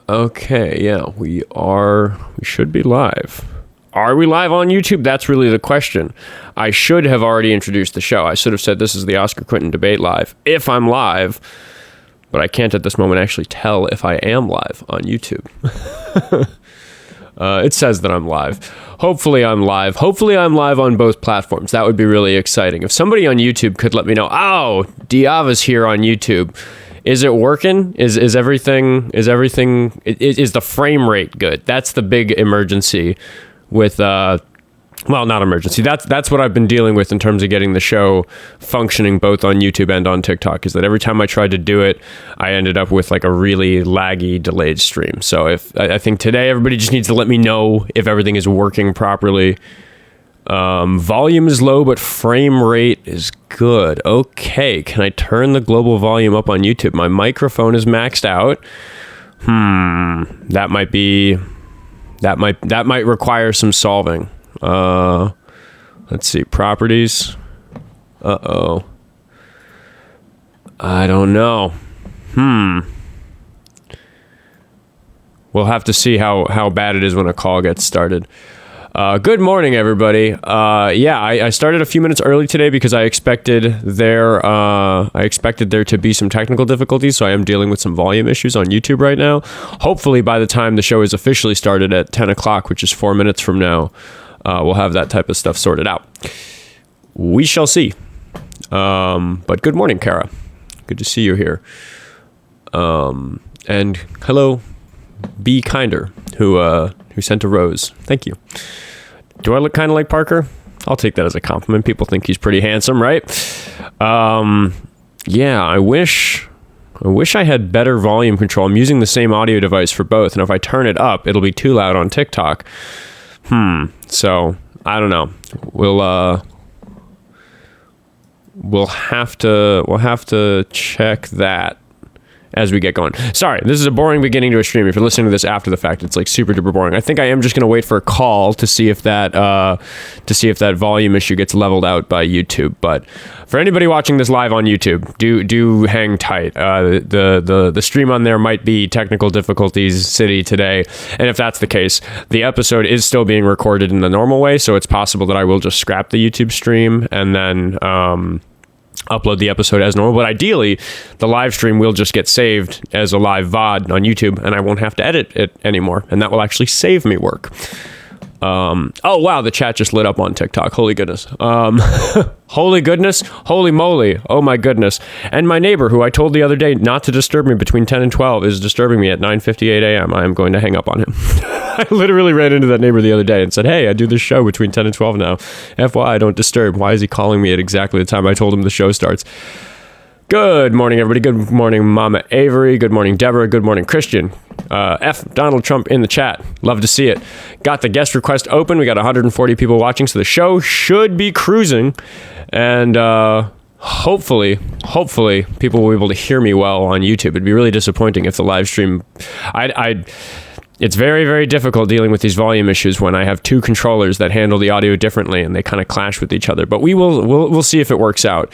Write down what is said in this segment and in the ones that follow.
Okay, yeah, we should be live. Are we live on YouTube? That's really the question. I should have already introduced the show. I should have said this is the Oskar Quentin debate live, if I'm live, but I can't at this moment actually tell if I am live on YouTube. It says that I'm live. Hopefully I'm live. Hopefully I'm live on both platforms. That would be really exciting. If somebody on YouTube could let me know, oh, Diava's here on YouTube. Is it working? Is the frame rate good? That's the big emergency with, well, not emergency. That's what I've been dealing with in terms of getting the show functioning both on YouTube and on TikTok, is that every time I tried to do it, I ended up with like a really laggy, delayed stream. So I think today everybody just needs to let me know if everything is working properly. Volume is low, but frame rate is good. Okay, can I turn the global volume up on YouTube? My microphone is maxed out. That might require some solving. Let's see, properties. I don't know. We'll have to see how bad it is when a call gets started. Good morning, everybody. I started a few minutes early today because I expected there to be some technical difficulties, so I am dealing with some volume issues on YouTube right now. Hopefully, by the time the show is officially started at 10 o'clock, which is 4 minutes from now, we'll have that type of stuff sorted out. We shall see. But good morning, Kara. Good to see you here. And hello, Be Kinder, who sent a rose. Thank you. Do I look kind of like Parker? I'll take that as a compliment. People think he's pretty handsome, right? Yeah, I wish I had better volume control. I'm using the same audio device for both, and if I turn it up, it'll be too loud on TikTok. So I don't know. We'll have to check that as we get going. Sorry, this is a boring beginning to a stream. If you're listening to this after the fact, it's like super duper boring. I think I am just going to wait for a call to see if that volume issue gets leveled out by YouTube. But for anybody watching this live on YouTube, do hang tight. The stream on there might be technical difficulties city today, and if that's the case, the episode is still being recorded in the normal way. So it's possible that I will just scrap the YouTube stream and then upload the episode as normal, but ideally the live stream will just get saved as a live VOD on YouTube, and I won't have to edit it anymore, and that will actually save me work. Oh wow, the chat just lit up on TikTok. Holy goodness. Holy goodness, holy moly, oh my goodness. And my neighbor, who I told the other day not to disturb me between 10 and 12, is disturbing me at 9:58 a.m. I am going to hang up on him. I literally ran into that neighbor the other day and said, hey, I do this show between 10 and 12 now. FYI, don't disturb. Why is he calling me at exactly the time I told him the show starts? Good morning, everybody. Good morning, Mama Avery. Good morning, Deborah. Good morning, Christian. F Donald Trump in the chat. Love to see it. Got the guest request open. We got 140 people watching, so the show should be cruising. And hopefully people will be able to hear me well on YouTube. It'd be really disappointing if the live stream... It's very, very difficult dealing with these volume issues when I have two controllers that handle the audio differently and they kind of clash with each other. But we'll see if it works out.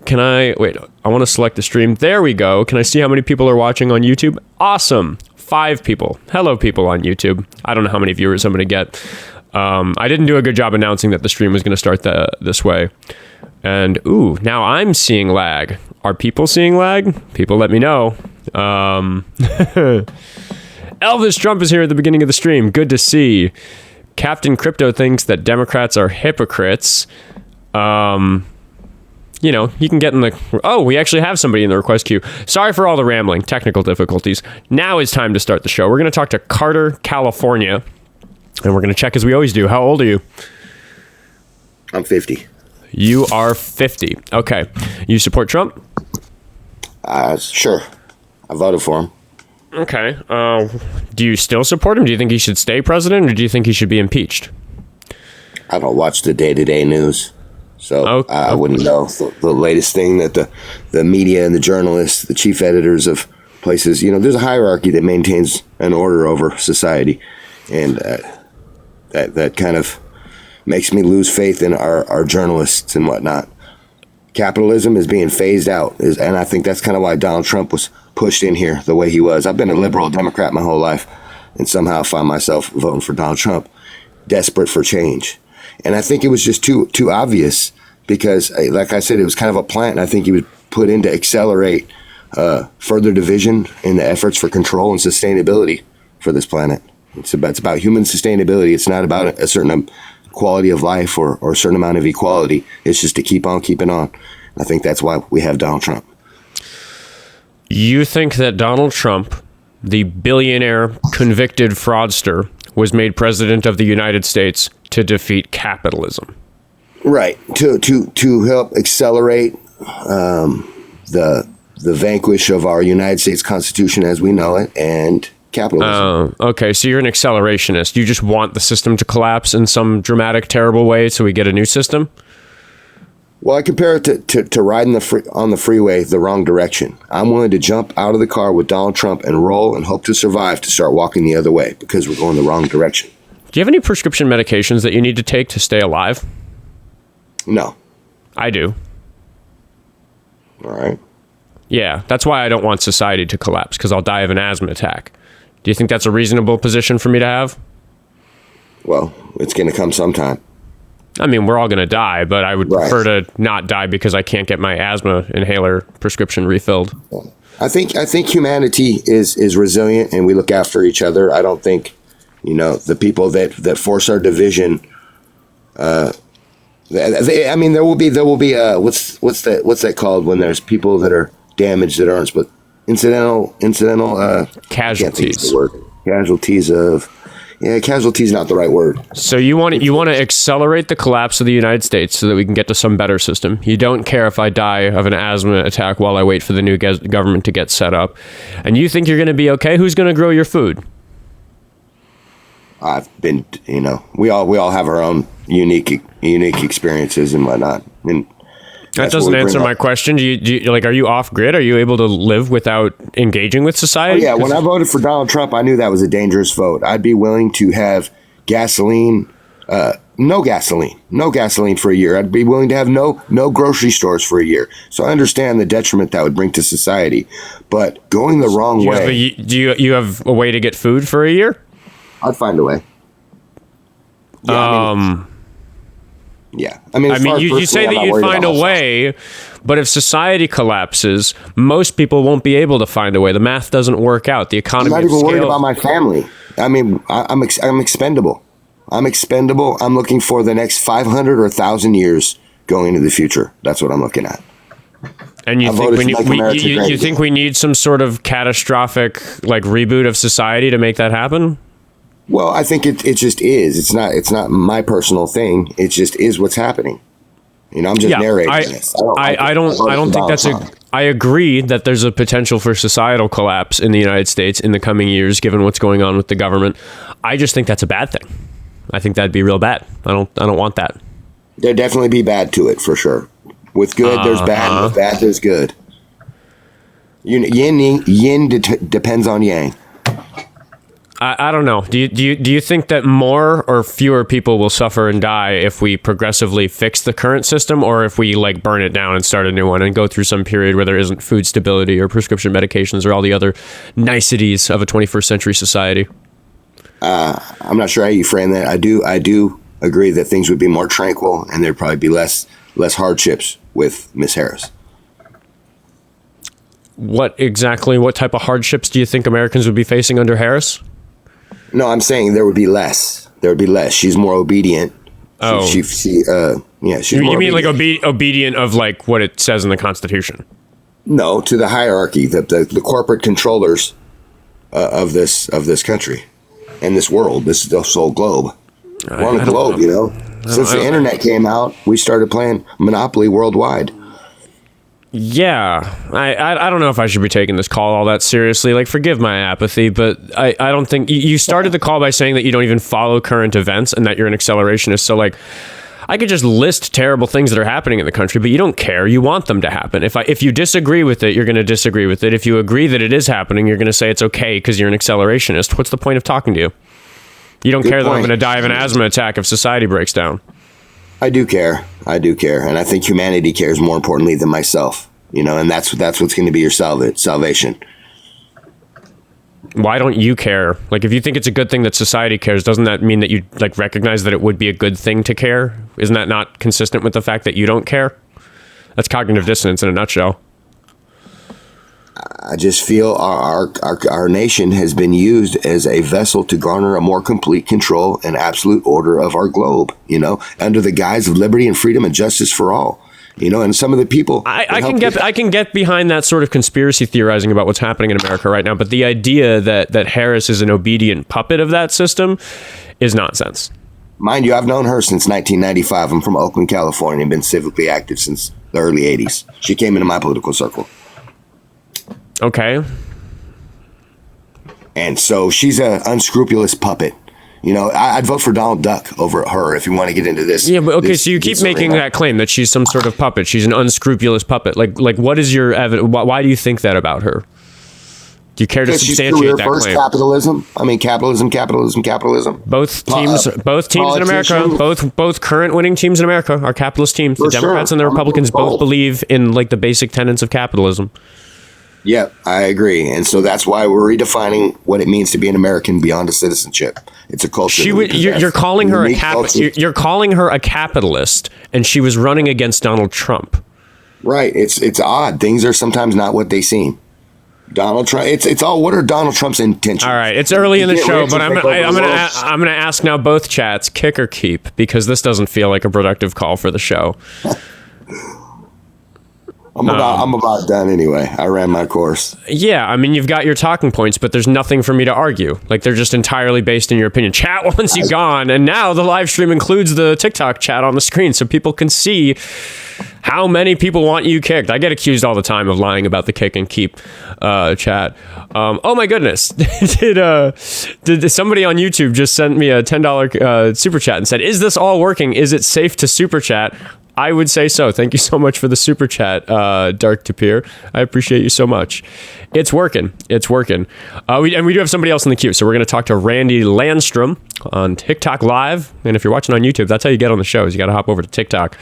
Can I... Wait, I want to select the stream. There we go. Can I see how many people are watching on YouTube? Awesome. 5 people. Hello, people on YouTube. I don't know how many viewers I'm going to get. I didn't do a good job announcing that the stream was going to start this way. And, ooh, now I'm seeing lag. Are people seeing lag? People let me know. Elvis Trump is here at the beginning of the stream. Good to see. Captain Crypto thinks that Democrats are hypocrites. You know, you can get in the... Oh, we actually have somebody in the request queue. Sorry for all the rambling, technical difficulties. Now is time to start the show. We're going to talk to Carter, California, and we're going to check as we always do. How old are you? I'm 50. You are 50. Okay. You support Trump? Sure. I voted for him. Okay. Do you still support him? Do you think he should stay president, or do you think he should be impeached? I don't watch the day-to-day news. So I wouldn't know the latest thing that the media and the journalists, the chief editors of places, you know, there's a hierarchy that maintains an order over society. And that kind of makes me lose faith in our journalists and whatnot. Capitalism is being phased out. And I think that's kind of why Donald Trump was pushed in here the way he was. I've been a liberal Democrat my whole life, and somehow I find myself voting for Donald Trump, desperate for change. And I think it was just too obvious because, like I said, it was kind of a plant. I think he was put in to accelerate further division in the efforts for control and sustainability for this planet. It's about human sustainability. It's not about a certain quality of life or a certain amount of equality. It's just to keep on keeping on. I think that's why we have Donald Trump. You think that Donald Trump, the billionaire convicted fraudster, was made president of the United States to defeat capitalism? Right. To help accelerate the vanquish of our United States Constitution as we know it and capitalism. Okay, so you're an accelerationist. You just want the system to collapse in some dramatic, terrible way so we get a new system? Well, I compare it to riding on the freeway the wrong direction. I'm willing to jump out of the car with Donald Trump and roll and hope to survive to start walking the other way because we're going the wrong direction. Do you have any prescription medications that you need to take to stay alive? No. I do. All right. Yeah, that's why I don't want society to collapse, because I'll die of an asthma attack. Do you think that's a reasonable position for me to have? Well, it's going to come sometime. I mean, we're all going to die, but I would prefer to not die because I can't get my asthma inhaler prescription refilled. I think humanity is resilient and we look after each other. I don't think, the people that force our division. There will be what's that called when there's people that are damaged that aren't, but incidental casualties. Casualties of. Yeah, casualty is not the right word. So you want to accelerate the collapse of the United States so that we can get to some better system. You don't care if I die of an asthma attack while I wait for the new government to get set up. And you think you're going to be okay? Who's going to grow your food? I've been, we all have our own unique experiences and whatnot. And that doesn't answer my question. Do you are you off grid? Are you able to live without engaging with society? Oh, yeah, when I voted for Donald Trump, I knew that was a dangerous vote. I'd be willing to have gasoline, no gasoline for a year. I'd be willing to have no grocery stores for a year. So I understand the detriment that would bring to society. But going the wrong way. Do you have a way to get food for a year? I'd find a way. Yeah, you say that you'd find a way, but if society collapses, most people won't be able to find a way. The math doesn't work out. The economy. I'm not even worried about my family. I mean, I'm expendable. I'm expendable. I'm looking for the next 500 or 1,000 years going into the future. That's what I'm looking at. And you think we need some sort of catastrophic reboot of society to make that happen? Well, I think it just is. It's not my personal thing. It just is what's happening. I'm just narrating this. I don't think that's I agree that there's a potential for societal collapse in the United States in the coming years, given what's going on with the government. I just think that's a bad thing. I think that'd be real bad. I don't want that. There'd definitely be bad to it for sure. With good, there's bad. With bad, there's good. Yin depends on yang. I don't know. Do you think that more or fewer people will suffer and die if we progressively fix the current system, or if we burn it down and start a new one and go through some period where there isn't food stability or prescription medications or all the other niceties of a 21st century society? I'm not sure how you frame that. I do agree that things would be more tranquil and there'd probably be less hardships with Miss Harris. What type of hardships do you think Americans would be facing under Harris? No, I'm saying there would be less. She's more obedient. Oh, she's you more mean obedient. Obedient of what it says in the Constitution? No, to the hierarchy, the corporate controllers of this country and this world, this whole globe. We're on a globe, Since the internet came out, we started playing Monopoly worldwide. Yeah, I don't know if I should be taking this call all that seriously. Forgive my apathy, but I don't think you started the call by saying that you don't even follow current events and that you're an accelerationist. So I could just list terrible things that are happening in the country, but you don't care. You want them to happen. If you disagree with it, you're going to disagree with it. If you agree that it is happening, you're going to say it's okay because you're an accelerationist. What's the point of talking to you? You don't care that I'm going to die of an asthma attack if society breaks down. I do care. And I think humanity cares more importantly than myself, and that's what's going to be your salvation. Why don't you care? Like, if you think it's a good thing that society cares, doesn't that mean that you like recognize that it would be a good thing to care? Isn't that not consistent with the fact that you don't care? That's cognitive dissonance in a nutshell. I just feel our nation has been used as a vessel to garner a more complete control and absolute order of our globe, under the guise of liberty and freedom and justice for all. And some of the people... I can get behind that sort of conspiracy theorizing about what's happening in America right now, but the idea that Harris is an obedient puppet of that system is nonsense. Mind you, I've known her since 1995. I'm from Oakland, California, and been civically active since the early 80s. She came into my political circle. Okay. And so she's an unscrupulous puppet. I'd vote for Donald Duck over her if you want to get into this. Yeah, but okay, so you keep making that claim that she's some sort of puppet. She's an unscrupulous puppet. Like what is your evidence? Why do you think that about her? Do you care to substantiate that claim? Capitalism. I mean, capitalism. Both teams in America, both current winning teams in America are capitalist teams. The Democrats and the Republicans both believe in like the basic tenets of capitalism. Yeah, I agree. And so that's why we're redefining what it means to be an American beyond a citizenship. It's a culture. You're calling her you're calling her a capitalist, and she was running against Donald Trump. Right. It's odd. Things are sometimes not what they seem. Donald Trump. It's all. What are Donald Trump's intentions? All right. It's early in the show, but I'm gonna ask now both chats, kick or keep, because this doesn't feel like a productive call for the show. I'm about done anyway. I ran my course. Yeah, I mean, you've got your talking points, but there's nothing for me to argue. Like, they're just entirely based in your opinion. Chat wants you gone, and now the live stream includes the TikTok chat on the screen, so people can see how many people want you kicked. I get accused all the time of lying about the kick and keep chat. Oh my goodness. Did somebody on YouTube just sent me a $10 super chat and said, is this all working? Is it safe to super chat? I would say so. Thank you so much for the super chat, Dark Tapir. I appreciate you so much. It's working. We do have somebody else in the queue, so we're going to talk to Randy Landstrom on TikTok Live. And if you're watching on YouTube, that's how you get on the show. Is you got to hop over to TikTok.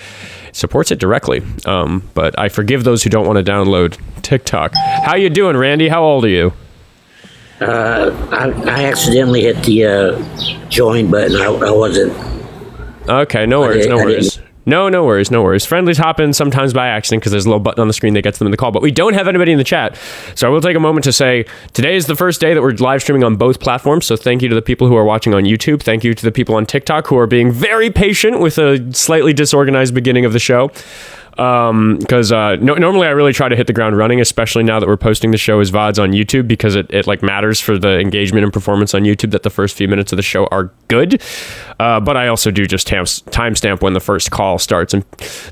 It supports it directly. But I forgive those who don't want to download TikTok. How you doing, Randy? How old are you? I accidentally hit the join button. I wasn't. Okay, no worries. No worries. Friendlies hop in sometimes by accident because there's a little button on the screen that gets them in the call. But we don't have anybody in the chat. So I will take a moment to say today is the first day that we're live streaming on both platforms. So thank you to the people who are watching on YouTube. Thank you to the people on TikTok who are being very patient with a slightly disorganized beginning of the show. Because normally I really try to hit the ground running, especially now that we're posting the show as VODs on YouTube, because it like matters for the engagement and performance on YouTube that the first few minutes of the show are good. But I also do just timestamp when the first call starts, and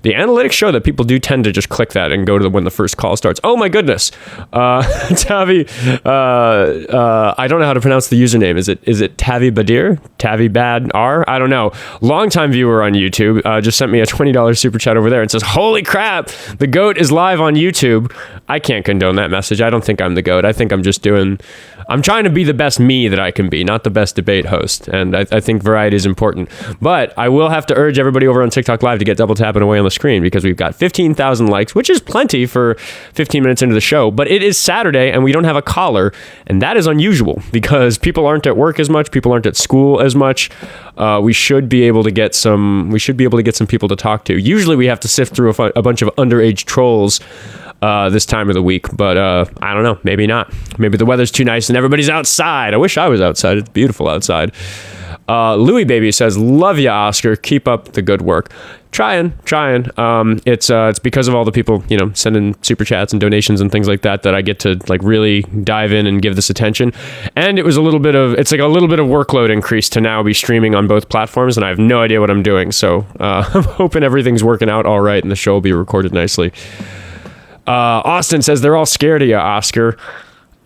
the analytics show that people do tend to just click that and go to when the first call starts. Oh my goodness, Tavi, I don't know how to pronounce the username. Is it Tavi Badir? Tavi Bad R? I don't know. Longtime viewer on YouTube just sent me a $20 super chat over there and says, holy crap, the GOAT is live on YouTube. I can't condone that message. I don't think I'm the GOAT. I think I'm trying to be the best me that I can be, not the best debate host. And I think variety is important. But I will have to urge everybody over on TikTok Live to get double tapping away on the screen, because we've got 15,000 likes, which is plenty for 15 minutes into the show. But it is Saturday and we don't have a caller. And that is unusual because people aren't at work as much. People aren't at school as much. We should be able to get some people to talk to. Usually we have to sift through a bunch of underage trolls this time of the week, but I don't know, maybe not. Maybe the weather's too nice and everybody's outside. I wish I was outside. It's beautiful outside. Louis Baby says, love ya, Oscar, keep up the good work. Trying. It's because of all the people, sending super chats and donations and things like that I get to like really dive in and give this attention. And it's like a little bit of workload increase to now be streaming on both platforms, and I have no idea what I'm doing. So I'm hoping everything's working out all right and the show will be recorded nicely. Austin says they're all scared of you, Oscar.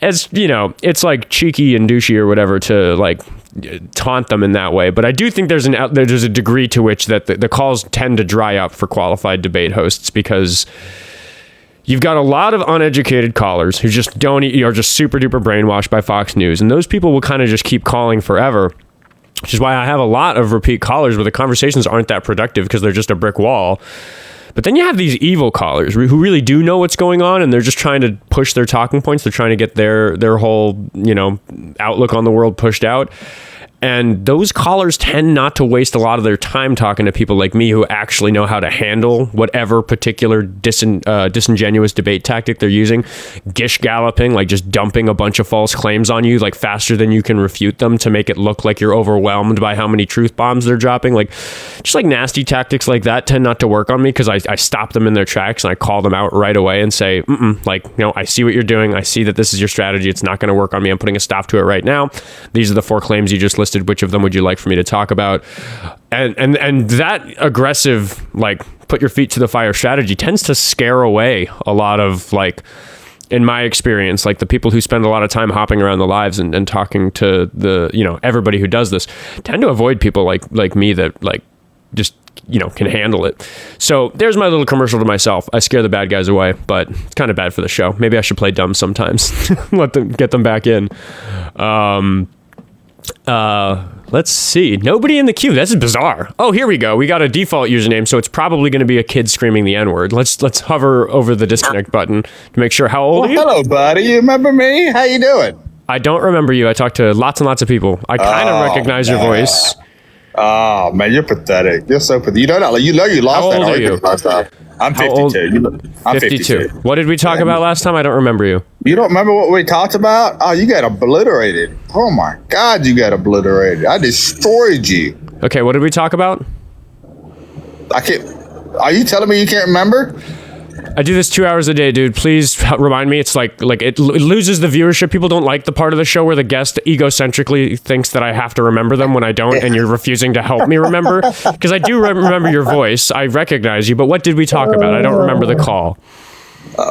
As it's like cheeky and douchey or whatever to like taunt them in that way, but I do think there's a degree to which that the calls tend to dry up for qualified debate hosts, because you've got a lot of uneducated callers who just are just super duper brainwashed by Fox News, and those people will kind of just keep calling forever, which is why I have a lot of repeat callers where the conversations aren't that productive because they're just a brick wall. But then you have these evil callers who really do know what's going on, and they're just trying to push their talking points. They're trying to get their whole, outlook on the world pushed out. And those callers tend not to waste a lot of their time talking to people like me who actually know how to handle whatever particular disingenuous debate tactic they're using. Gish galloping, like just dumping a bunch of false claims on you, like faster than you can refute them to make it look like you're overwhelmed by how many truth bombs they're dropping. Like, just like nasty tactics like that tend not to work on me because I stop them in their tracks and I call them out right away and say, I see what you're doing. I see that this is your strategy. It's not going to work on me. I'm putting a stop to it right now. These are the 4 claims you just listed. Which of them would you like for me to talk about? And that aggressive, like, put your feet to the fire strategy tends to scare away a lot of, like, in my experience, like the people who spend a lot of time hopping around the lives and talking to the, everybody who does this tend to avoid people like me that, like, just, can handle it. So there's my little commercial to myself. I scare the bad guys away, but it's kind of bad for the show. Maybe I should play dumb sometimes. Get them back in. Let's see. Nobody in the queue. This is bizarre. Oh, here we go. We got a default username, so it's probably going to be a kid screaming the N-word. Let's hover over the disconnect button to make sure. How old are you? Hello, buddy. You remember me? How you doing? I don't remember you. I talked to lots and lots of people. I kind of recognize your voice. Oh man, you're pathetic. You're so pathetic. You lost that argument last time. I'm 52. I'm 52. What did we talk about last time? I don't remember you. You don't remember what we talked about? Oh, you got obliterated. Oh my God, you got obliterated. I destroyed you. Okay, what did we talk about? I can't. Are you telling me you can't remember? I do this 2 hours a day, dude. Please remind me. It's like it loses the viewership. People don't like the part of the show where the guest egocentrically thinks that I have to remember them when I don't, and you're refusing to help me remember. Because I do remember your voice. I recognize you. But what did we talk about? I don't remember the call.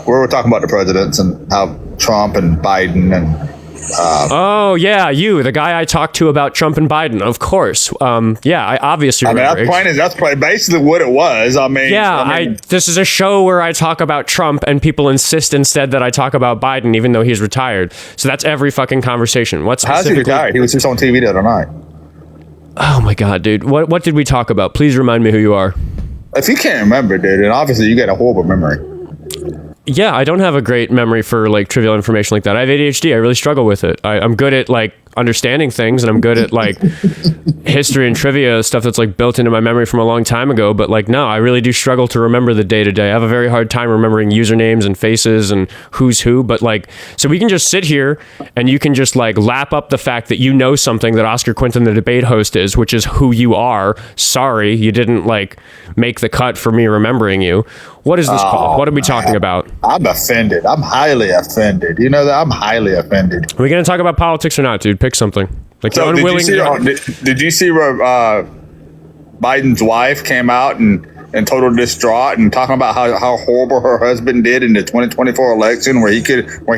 We were talking about the presidents and how Trump and Biden and... oh, yeah, you, the guy I talked to about Trump and Biden, of course. Yeah, I obviously remember. That's basically what it was. This is a show where I talk about Trump and people insist instead that I talk about Biden, even though he's retired. So that's every fucking conversation. How's he retired? He was just on TV the other night. Oh, my God, dude. What did we talk about? Please remind me who you are. If you can't remember, dude, then obviously you got a horrible memory. Yeah, I don't have a great memory for like trivial information like that. I have ADHD. I really struggle with it. I'm good at like understanding things, and I'm good at like history and trivia stuff that's like built into my memory from a long time ago. But like, no, I really do struggle to remember the day to day. I have a very hard time remembering usernames and faces and who's who. But like, so we can just sit here and you can just like lap up the fact that you know something that Oskar Quentin, the debate host, is, which is who you are. Sorry, you didn't like make the cut for me remembering you. What is this called? What are we talking about? I'm offended. I'm highly offended. You know that? I'm highly offended. Are we going to talk about politics or not, dude? Pick something. Like, so did you see where Biden's wife came out and total distraught and talking about how horrible her husband did in the 2024 election where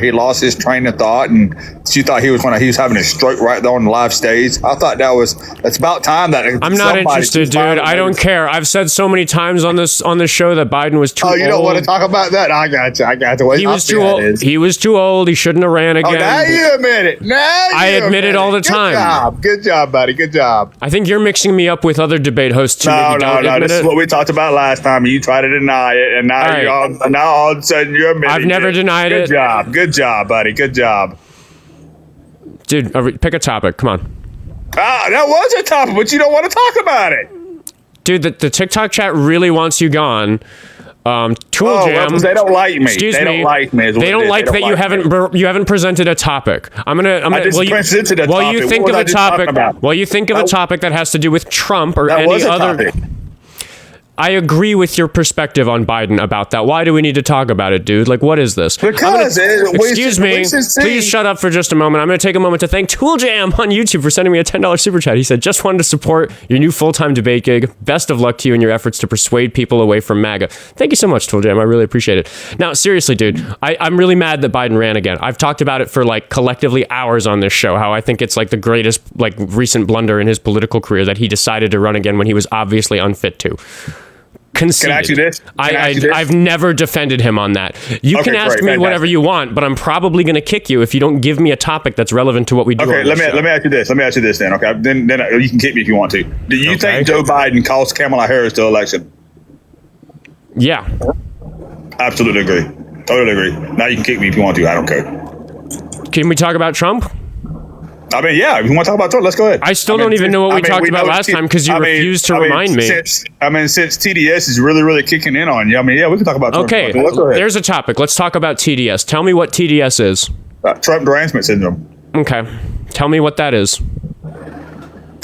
he lost his train of thought, and she thought he was having a stroke right there on the live stage. I thought it's about time that I'm not interested, dude. I don't care. I've said so many times on this show that Biden was too old. Oh, you don't want to talk about that? I got you. He was too old. He was too old. He shouldn't have ran again. Oh, now you admit it. I admit it all the time. Good job, buddy. Good job. I think you're mixing me up with other debate hosts. No. This is what we talked about last time. You try to deny it, and now all of a sudden you're admitting I've never denied it. Good job, buddy. Good job. Dude, pick a topic. Come on. That was a topic, but you don't want to talk about it. Dude, the TikTok chat really wants you gone. Tool Jam. Well, they don't like me. They don't like me. They don't like that you haven't presented a topic. I just presented a topic. While you think of a topic that has to do with Trump or any other. I agree with your perspective on Biden about that. Why do we need to talk about it, dude? Like, what is this? Because excuse me. Please shut up for just a moment. I'm going to take a moment to thank Tool Jam on YouTube for sending me a $10 super chat. He said, just wanted to support your new full-time debate gig. Best of luck to you in your efforts to persuade people away from MAGA. Thank you so much, Tool Jam. I really appreciate it. Now, seriously, dude, I'm really mad that Biden ran again. I've talked about it for like collectively hours on this show, how I think it's like the greatest like recent blunder in his political career that he decided to run again when he was obviously unfit to. Conceded. Can I ask you this? I've never defended him on that. You can ask me whatever you want, but I'm probably going to kick you if you don't give me a topic that's relevant to what we do. Okay, let me ask you this. Then. Okay, then you can kick me if you want to. Do you think Joe Biden cost Kamala Harris the election? Yeah. Absolutely agree. Totally agree. Now you can kick me if you want to. I don't care. Can we talk about Trump? I mean, yeah, if you want to talk about Trump, let's go ahead. I still don't even know what we talked about last time because you refused to remind me. Since TDS is really, really kicking in on you, I mean, yeah, we can talk about Trump. Okay, there's a topic. Let's talk about TDS. Tell me what TDS is. Trump derangement syndrome. Okay. Tell me what that is.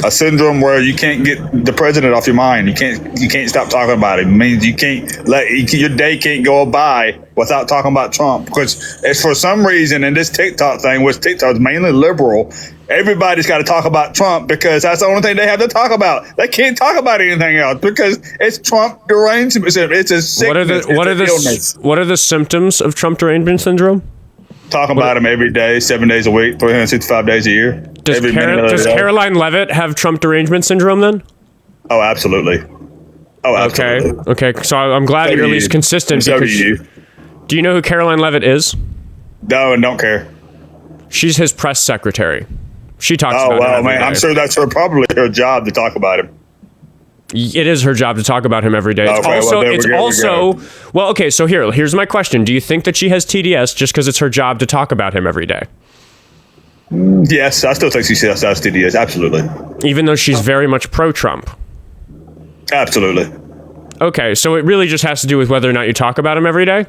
A syndrome where you can't get the president off your mind. You can't stop talking about it. It means you can't your day can't go by without talking about Trump, because it's for some reason in this TikTok thing, which TikTok is mainly liberal, everybody's got to talk about Trump because that's the only thing they have to talk about. They can't talk about anything else because it's Trump derangement. It's a sickness. What are the symptoms of Trump derangement syndrome? Talk about him every day, 7 days a week, 365 days a year. Does Caroline Leavitt have Trump derangement syndrome then? Oh, absolutely. Oh, absolutely. Okay. So I'm glad you're at least consistent. So because you. Do you know who Caroline Leavitt is? No, and don't care. She's his press secretary. She talks about him. Oh, well, man, I'm sure that's probably her job to talk about him. It is her job to talk about him every day. Okay, so here's my question. Do you think that she has TDS just because it's her job to talk about him every day? Yes, I still think she has TDS, absolutely. Even though she's very much pro-Trump? Absolutely. Okay, so it really just has to do with whether or not you talk about him every day?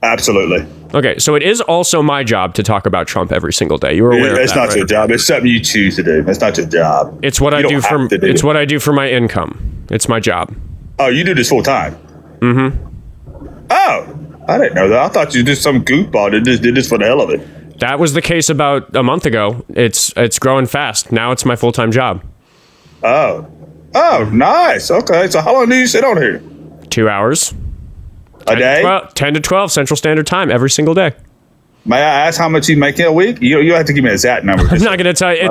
Absolutely. Okay, so it is also my job to talk about Trump every single day. You were aware of that, It's not your job. It's something you choose to do. It's not your job. It's what I do for. It's what I do for my income. It's my job. Oh, you do this full time? Mm-hmm. Oh, I didn't know that. I thought you just some goofball that just did this for the hell of it. That was the case about a month ago. It's growing fast. Now it's my full-time job. Oh, nice. Okay, so how long do you sit on here? 2 hours. A day? 10 to 12 Central Standard Time every single day. May I ask how much you make in a week? You have to give me an exact number. I'm not going to tell you.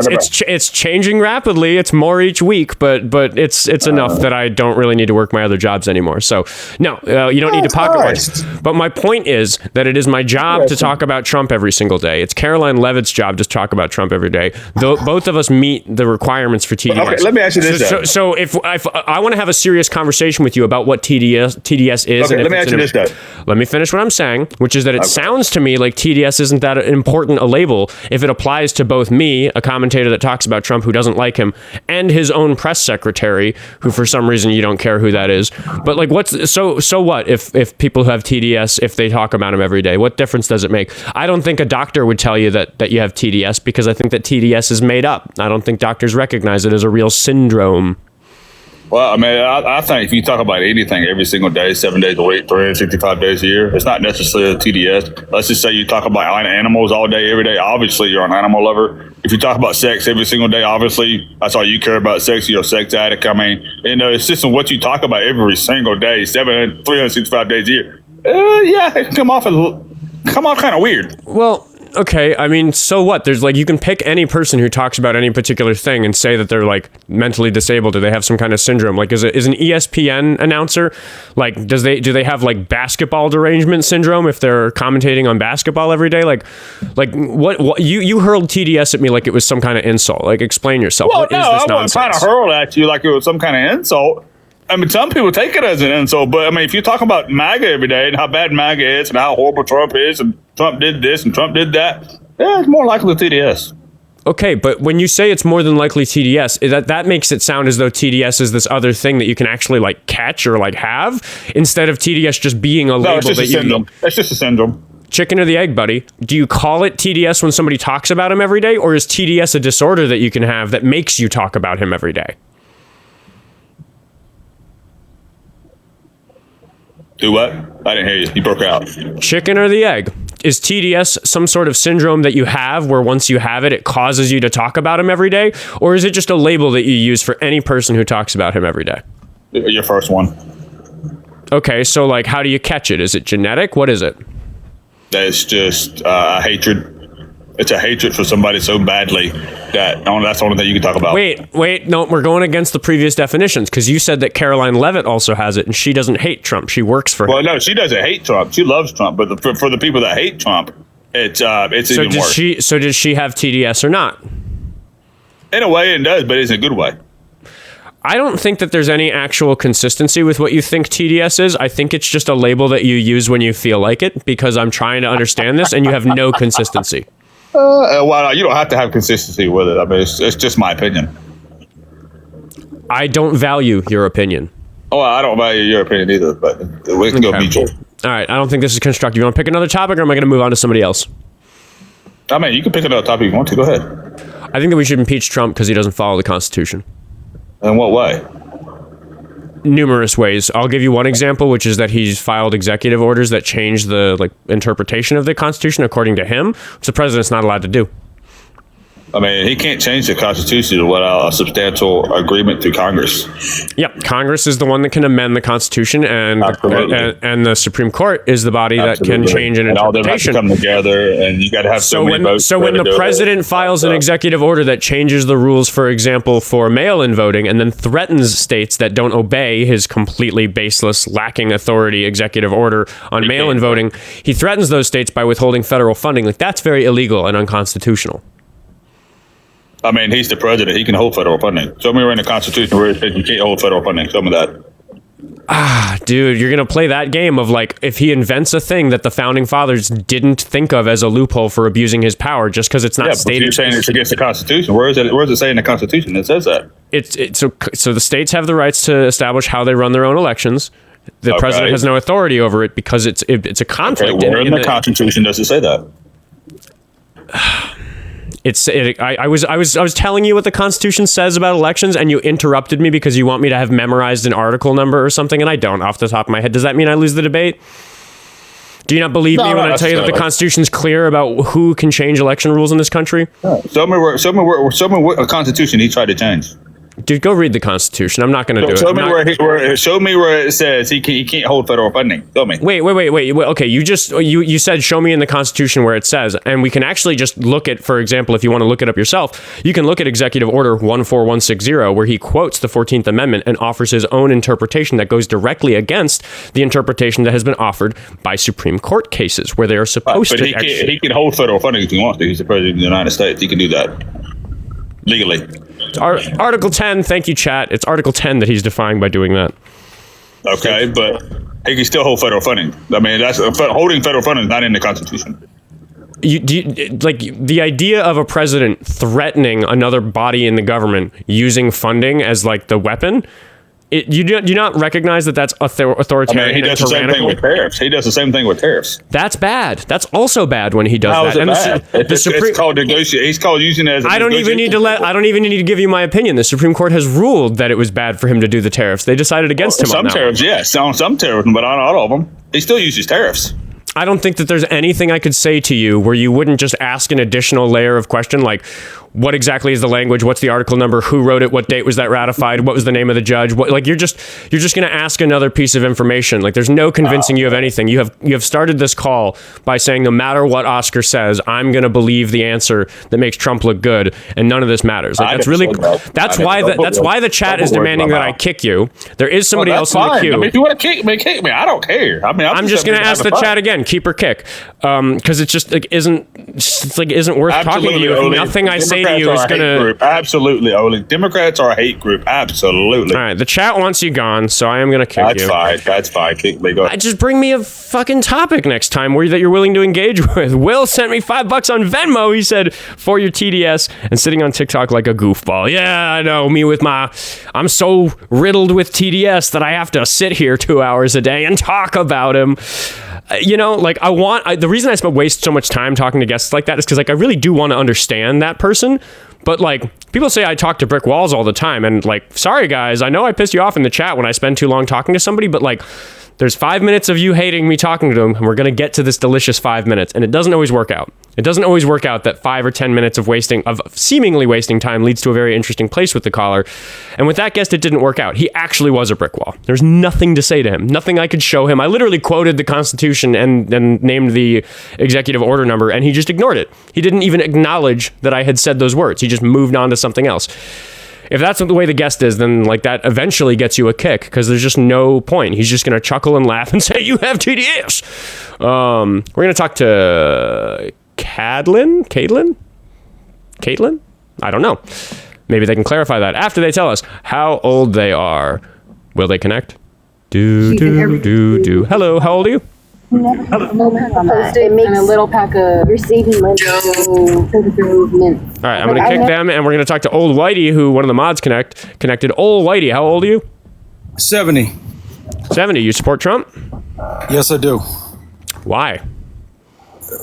It's changing rapidly. It's more each week, but it's enough that I don't really need to work my other jobs anymore. So no, you don't need to pocket watch. But my point is that it is my job to talk about Trump every single day. It's Caroline Leavitt's job to talk about Trump every day. Though both of us meet the requirements for TDS. Okay, let me ask you this. So if I want to have a serious conversation with you about what TDS is, okay, let me ask you this. Let me finish what I'm saying, which is that it sounds to me like TDS isn't that important a label if it applies to both me, a commentator that talks about Trump who doesn't like him, and his own press secretary, who for some reason you don't care who that is. But like, so what if people who have TDS, if they talk about him every day, what difference does it make? I don't think a doctor would tell you that you have TDS because I think that TDS is made up. I don't think doctors recognize it as a real syndrome. Well, I mean, I think if you talk about anything every single day, 7 days a week, 365 days a year, it's not necessarily a TDS. Let's just say you talk about animals all day, every day. Obviously, you're an animal lover. If you talk about sex every single day, obviously, that's all you care about, sex. You're a sex addict. I mean, it's just what you talk about every single day, 365 days a year. Yeah, it can come off kind of weird. Well, okay, I mean, so what? There's like, you can pick any person who talks about any particular thing and say that they're like mentally disabled or they have some kind of syndrome. Like, is an ESPN announcer, like, do they have like basketball derangement syndrome if they're commentating on basketball every day? Like what you hurled TDS at me like it was some kind of insult. Like, explain yourself. Well, what no, is this I wasn't trying to hurl at you like it was some kind of insult. I mean, some people take it as an insult, but I mean, if you talk about MAGA every day and how bad MAGA is and how horrible Trump is and Trump did this and Trump did that, yeah, it's more likely TDS. Okay, but when you say it's more than likely TDS, that makes it sound as though TDS is this other thing that you can actually like catch or like have instead of TDS just being a label. It's just a syndrome. It's just a syndrome. Chicken or the egg, buddy? Do you call it TDS when somebody talks about him every day, or is TDS a disorder that you can have that makes you talk about him every day? Do what? I didn't hear you. You broke out. Chicken or the egg? Is TDS some sort of syndrome that you have where once you have it, it causes you to talk about him every day? Or is it just a label that you use for any person who talks about him every day? Your first one. Okay, so like, how do you catch it? Is it genetic? What is it? It's just a hatred. It's a hatred for somebody so badly that that's the only thing you can talk about. Wait, no, we're going against the previous definitions because you said that Caroline Leavitt also has it and she doesn't hate Trump. She works for him. Well, no, she doesn't hate Trump. She loves Trump. But for the people that hate Trump, it's even worse. So does she have TDS or not? In a way, it does, but it's a good way. I don't think that there's any actual consistency with what you think TDS is. I think it's just a label that you use when you feel like it, because I'm trying to understand this and you have no consistency. Well, you don't have to have consistency with it. I mean, it's just my opinion. I don't value your opinion. Oh, I don't value your opinion either, but we can go mutual. All right, I don't think this is constructive. You want to pick another topic, or am I going to move on to somebody else? I mean, you can pick another topic if you want to. Go ahead. I think that we should impeach Trump because he doesn't follow the Constitution. In what way? Numerous ways. I'll give you one example, which is that he's filed executive orders that change the interpretation of the Constitution according to him, which the president's not allowed to do. I mean, he can't change the Constitution without a substantial agreement through Congress. Yep, Congress is the one that can amend the Constitution, and the Supreme Court is the body that can change an interpretation. And all them have to come together, and you got to have so many votes. So when the president files an executive order that changes the rules, for example, for mail-in voting, and then threatens states that don't obey his completely baseless, lacking authority executive order on mail-in voting, he threatens those states by withholding federal funding. That's very illegal and unconstitutional. I mean, he's the president. He can hold federal funding. Show me where in the Constitution where it says you can't hold federal funding. Show me that. Dude, you're going to play that game of if he invents a thing that the founding fathers didn't think of as a loophole for abusing his power just because it's not stated. You're saying it's against the Constitution. Where is it say in the Constitution that says that? So the states have the rights to establish how they run their own elections. The president has no authority over it because it's a conflict. Okay, where in the Constitution does it say that? I was telling you what the Constitution says about elections, and you interrupted me because you want me to have memorized an article number or something, and I don't off the top of my head. Does that mean I lose the debate? Do you not believe me when I tell you that the Constitution's clear about who can change election rules in this country? Show me what Constitution he tried to change. Dude, go read the Constitution. I'm not going to do it. Show me where it says he can't hold federal funding. Show me. Wait. Okay, you said show me in the Constitution where it says, and we can actually just look at, for example, if you want to look it up yourself, you can look at Executive Order 14160, where he quotes the 14th Amendment and offers his own interpretation that goes directly against the interpretation that has been offered by Supreme Court cases, where they are supposed to. But he can hold federal funding if he wants to. He's the president of the United States. He can do that legally. Article 10, thank you, chat. It's Article 10 that he's defying by doing that. Okay, but he can still hold federal funding. I mean, that's holding federal funding is not in the Constitution. The idea of a president threatening another body in the government using funding as the weapon. You do not recognize that that's authoritarian. I mean, he does the same thing with tariffs. He does the same thing with tariffs. That's bad. That's also bad when he does How that. Is it bad? It's called negotiate. He's called using it as. I don't even need to give you my opinion. The Supreme Court has ruled that it was bad for him to do the tariffs. They decided against him. Some tariffs, yes, on some tariffs, but not all of them. He still uses tariffs. I don't think that there's anything I could say to you where you wouldn't just ask an additional layer of question, like what exactly is the language? What's the article number? Who wrote it? What date was that ratified? What was the name of the judge? You're just going to ask another piece of information. There's no convincing you of anything. You have started this call by saying no matter what Oskar says, I'm going to believe the answer that makes Trump look good, and none of this matters. That's why the chat is demanding that I kick you. There is somebody else in the queue. I mean, if you want to kick me. I don't care. I mean, I'm just going to ask the chat again, keep or kick, because it just isn't worth talking to you. If nothing I say to you is gonna absolutely, Oli. Democrats are a hate group. Absolutely. All right, the chat wants you gone, so I am gonna kick you. That's fine. Kick me. Go ahead. Just bring me a fucking topic next time that you're willing to engage with. Will sent me $5 on Venmo. He said for your TDS and sitting on TikTok like a goofball. Yeah, I know me with I'm so riddled with TDS that I have to sit here 2 hours a day and talk about him. The reason I waste so much time talking to guests like that is because I really do want to understand that person. But people say I talk to brick walls all the time, and sorry guys, I know I pissed you off in the chat when I spend too long talking to somebody, but there's 5 minutes of you hating me talking to them, and we're going to get to this delicious 5 minutes, and it doesn't always work out. It doesn't always work out that 5 or 10 minutes of seemingly wasting time leads to a very interesting place with the caller. And with that guest, it didn't work out. He actually was a brick wall. There's nothing to say to him, nothing I could show him. I literally quoted the Constitution and named the executive order number, and he just ignored it. He didn't even acknowledge that I had said those words. He just moved on to something else. If that's the way the guest is, then that eventually gets you a kick because there's just no point. He's just going to chuckle and laugh and say, you have TDS. We're going to talk to Caitlin? I don't know. Maybe they can clarify that after they tell us how old they are. Will they connect? Do. Hello, how old are you? It makes a little pack of receiving mints. All right, I'm going to kick them, and we're going to talk to old Whitey, who one of the mods connected. Old Whitey, how old are you? 70. 70. You support Trump? Yes, I do. Why?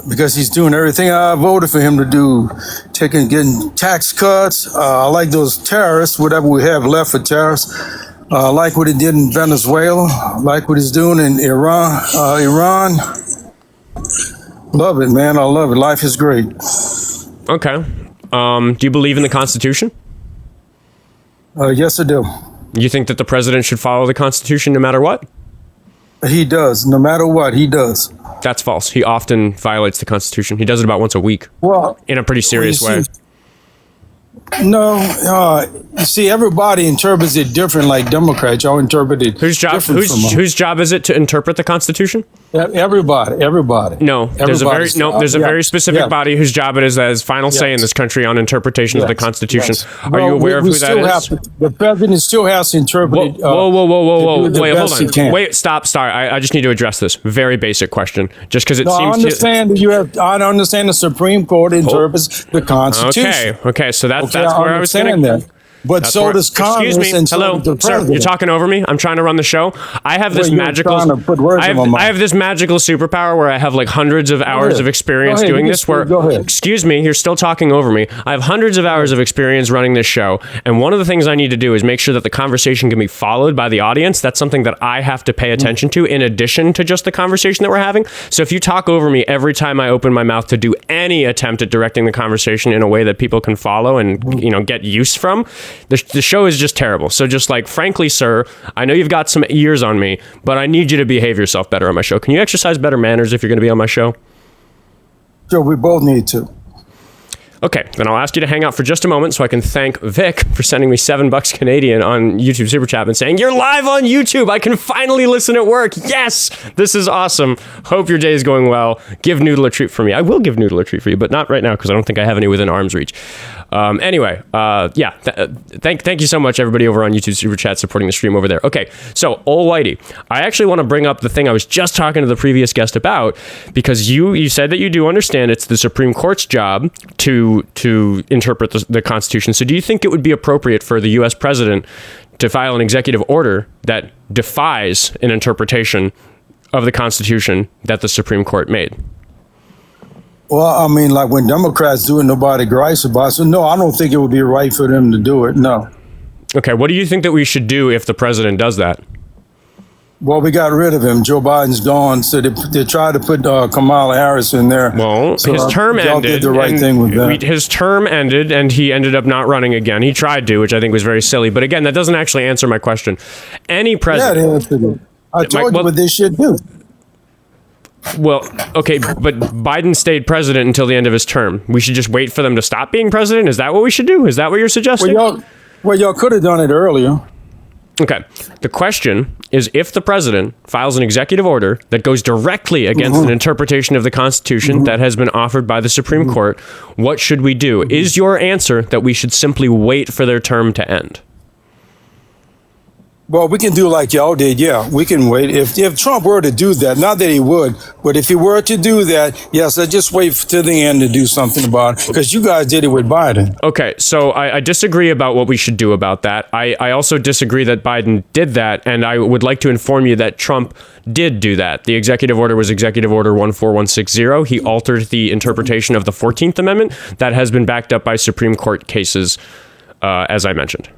Because he's doing everything I voted for him to do. Getting tax cuts. I like those tariffs, whatever we have left for tariffs. I like what he did in Venezuela. I like what he's doing in Iran. Love it, man. I love it. Life is great. Okay. Do you believe in the Constitution? Yes, I do. You think that the president should follow the Constitution no matter what? He does. No matter what, he does. That's false. He often violates the Constitution. He does it about once a week. Well, in a pretty serious way. No, you see, everybody interprets it different. Like Democrats, y'all interpret it. Whose job is it to interpret the Constitution? Everybody. No, there's a very specific body whose job it is as final say in this country on interpretations of the Constitution. Are you aware of who that is? The president still has to interpret it. Whoa. Wait, hold on. Wait, stop. Sorry, I just need to address this very basic question. Just because it seems. I understand the Supreme Court interprets the Constitution. Okay. So that's where I was saying that. But so does Congress. Excuse me. And so hello, the president. sir. You're talking over me. I'm trying to run the show. I have this magical. I have this magical superpower where I have like hundreds of hours of experience doing this. Excuse me, you're still talking over me. I have hundreds of hours of experience running this show, and one of the things I need to do is make sure that the conversation can be followed by the audience. That's something that I have to pay attention to, in addition to just the conversation that we're having. So if you talk over me every time I open my mouth to do any attempt at directing the conversation in a way that people can follow and get use from. The show is just terrible. So just like, frankly, sir, I know you've got some years on me, but I need you to behave yourself better on my show. Can you exercise better manners if you're going to be on my show? Sure, we both need to. Okay, then I'll ask you to hang out for just a moment so I can thank Vic for sending me $7 Canadian on YouTube Super Chat and saying, "You're live on YouTube. I can finally listen at work. Yes, this is awesome. Hope your day is going well. Give Noodle a treat for me." I will give Noodle a treat for you, but not right now because I don't think I have any within arm's reach. Anyway, thank you so much, everybody over on YouTube Super Chat supporting the stream over there. Okay, so old Whitey, I actually want to bring up the thing I was just talking to the previous guest about, because you said that you do understand it's the Supreme Court's job to interpret the Constitution. So do you think it would be appropriate for the U.S. president to file an executive order that defies an interpretation of the Constitution that the Supreme Court made? Well, I mean, like when Democrats do it, nobody gripes about it. So no, I don't think it would be right for them to do it. No. Okay, what do you think that we should do if the president does that? Well, we got rid of him. Joe Biden's gone, so they tried to put Kamala Harris in there. Well, so his term ended. Did the right thing with that. His term ended, and he ended up not running again. He tried to, which I think was very silly. But again, that doesn't actually answer my question. Any president. Yeah, it answered it. I told you what they should do. Well, okay, but Biden stayed president until the end of his term. We should just wait for them to stop being president? Is that what we should do? Is that what you're suggesting? Well, y'all could have done it earlier. Okay. The question is, if the president files an executive order that goes directly against an interpretation of the Constitution that has been offered by the Supreme Court, what should we do? Is your answer that we should simply wait for their term to end? Well, we can do like y'all did. Yeah, we can wait. If Trump were to do that, not that he would, but if he were to do that, yes, let's just wait to the end to do something about it, because you guys did it with Biden. Okay, so I disagree about what we should do about that. I also disagree that Biden did that, and I would like to inform you that Trump did do that. The executive order was Executive Order 14160. He altered the interpretation of the 14th Amendment. That has been backed up by Supreme Court cases, as I mentioned.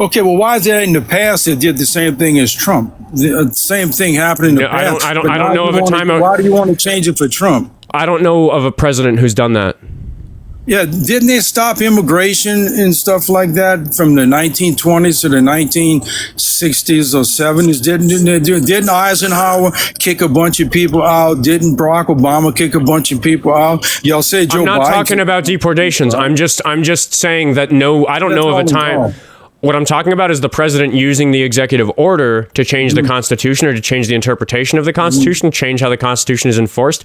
Okay, well, why is that in the past it did the same thing as Trump? The same thing happened in the past. I don't know of a time. Why do you want to change it for Trump? I don't know of a president who's done that. Yeah, didn't they stop immigration and stuff like that from the 1920s to the 1960s or 70s? Didn't Eisenhower kick a bunch of people out? Didn't Barack Obama kick a bunch of people out? Y'all say Joe Biden. I'm not talking about deportations. I'm just saying that I don't know of a time. What I'm talking about is the president using the executive order to change the Constitution or to change the interpretation of the Constitution, change how the Constitution is enforced.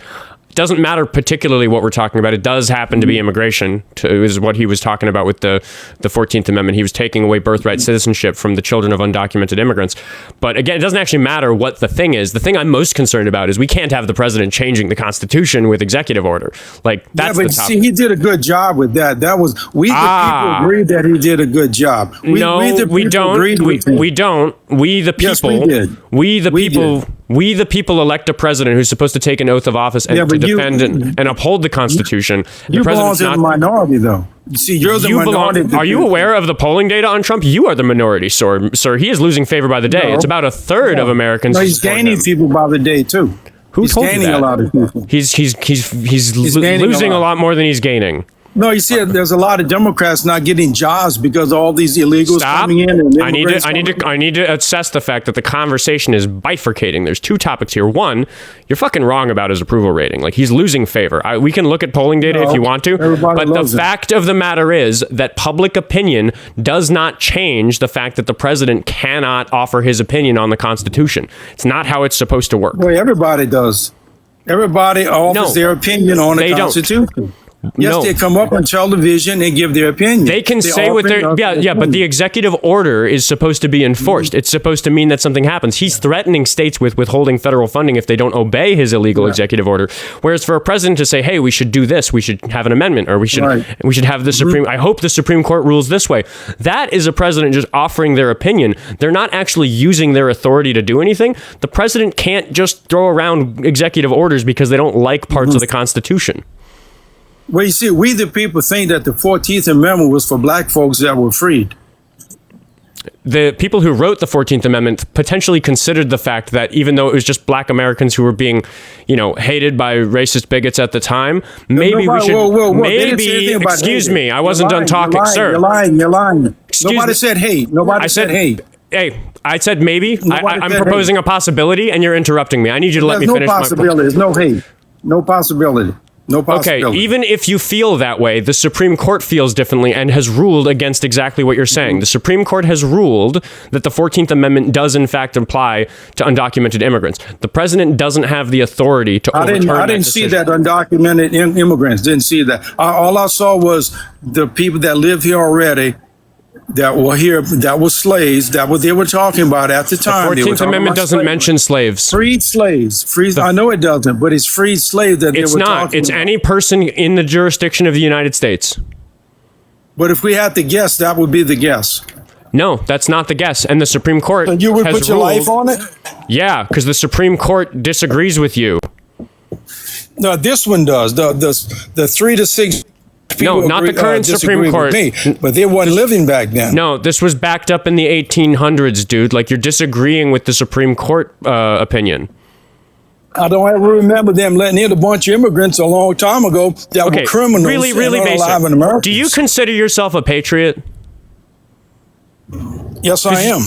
doesn't matter particularly what we're talking about. It does happen to be immigration, is what he was talking about with the 14th Amendment. He was taking away birthright citizenship from the children of undocumented immigrants. But again, it doesn't actually matter what the thing is. The thing I'm most concerned about is we can't have the president changing the Constitution with executive order. Like, that's the topic. See, he did a good job with that. The people agreed that he did a good job. We don't. We, the people. Yes, we did. We, the people, elect a president who's supposed to take an oath of office and to defend and uphold the Constitution. You belong to the minority, though. You see, you're the minority. Are you aware of the polling data on Trump? You are the minority, sir. He is losing favor by the day. It's about a third of Americans. No, he's gaining people by the day, too. He's gaining a lot of people. He's losing a lot more than he's gaining. No, you see, there's a lot of Democrats not getting jobs because of all these illegals coming in. And I need to assess the fact that the conversation is bifurcating. There's two topics here. One, you're fucking wrong about his approval rating. Like, he's losing favor. We can look at polling data if you want to, but the fact of the matter is that public opinion does not change the fact that the president cannot offer his opinion on the Constitution. It's not how it's supposed to work. Well, everybody does. Everybody offers their opinion on the Constitution. Yes, they come up on television and give their opinion. They can say what they're... but the executive order is supposed to be enforced. It's supposed to mean that something happens. He's threatening states with withholding federal funding if they don't obey his illegal executive order. Whereas for a president to say, hey, we should do this, we should have an amendment, or we should have the Supreme... I hope the Supreme Court rules this way. That is a president just offering their opinion. They're not actually using their authority to do anything. The president can't just throw around executive orders because they don't like parts of the Constitution. Well, you see, we the people think that the 14th Amendment was for black folks that were freed. The people who wrote the 14th Amendment potentially considered the fact that even though it was just black Americans who were being, hated by racist bigots at the time, maybe we should... Excuse me, I wasn't done talking, sir. You're lying. Nobody said hate. Nobody said hate. Hey, I said maybe. I'm proposing a possibility, and you're interrupting me. I need you to let me finish. No possibility. There's no hate. No possibility. No possibility. Okay, even if you feel that way, the Supreme Court feels differently and has ruled against exactly what you're saying. The Supreme Court has ruled that the 14th Amendment does in fact apply to undocumented immigrants. The president doesn't have the authority to overturn that I didn't see that undocumented immigrants. Didn't see that. All I saw was the people that live here already, that were here, that were slaves, that what they were talking about at the time. The 14th Amendment doesn't mention slaves. Freed slaves. I know it doesn't, but it's freed slaves that they were talking about. It's not. It's any person in the jurisdiction of the United States. But if we had to guess, that would be the guess. No, that's not the guess. And the Supreme Court you would put your life on it? Yeah, because the Supreme Court disagrees with you. No, this one does. The 3 to 6... No, not the current Supreme Court. But they weren't living back then. No, this was backed up in the 1800s, dude. Like, you're disagreeing with the Supreme Court opinion. I don't ever remember them letting in a bunch of immigrants a long time ago that were criminals. Really basic. In America. Do you consider yourself a patriot? Yes, I am.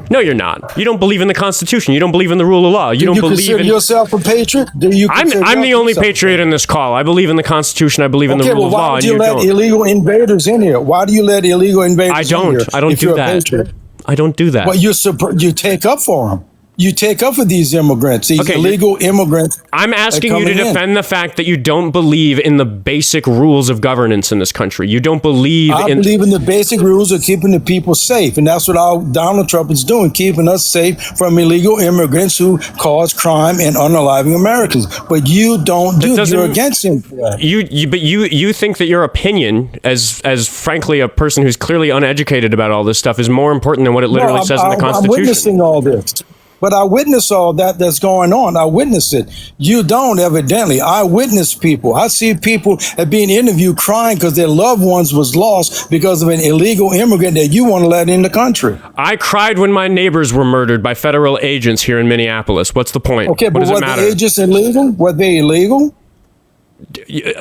No, you're not. You don't believe in the Constitution. You don't believe in the rule of law. Do you consider yourself a patriot? I'm the only patriot in this call. I believe in the Constitution. I believe in the rule of law. Why would you let illegal invaders in here? Why do you let illegal invaders in here? I don't do that. I don't do that. Well, you take up for them. You take up for these immigrants, these illegal immigrants. I'm asking you to defend the fact that you don't believe in the basic rules of governance in this country. You don't believe I believe in the basic rules of keeping the people safe. And that's what Donald Trump is doing, keeping us safe from illegal immigrants who cause crime and unaliving Americans. But you don't do it. You're against him for that. You think that your opinion, as frankly a person who's clearly uneducated about all this stuff, is more important than what it literally says in the Constitution. I'm witnessing all this. But I witness all that's going on. I witness it. You don't, evidently. I witness people. I see people being interviewed crying because their loved ones was lost because of an illegal immigrant that you want to let in the country. I cried when my neighbors were murdered by federal agents here in Minneapolis. What's the point? Okay, but were the agents illegal? Were they illegal?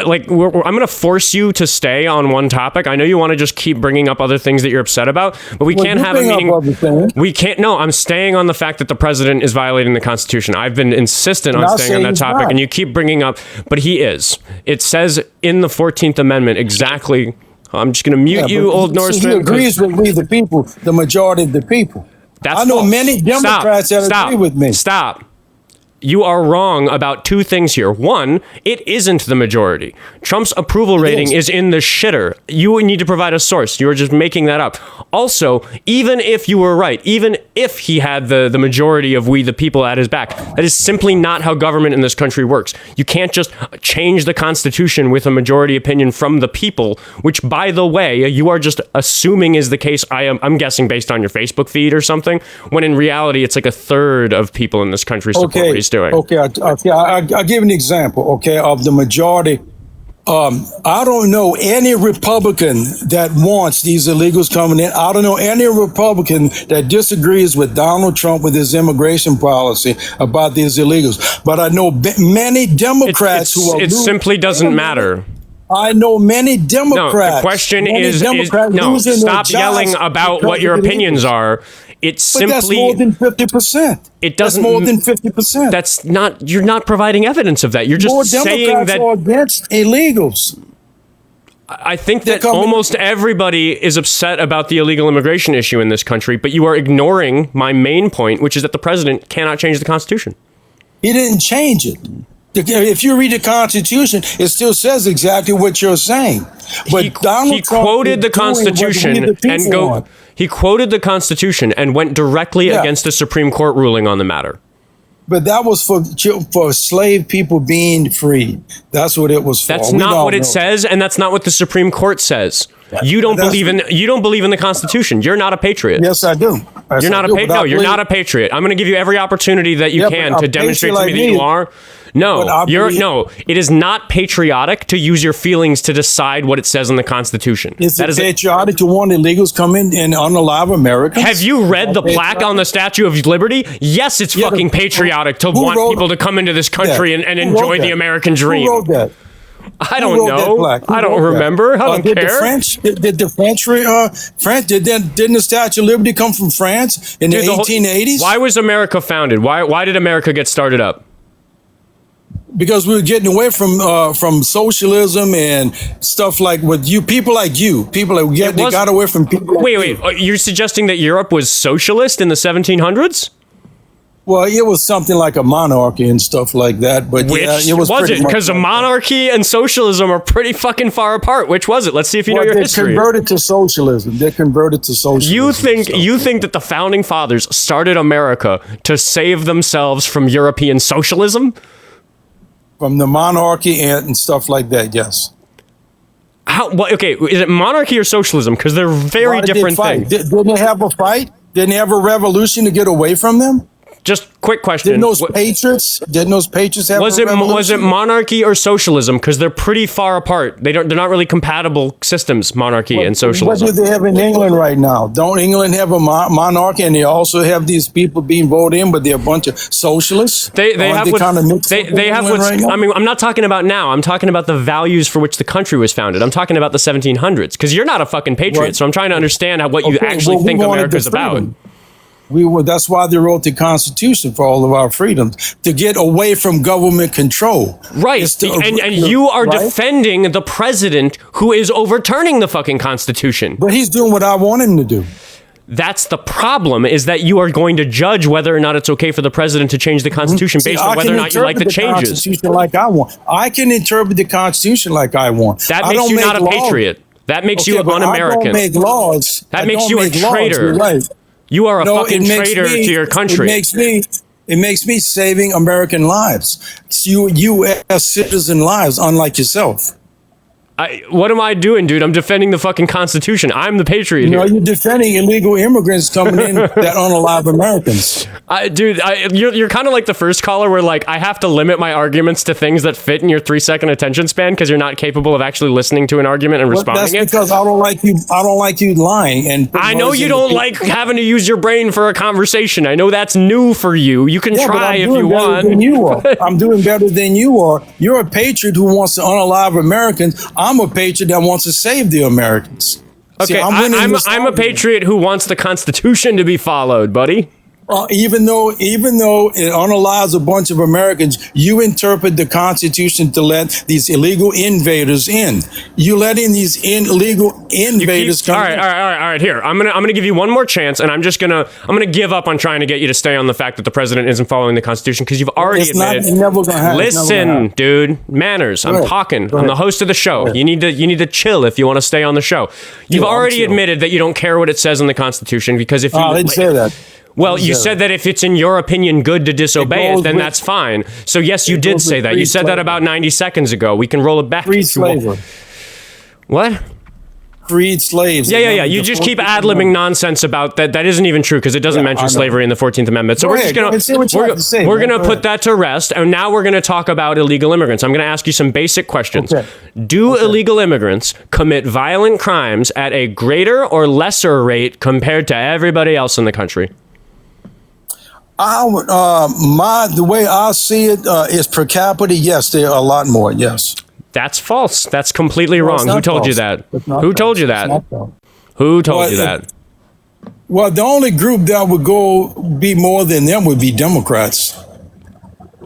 Like, I'm going to force you to stay on one topic. I know you want to just keep bringing up other things that you're upset about, but we can't have a meeting. We can't. No, I'm staying on the fact that the president is violating the Constitution. I've been insistent on staying on that topic, and you keep bringing up, but he is. It says in the 14th Amendment exactly. I'm just going to mute you, old Norseman. He agrees with we, the people, the majority of the people. I know many Democrats that agree with me. Stop. you are wrong about two things here. One, it isn't the majority. Trump's approval rating is in the shitter. You need to provide a source. You are just making that up. Also, even if you were right, even if he had the majority of we the people at his back, that is simply not how government in this country works. You can't just change the Constitution with a majority opinion from the people, which, by the way, you are just assuming is the case. I'm guessing based on your Facebook feed or something, when in reality it's like a third of people in this country support what he's doing. Okay, I'll give an example, of the majority. I don't know any Republican that wants these illegals coming in. I don't know any Republican that disagrees with Donald Trump with his immigration policy about these illegals. But I know many Democrats who are... It simply doesn't matter. I know many Democrats. No, the question is stop yelling about what your opinions are. It's simply... But that's more than 50%. It doesn't... That's more than 50%. That's not... You're not providing evidence of that. You're just saying that... More Democrats are against illegals. I think that almost everybody is upset about the illegal immigration issue in this country, but you are ignoring my main point, which is that the president cannot change the Constitution. He didn't change it. If you read the Constitution, it still says exactly what you're saying. But he quoted the Constitution He quoted the Constitution and went directly against the Supreme Court ruling on the matter. But that was for slave people being freed. That's what it was for. That's not what it says, and that's not what the Supreme Court says. You don't believe in the Constitution. You're not a patriot. Yes, I do. You're not a patriot. No, you're not a patriot. I'm going to give you every opportunity that you can to demonstrate to me that you are. No, it is not patriotic to use your feelings to decide what it says in the Constitution. Is it patriotic to want illegals come in and unalive Americans? Have you read the plaque on the Statue of Liberty? Yes, it's fucking patriotic to want people to come into this country and enjoy the American dream. Who wrote that? I don't know. I don't remember. I don't care. Didn't the Statue of Liberty come from France in the 1880s? Why was America founded? Why did America get started up? Because we were getting away from socialism and stuff like people like you. They got away from people like Wait. You're suggesting that Europe was socialist in the 1700s? Well, it was something like a monarchy and stuff like that. But it was it? Because a monarchy and socialism are pretty fucking far apart. Which was it? Let's see if you know your history. They converted to socialism. You think that the founding fathers started America to save themselves from European socialism? From the monarchy and stuff like that, yes. Okay, is it monarchy or socialism? Because they're very different things. Didn't they have a fight? Didn't they have a revolution to get away from them? Just quick question. Didn't those patriots have a revolution? Was it monarchy or socialism? Because they're pretty far apart. They're not really compatible systems, monarchy and socialism. What do they have in England right now? Don't England have a monarchy and they also have these people being voted in, but they're a bunch of socialists? They have I mean, I'm not talking about now. I'm talking about the values for which the country was founded. I'm talking about the 1700s. Because you're not a fucking patriot, so I'm trying to understand what you actually think America's about. That's why they wrote the Constitution for all of our freedoms, to get away from government control. Right. And you are defending the president who is overturning the fucking Constitution. But he's doing what I want him to do. That's the problem, is that you are going to judge whether or not it's okay for the president to change the Constitution based on whether or not you like the changes. Constitution like I want. I can interpret the Constitution like I want. That makes you not a patriot. That makes you un-American. I don't make laws. That makes you a traitor. Right. You are a fucking traitor to your country. It makes me saving American lives. It's U.S. citizen lives, unlike yourself. What am I doing, dude? I'm defending the fucking Constitution. I'm the patriot here. You're defending illegal immigrants coming in that unalive Americans. You're kind of like the first caller where I have to limit my arguments to things that fit in your 3-second attention span because you're not capable of actually listening to an argument and responding. That's because I don't like you lying. And I know you don't like having to use your brain for a conversation. I know that's new for you. You can try if you want. I'm doing better than you are. You're a patriot who wants to unalive Americans. I'm a patriot that wants to save the Americans. Okay, I'm a patriot who wants the Constitution to be followed, buddy. even though it unallows a bunch of Americans, you interpret the Constitution to let these illegal invaders in. You letting these illegal invaders come in. All right. Here, I'm gonna give you one more chance, and I'm gonna give up on trying to get you to stay on the fact that the president isn't following the Constitution because you've already admitted. Never gonna happen. Listen, dude, manners. I'm talking. I'm the host of the show. You need to chill if you want to stay on the show. You've already admitted that you don't care what it says in the Constitution because if you I didn't say that. Well, you said that if it's in your opinion good to disobey it, then that's fine. So yes, you did say that. You said that about 90 seconds ago. We can roll it back. Freed slavery. What? Freed slaves. Yeah. You just keep ad-libbing nonsense about that. That isn't even true because it doesn't mention slavery in the 14th Amendment. So we're gonna put that to rest, and now we're gonna talk about illegal immigrants. I'm gonna ask you some basic questions. Do illegal immigrants commit violent crimes at a greater or lesser rate compared to everybody else in the country? The way I see it is per capita. Yes, there are a lot more. Yes. That's false. That's completely wrong. Who told you that? Who told you that? Who told you that? Well, the only group that would be more than them would be Democrats.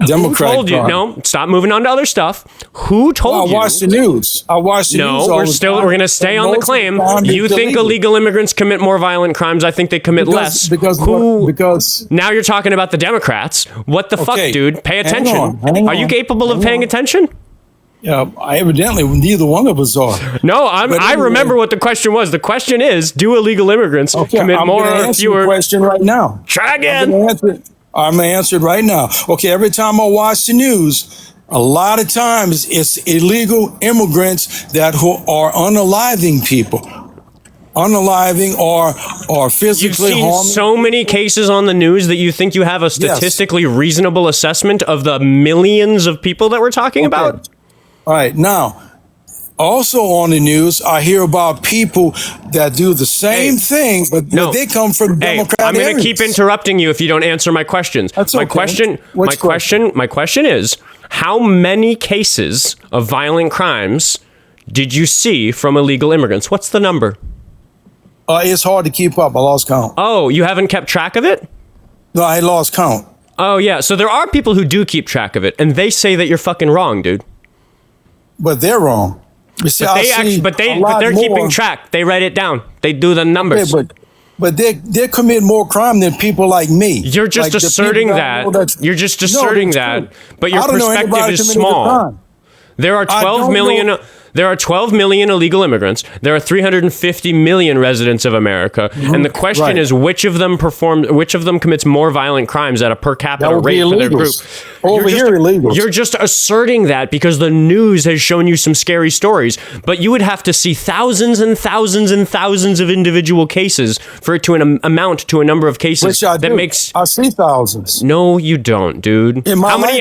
Who told you? No, stop moving on to other stuff. Who told you? I watched the news. No, we're going to stay on the claim. You think illegal immigrants commit more violent crimes? I think they commit less. Because now you're talking about the Democrats. What the fuck, dude? Pay attention. Are you capable of paying attention? Yeah, evidently neither one of us are. No, I remember what the question was. The question is, do illegal immigrants commit more or fewer? The question right now. Try again. I'm going to answer it right now. Okay, every time I watch the news, a lot of times it's illegal immigrants that are unaliving people. Unaliving or physically harming. You've seen so many cases on the news that you think you have a statistically reasonable assessment of the millions of people that we're talking about? All right, now, also on the news, I hear about people that do the same thing, but they come from Democratic I'm going to keep interrupting you if you don't answer my questions. That's my question. My question is: how many cases of violent crimes did you see from illegal immigrants? What's the number? It's hard to keep up. I lost count. Oh, you haven't kept track of it? No, I lost count. Oh yeah, so there are people who do keep track of it, and they say that you're fucking wrong, dude. But they're wrong. You see, but they're keeping track. They write it down. They do the numbers. But they commit more crime than people like me. You're just asserting that. You're just asserting that. But your perspective is small. There are 12 million. There are 12 million illegal immigrants. There are 350 million residents of America, and the question is which of them commits more violent crimes at a per capita rate for their group. You're just asserting that because the news has shown you some scary stories, but you would have to see thousands and thousands and thousands of individual cases for it to amount to a number of cases. Which I see thousands. No, you don't, dude. How many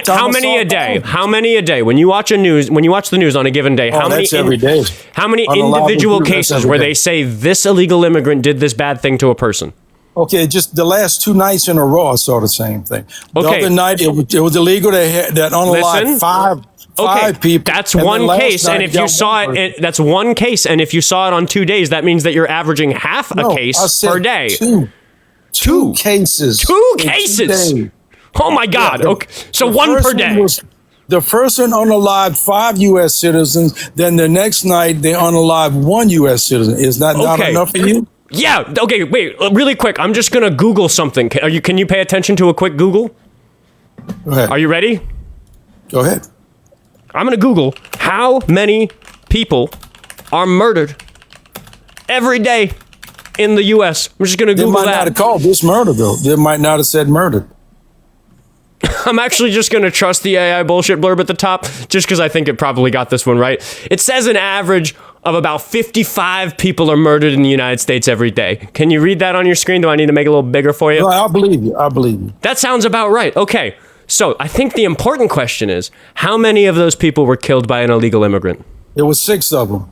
a day? How many a day? When you watch the news on a given day, every day. How many individual cases where they say this illegal immigrant did this bad thing to a person? Okay, just the last 2 nights in a row, I saw the same thing. The other night, it was illegal that unalived five people. That's one case, and if you saw it, that's one case, and if you saw it on 2 days, that means that you're averaging half a case per day. Two cases. 2 cases. Oh my God! Yeah, okay, so one per day. The first one unalived 5 U.S. citizens. Then the next night they unalived 1 U.S. citizen. Is that not enough for you? Yeah. Okay. Wait. Really quick. I'm just gonna Google something. Can you pay attention to a quick Google? Go ahead. Are you ready? Go ahead. I'm gonna Google how many people are murdered every day in the U.S. I'm just gonna Google that. They might not have called this murder though. They might not have said murder. I'm actually just going to trust the AI bullshit blurb at the top just because I think it probably got this one right. It says an average of about 55 people are murdered in the United States every day. Can you read that on your screen? Do I need to make it a little bigger for you? No, I believe you. That sounds about right. Okay. So I think the important question is, how many of those people were killed by an illegal immigrant? It was 6 of them.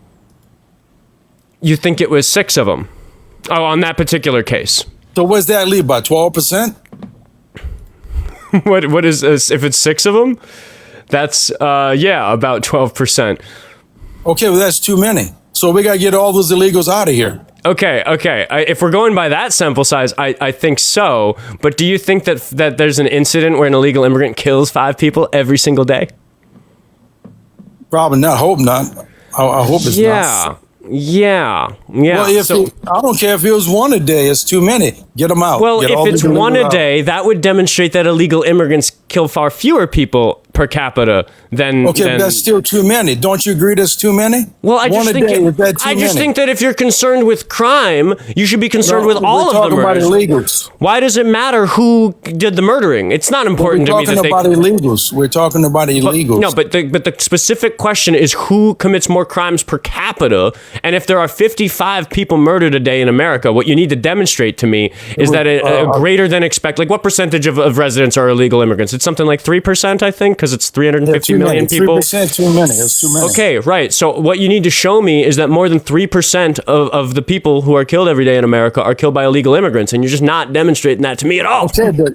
You think it was 6 of them? Oh, on that particular case. So what's that leave, by 12%? What is this? If it's 6 of them, that's about 12%. Okay, well that's too many. So we gotta get all those illegals out of here. Okay. If we're going by that sample size, I think so. But do you think that there's an incident where an illegal immigrant kills 5 people every single day? Probably not. Hope not. I hope it's not. Yeah. Well, I don't care if it was 1 a day. It's too many. Get them out. Well, if it's 1 a day, that would demonstrate that illegal immigrants kill far fewer people per capita than. Okay, but that's still too many. Don't you agree that's too many? Well, I just think that if you're concerned with crime, you should be concerned with all of the murders. We're talking about illegals. Why does it matter who did the murdering? It's not important to me that they. We're talking about illegals. But the specific question is who commits more crimes per capita. And if there are 55 people murdered a day in America, what you need to demonstrate to me is that a greater than expected, like what percentage of residents are illegal immigrants? It's something like 3%, I think, because it's 350 million people. 3%, too many. It's too many. Okay, right. So what you need to show me is that more than 3% of the people who are killed every day in America are killed by illegal immigrants, and you're just not demonstrating that to me at all. Okay, but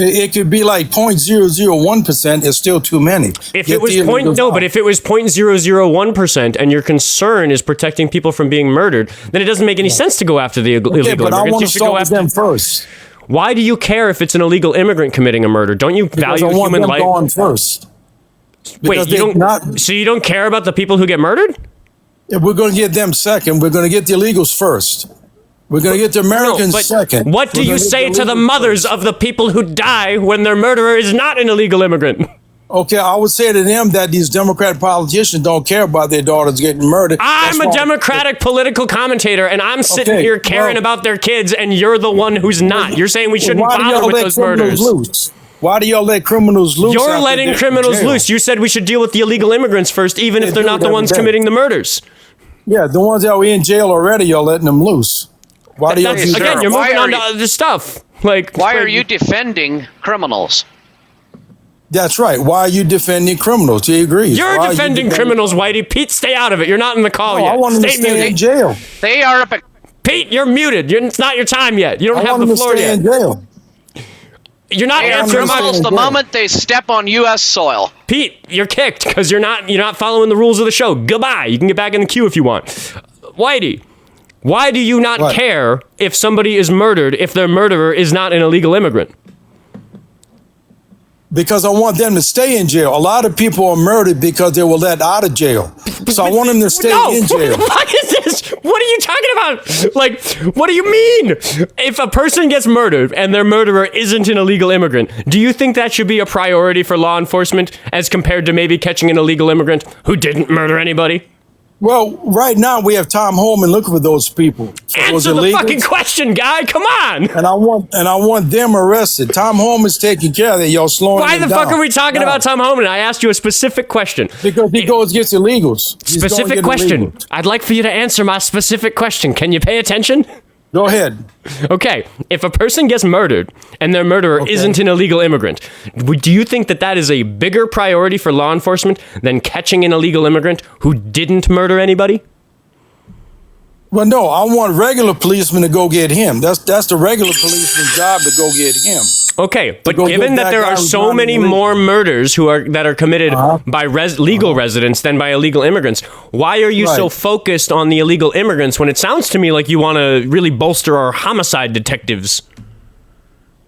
it could be like 0.001%. It's still too many. If it was 0.001% and your concern is protecting people from being murdered, then it doesn't make any sense to go after the illegal immigrants. But I want to start with them first. Why do you care if it's an illegal immigrant committing a murder? Don't you value human life? Going first. Wait, so you don't care about the people who get murdered? If we're going to get them second, we're going to get the illegals first. We're going to get the Americans second. What do you say to the mothers of the people who die when their murderer is not an illegal immigrant? Okay, I would say to them that these Democrat politicians don't care about their daughters getting murdered. I'm a Democratic political commentator, and I'm sitting here caring about their kids, and you're the one who's not. You're saying we shouldn't bother with those murders. Why do y'all let criminals loose? You're letting criminals loose. You said we should deal with the illegal immigrants first, even if they're not the ones committing the murders. Yeah, the ones that were in jail already, y'all letting them loose. Why do y'all do that? Again, you're moving on to other stuff. Why are you defending criminals? That's right. Why are you defending criminals? He agrees. You're defending criminals, Whitey. Pete, stay out of it. You're not in the call yet. I want them to stay in jail. They are up at... Pete, you're muted. It's not your time yet. You don't have the floor yet. In jail. You're not answering criminals the moment they step on U.S. soil. Pete, you're kicked because you're not following the rules of the show. Goodbye. You can get back in the queue if you want. Whitey, why do you not care if somebody is murdered if their murderer is not an illegal immigrant? Because I want them to stay in jail. A lot of people are murdered because they were let out of jail. So I want them to stay in jail. What the fuck is this? What are you talking about? Like, what do you mean? If a person gets murdered and their murderer isn't an illegal immigrant, do you think that should be a priority for law enforcement as compared to maybe catching an illegal immigrant who didn't murder anybody? Well, right now we have Tom Holman looking for those people. Answer the fucking question, guy. Come on. And I want them arrested. Tom Holman's taking care of that. Y'all slowing Why the fuck are we talking about Tom Holman? I asked you a specific question. Because he goes against illegals. Specific question. I'd like for you to answer my specific question. Can you pay attention? Go ahead. Okay, if a person gets murdered and their murderer isn't an illegal immigrant, do you think that is a bigger priority for law enforcement than catching an illegal immigrant who didn't murder anybody? Well, no, I want regular policemen to go get him. That's the regular policeman's job to go get him. Okay, but given that there are so many more murders that are committed by legal residents than by illegal immigrants, why are you so focused on the illegal immigrants when it sounds to me like you want to really bolster our homicide detectives?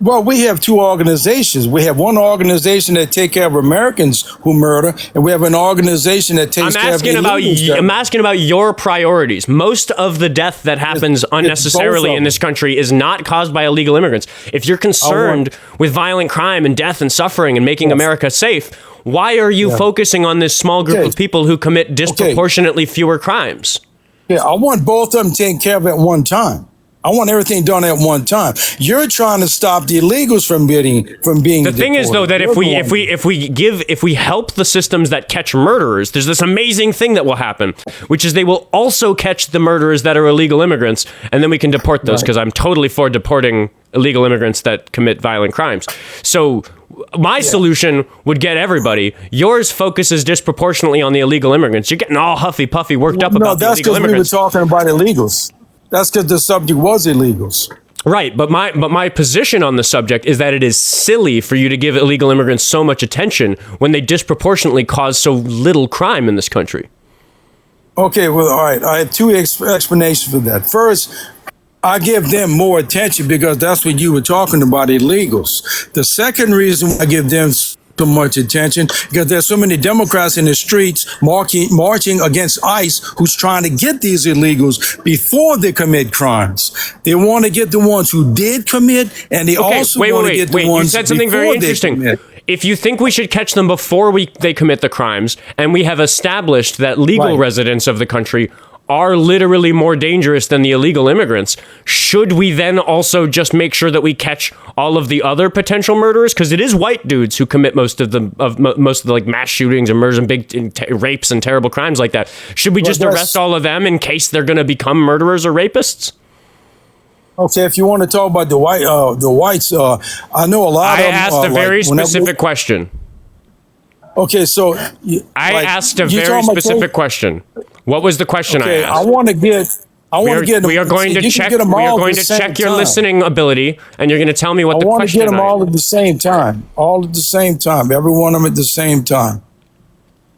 Well, we have two organizations. We have one organization that take care of Americans who murder, and we have an organization that takes care of illegals. I'm asking about your priorities. Most of the death that happens unnecessarily in this country is not caused by illegal immigrants. If you're concerned with violent crime and death and suffering and making America safe, why are you focusing on this small group of people who commit disproportionately fewer crimes? Yeah, I want both of them taken care of at one time. I want everything done at one time. You're trying to stop the illegals from being. The thing is, though, that if we help the systems that catch murderers, there's this amazing thing that will happen, which is they will also catch the murderers that are illegal immigrants, and then we can deport those because I'm totally for deporting illegal immigrants that commit violent crimes. So my solution would get everybody. Yours focuses disproportionately on the illegal immigrants. You're getting all huffy puffy worked up about the illegal immigrants. No, that's because we were talking about illegals. That's because the subject was illegals. Right, but my position on the subject is that it is silly for you to give illegal immigrants so much attention when they disproportionately cause so little crime in this country. Okay, well, all right. I have two explanations for that. First, I give them more attention because that's what you were talking about, illegals. The second reason I give them so much attention because there's so many Democrats in the streets marching against ICE who's trying to get these illegals before they commit crimes. They want to get the ones who did commit, and they also want to get the ones. You said something very interesting. If you think we should catch them before they commit the crimes, and we have established that legal residents of the country are literally more dangerous than the illegal immigrants, should we then also just make sure that we catch all of the other potential murderers? Because it is white dudes who commit most of the like mass shootings and murders and big rapes and terrible crimes like that. Should we just arrest all of them in case they're going to become murderers or rapists? Okay, if you want to talk about the whites, I know a lot of them. I asked a very specific question. Okay, so I asked a very specific question. What was the question I asked? We are going to check your listening ability, and you're going to tell me what the question is. I want to get them all at the same time. All at the same time. Every one of them at the same time.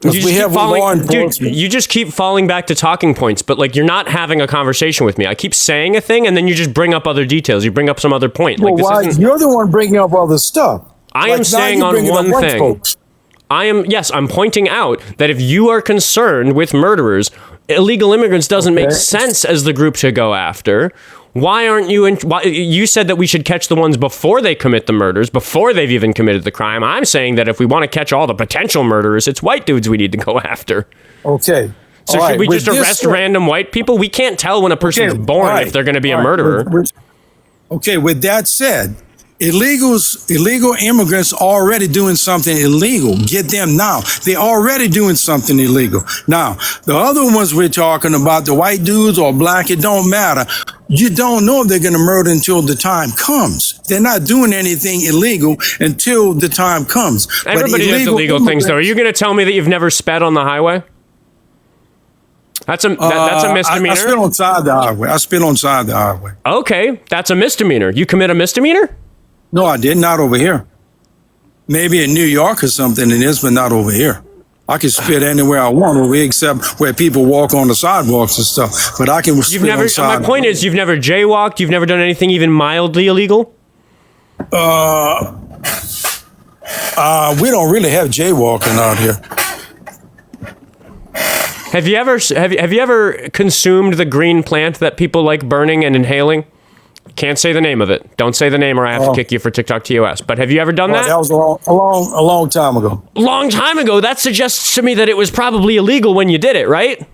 You just keep falling back to talking points, but like you're not having a conversation with me. I keep saying a thing, and then you just bring up other details. You bring up some other point. Well, you're the one bringing up other stuff. I am saying on one thing. I'm pointing out that if you are concerned with murderers, illegal immigrants doesn't make sense as the group to go after. Why aren't you you said that we should catch the ones before they commit the murders, before they've even committed the crime. I'm saying that if we want to catch all the potential murderers, it's white dudes we need to go after. Okay. So should we just arrest random white people? We can't tell when a person is born if they're going to be a murderer. Okay, with that said, illegal immigrants already doing something illegal. Get them now. They're already doing something illegal. Now, the other ones we're talking about, the white dudes or black, it don't matter. You don't know if they're going to murder until the time comes. They're not doing anything illegal until the time comes. Everybody does illegal things, though. Are you going to tell me that you've never sped on the highway? That's a misdemeanor. I spit on side the highway. Okay, that's a misdemeanor. You commit a misdemeanor? No, I did not over here. Maybe in New York or something it is, but not over here. I can spit anywhere I want over here except where people walk on the sidewalks and stuff. But I can spit on sidewalks. My point is, you've never jaywalked, you've never done anything even mildly illegal? We don't really have jaywalking out here. Have you ever consumed the green plant that people like burning and inhaling? Can't say the name of it. Don't say the name or I have to kick you for TikTok TOS. But have you ever done that? That was a long time ago. Long time ago? That suggests to me that it was probably illegal when you did it, right?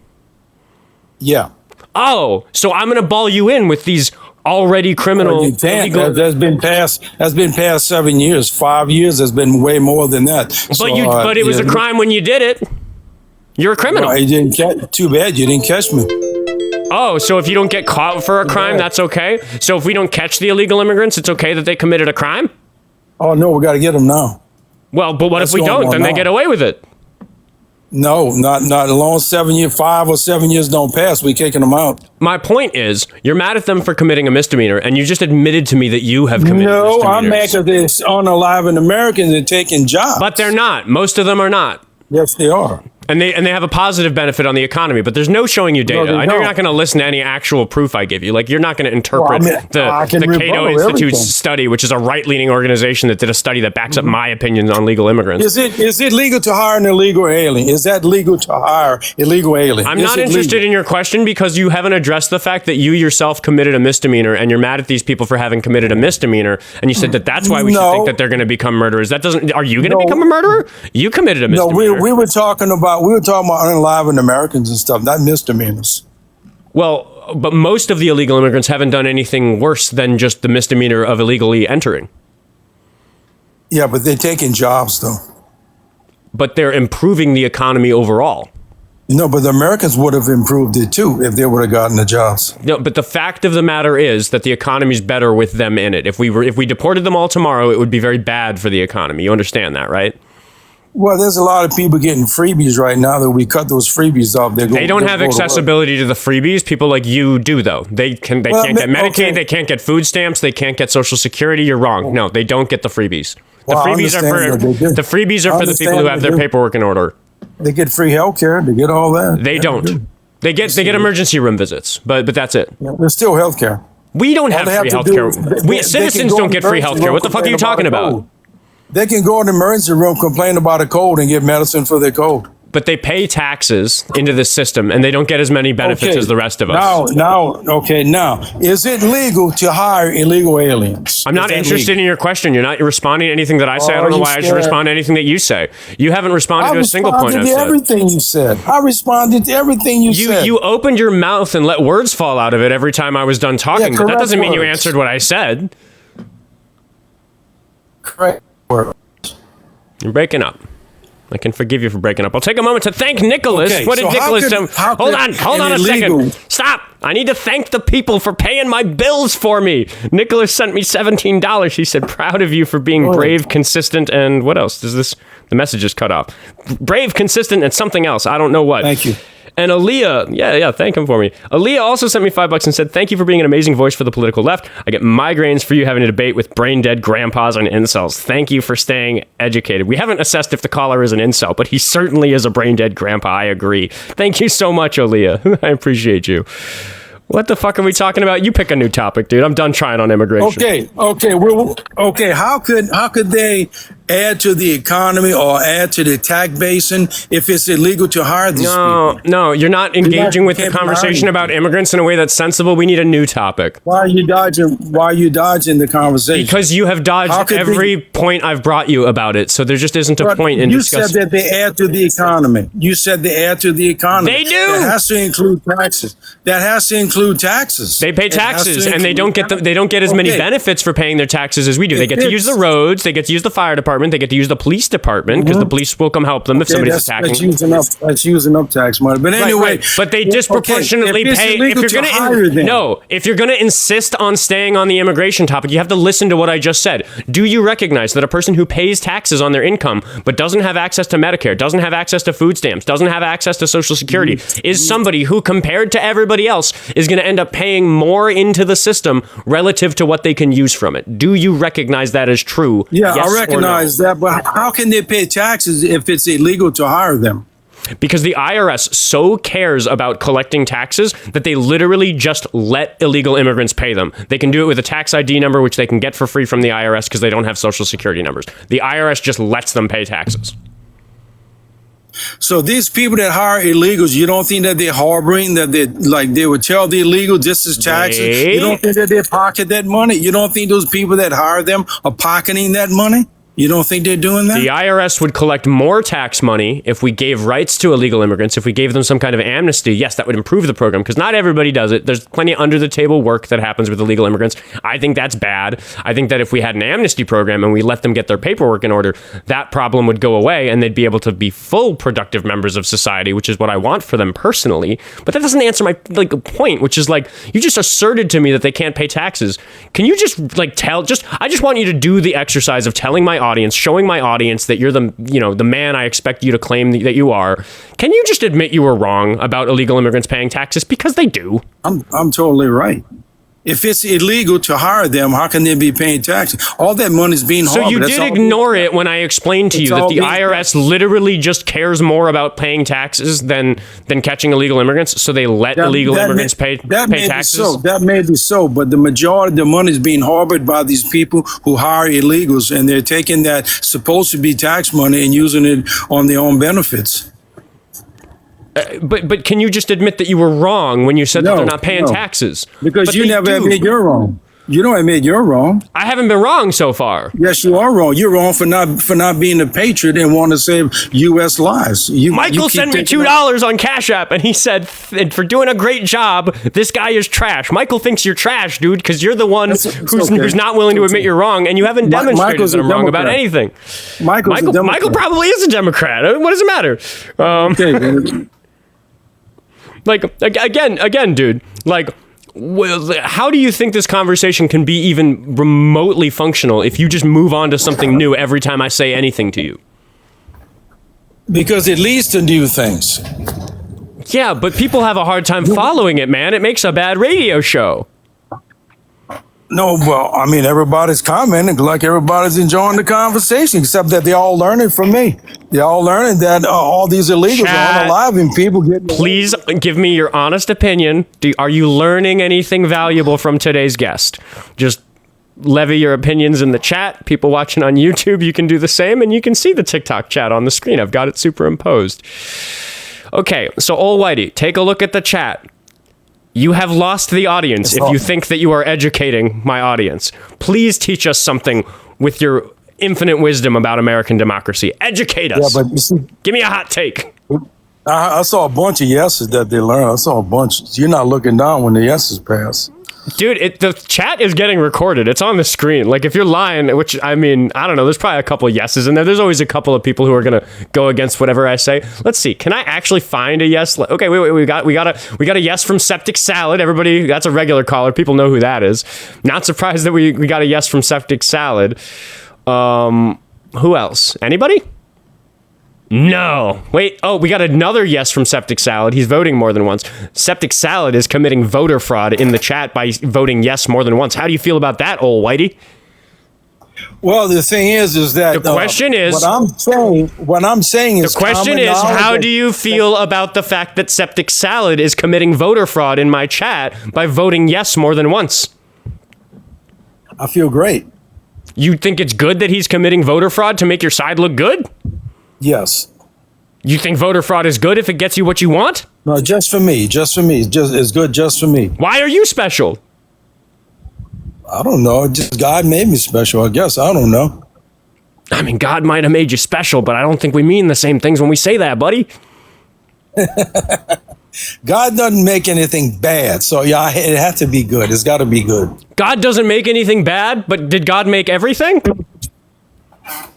Yeah. Oh, so I'm going to ball you in with these already criminal illegal... That's been past 7 years. 5 years has been way more than that. But it was a crime when you did it. You're a criminal. Well, too bad you didn't catch me. Oh, so if you don't get caught for a crime, that's okay? So if we don't catch the illegal immigrants, it's okay that they committed a crime? Oh, no, we got to get them now. Well, but what if we don't? Then they get away with it. No, not as long as 5 or 7 years don't pass, we kicking them out. My point is, you're mad at them for committing a misdemeanor, and you just admitted to me that you have committed misdemeanors. No, I'm mad at this unaliving Americans and taking jobs. But they're not. Most of them are not. Yes, they are. And they have a positive benefit on the economy, but there's no showing you data. I know you're not going to listen to any actual proof I give you. Like, you're not going to interpret the Cato Institute's study, which is a right-leaning organization that did a study that backs up my opinions on legal immigrants. Is it legal to hire an illegal alien? Is that legal to hire illegal alien? I'm not interested in your question because you haven't addressed the fact that you yourself committed a misdemeanor, and you're mad at these people for having committed a misdemeanor, and you said that that's why we should think that they're going to become murderers. Are you going to become a murderer? You committed a misdemeanor. No, we were talking about unaliving Americans and stuff, not misdemeanors. Well, but most of the illegal immigrants haven't done anything worse than just the misdemeanor of illegally entering. Yeah, but they're taking jobs, though. But they're improving the economy overall. No, but the Americans would have improved it, too, if they would have gotten the jobs. No, but the fact of the matter is that the economy's better with them in it. If we deported them all tomorrow, it would be very bad for the economy. You understand that, right? Well, there's a lot of people getting freebies right now that we cut those freebies off. They don't have accessibility to the freebies. People like you do, though. They can't get Medicaid. They can't get food stamps. They can't get Social Security. You're wrong. No, they don't get the freebies. The freebies are for the people who have their paperwork in order. They get free health care. They get all that. They don't. They get emergency room visits, but that's it. Yeah, there's still healthcare. We don't have free healthcare. We citizens don't get free healthcare. What the fuck are you talking about? They can go in the emergency room, complain about a cold, and get medicine for their cold. But they pay taxes into the system, and they don't get as many benefits as the rest of us. Now, is it legal to hire illegal aliens? I'm not interested in your question. You're not responding to anything that I say. I don't know why I should respond to anything that you say. You haven't responded to a single point I've said. I responded to everything you said. I responded to everything you said. You opened your mouth and let words fall out of it every time I was done talking, but that doesn't mean you answered what I said. Correct words. You're breaking up. I can forgive you for breaking up. I'll take a moment to thank Nicholas. Okay, what did Nicholas do? Hold on a second. Stop. I need to thank the people for paying my bills for me. Nicholas sent me $17. He said, proud of you for being brave, consistent, and what else? The message is cut off. Brave, consistent, and something else. I don't know what. Thank you. And Aaliyah, thank him for me. Aaliyah also sent me $5 and said, thank you for being an amazing voice for the political left. I get migraines for you having a debate with brain dead grandpas and incels. Thank you for staying educated. We haven't assessed if the caller is an incel, but he certainly is a brain dead grandpa. I agree. Thank you so much, Aaliyah. I appreciate you. What the fuck are we talking about? You pick a new topic, dude. I'm done trying on immigration. Okay. How could they add to the economy or add to the tax basin if it's illegal to hire these people? No, you're not engaging with the conversation about immigrants in a way that's sensible. We need a new topic. Why are you dodging the conversation? Because you have dodged every point I've brought you about it. So there just isn't a point in discussing. You said that they add to the economy. They do. That has to include taxes. They pay taxes, and they don't get as many benefits for paying their taxes as we do. They get to use the roads, they get to use the fire department, they get to use the police department because the police will come help them if somebody's attacking. That's using up tax money. But anyway, right. But they disproportionately pay. If you're going to insist on staying on the immigration topic, you have to listen to what I just said. Do you recognize that a person who pays taxes on their income but doesn't have access to Medicare, doesn't have access to food stamps, doesn't have access to Social Security, is somebody who, compared to everybody else, is going to end up paying more into the system relative to what they can use from it? Do you recognize that as true? Yeah, yes, I recognize that, but how can they pay taxes if it's illegal to hire them? Because the IRS so cares about collecting taxes that they literally just let illegal immigrants pay them. They can do it with a tax ID number, which they can get for free from the IRS because they don't have Social Security numbers. The IRS just lets them pay taxes. So these people that hire illegals, you don't think that they're harboring, that they would tell the illegal this is taxes? You don't think that they pocket that money? You don't think those people that hire them are pocketing that money? You don't think they're doing that? The IRS would collect more tax money if we gave rights to illegal immigrants, if we gave them some kind of amnesty. Yes, that would improve the program because not everybody does it. There's plenty of under the table work that happens with illegal immigrants. I think that's bad. I think that if we had an amnesty program and we let them get their paperwork in order, that problem would go away and they'd be able to be full productive members of society, which is what I want for them personally. But that doesn't answer my point, which is you just asserted to me that they can't pay taxes. Can you just I just want you to do the exercise of telling my audience, showing my audience that you're the man I expect you to claim that you are. Can you just admit you were wrong about illegal immigrants paying taxes? Because they do. I'm totally right. If it's illegal to hire them, how can they be paying taxes? All that money is being harbored. So you did ignore it when I explained to you that the IRS literally just cares more about paying taxes than catching illegal immigrants. So they let illegal immigrants pay taxes. That may be so, but the majority of the money is being harbored by these people who hire illegals, and they're taking that supposed to be tax money and using it on their own benefits. But can you just admit that you were wrong when you said that they're not paying taxes? Because you never admit you're wrong. You don't admit you're wrong. I haven't been wrong so far. Yes, you are wrong. You're wrong for not being a patriot and want to save U.S. lives. Michael sent me $2 on Cash App, and he said, for doing a great job, this guy is trash. Michael thinks you're trash, dude, because you're the one who's not willing to admit you're wrong, and you haven't demonstrated that I'm wrong about anything. Michael probably is a Democrat. What does it matter? Again, dude, how do you think this conversation can be even remotely functional if you just move on to something new every time I say anything to you? Because it leads to new things. Yeah, but people have a hard time following it, man. It makes a bad radio show. No, well, I mean, everybody's commenting like everybody's enjoying the conversation, except that they're all learning from me. They're all learning that all these illegals Chat. are alive and people getting. Please give me your honest opinion. Are you learning anything valuable from today's guest? Just levy your opinions in the chat. People watching on YouTube, you can do the same, and you can see the TikTok chat on the screen. I've got it superimposed. Okay, so old whitey, take a look at the chat. You have lost the audience if you think that you are educating my audience. Please teach us something with your infinite wisdom about American democracy. Educate us. Yeah, but you see, give me a hot take. I saw a bunch of yeses that they learned. I saw a bunch. You're not looking down when the yeses pass. Dude, the chat is getting recorded. It's on the screen. Like, if you're lying, which, I mean, I don't know. There's probably a couple of yeses in there. There's always a couple of people who are going to go against whatever I say. Let's see. Can I actually find a yes? Okay, wait. We got a yes from Septic Salad. Everybody, that's a regular caller. People know who that is. Not surprised that we got a yes from Septic Salad. Who else? Anybody? No. Wait. Oh, we got another yes from Septic Salad. He's voting more than once. Septic Salad is committing voter fraud in the chat by voting yes more than once. How do you feel about that, old whitey? Well, the thing is that the question is what I'm saying is the question is how do you feel about the fact that Septic Salad is committing voter fraud in my chat by voting yes more than once? I feel great. You think it's good that he's committing voter fraud to make your side look good? Yes. You think voter fraud is good if it gets you what you want? No, just for me. It's good just for me. Why are you special? I don't know. Just God made me special, I guess. I don't know. I mean, God might have made you special, but I don't think we mean the same things when we say that, buddy. God doesn't make anything bad. So, yeah, it has to be good. It's got to be good. God doesn't make anything bad, but did God make everything?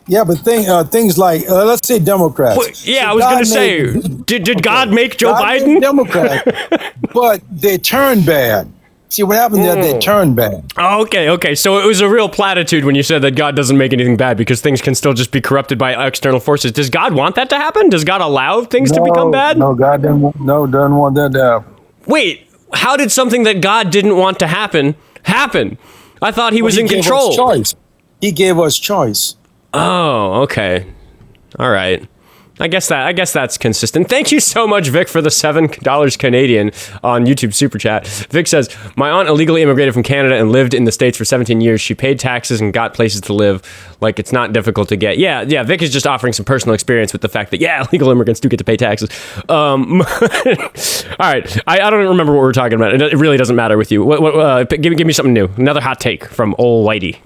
Yeah, but things like, let's say Democrats. Well, yeah, I was going to say, did God make Joe Biden? Democrat, but they turned bad. See, what happened is they turned bad. Oh, okay. So it was a real platitude when you said that God doesn't make anything bad because things can still just be corrupted by external forces. Does God want that to happen? Does God allow things to become bad? No, God doesn't want that to happen. Wait, how did something that God didn't want to happen? I thought he was in control. He gave us choice. Oh, okay. All right. I guess that's consistent. Thank you so much, Vic, for the $7 Canadian on YouTube Super Chat. Vic says, my aunt illegally immigrated from Canada and lived in the States for 17 years. She paid taxes and got places to live. Like, it's not difficult to get. Yeah, Vic is just offering some personal experience with the fact that, illegal immigrants do get to pay taxes. All right. I don't remember what we're talking about. It really doesn't matter with you. Give me something new. Another hot take from old whitey.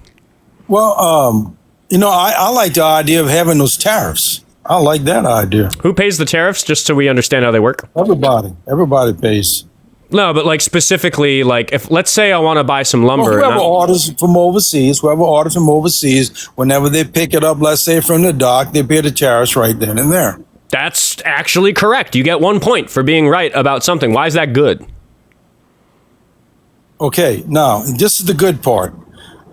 Well, I like the idea of having those tariffs. I like that idea. Who pays the tariffs, just so we understand how they work? Everybody pays. No, but like specifically, like if let's say I want to buy some lumber. Well, whoever orders from overseas, whenever they pick it up, let's say from the dock, they pay the tariffs right then and there. That's actually correct. You get 1 point for being right about something. Why is that good? Okay, now this is the good part.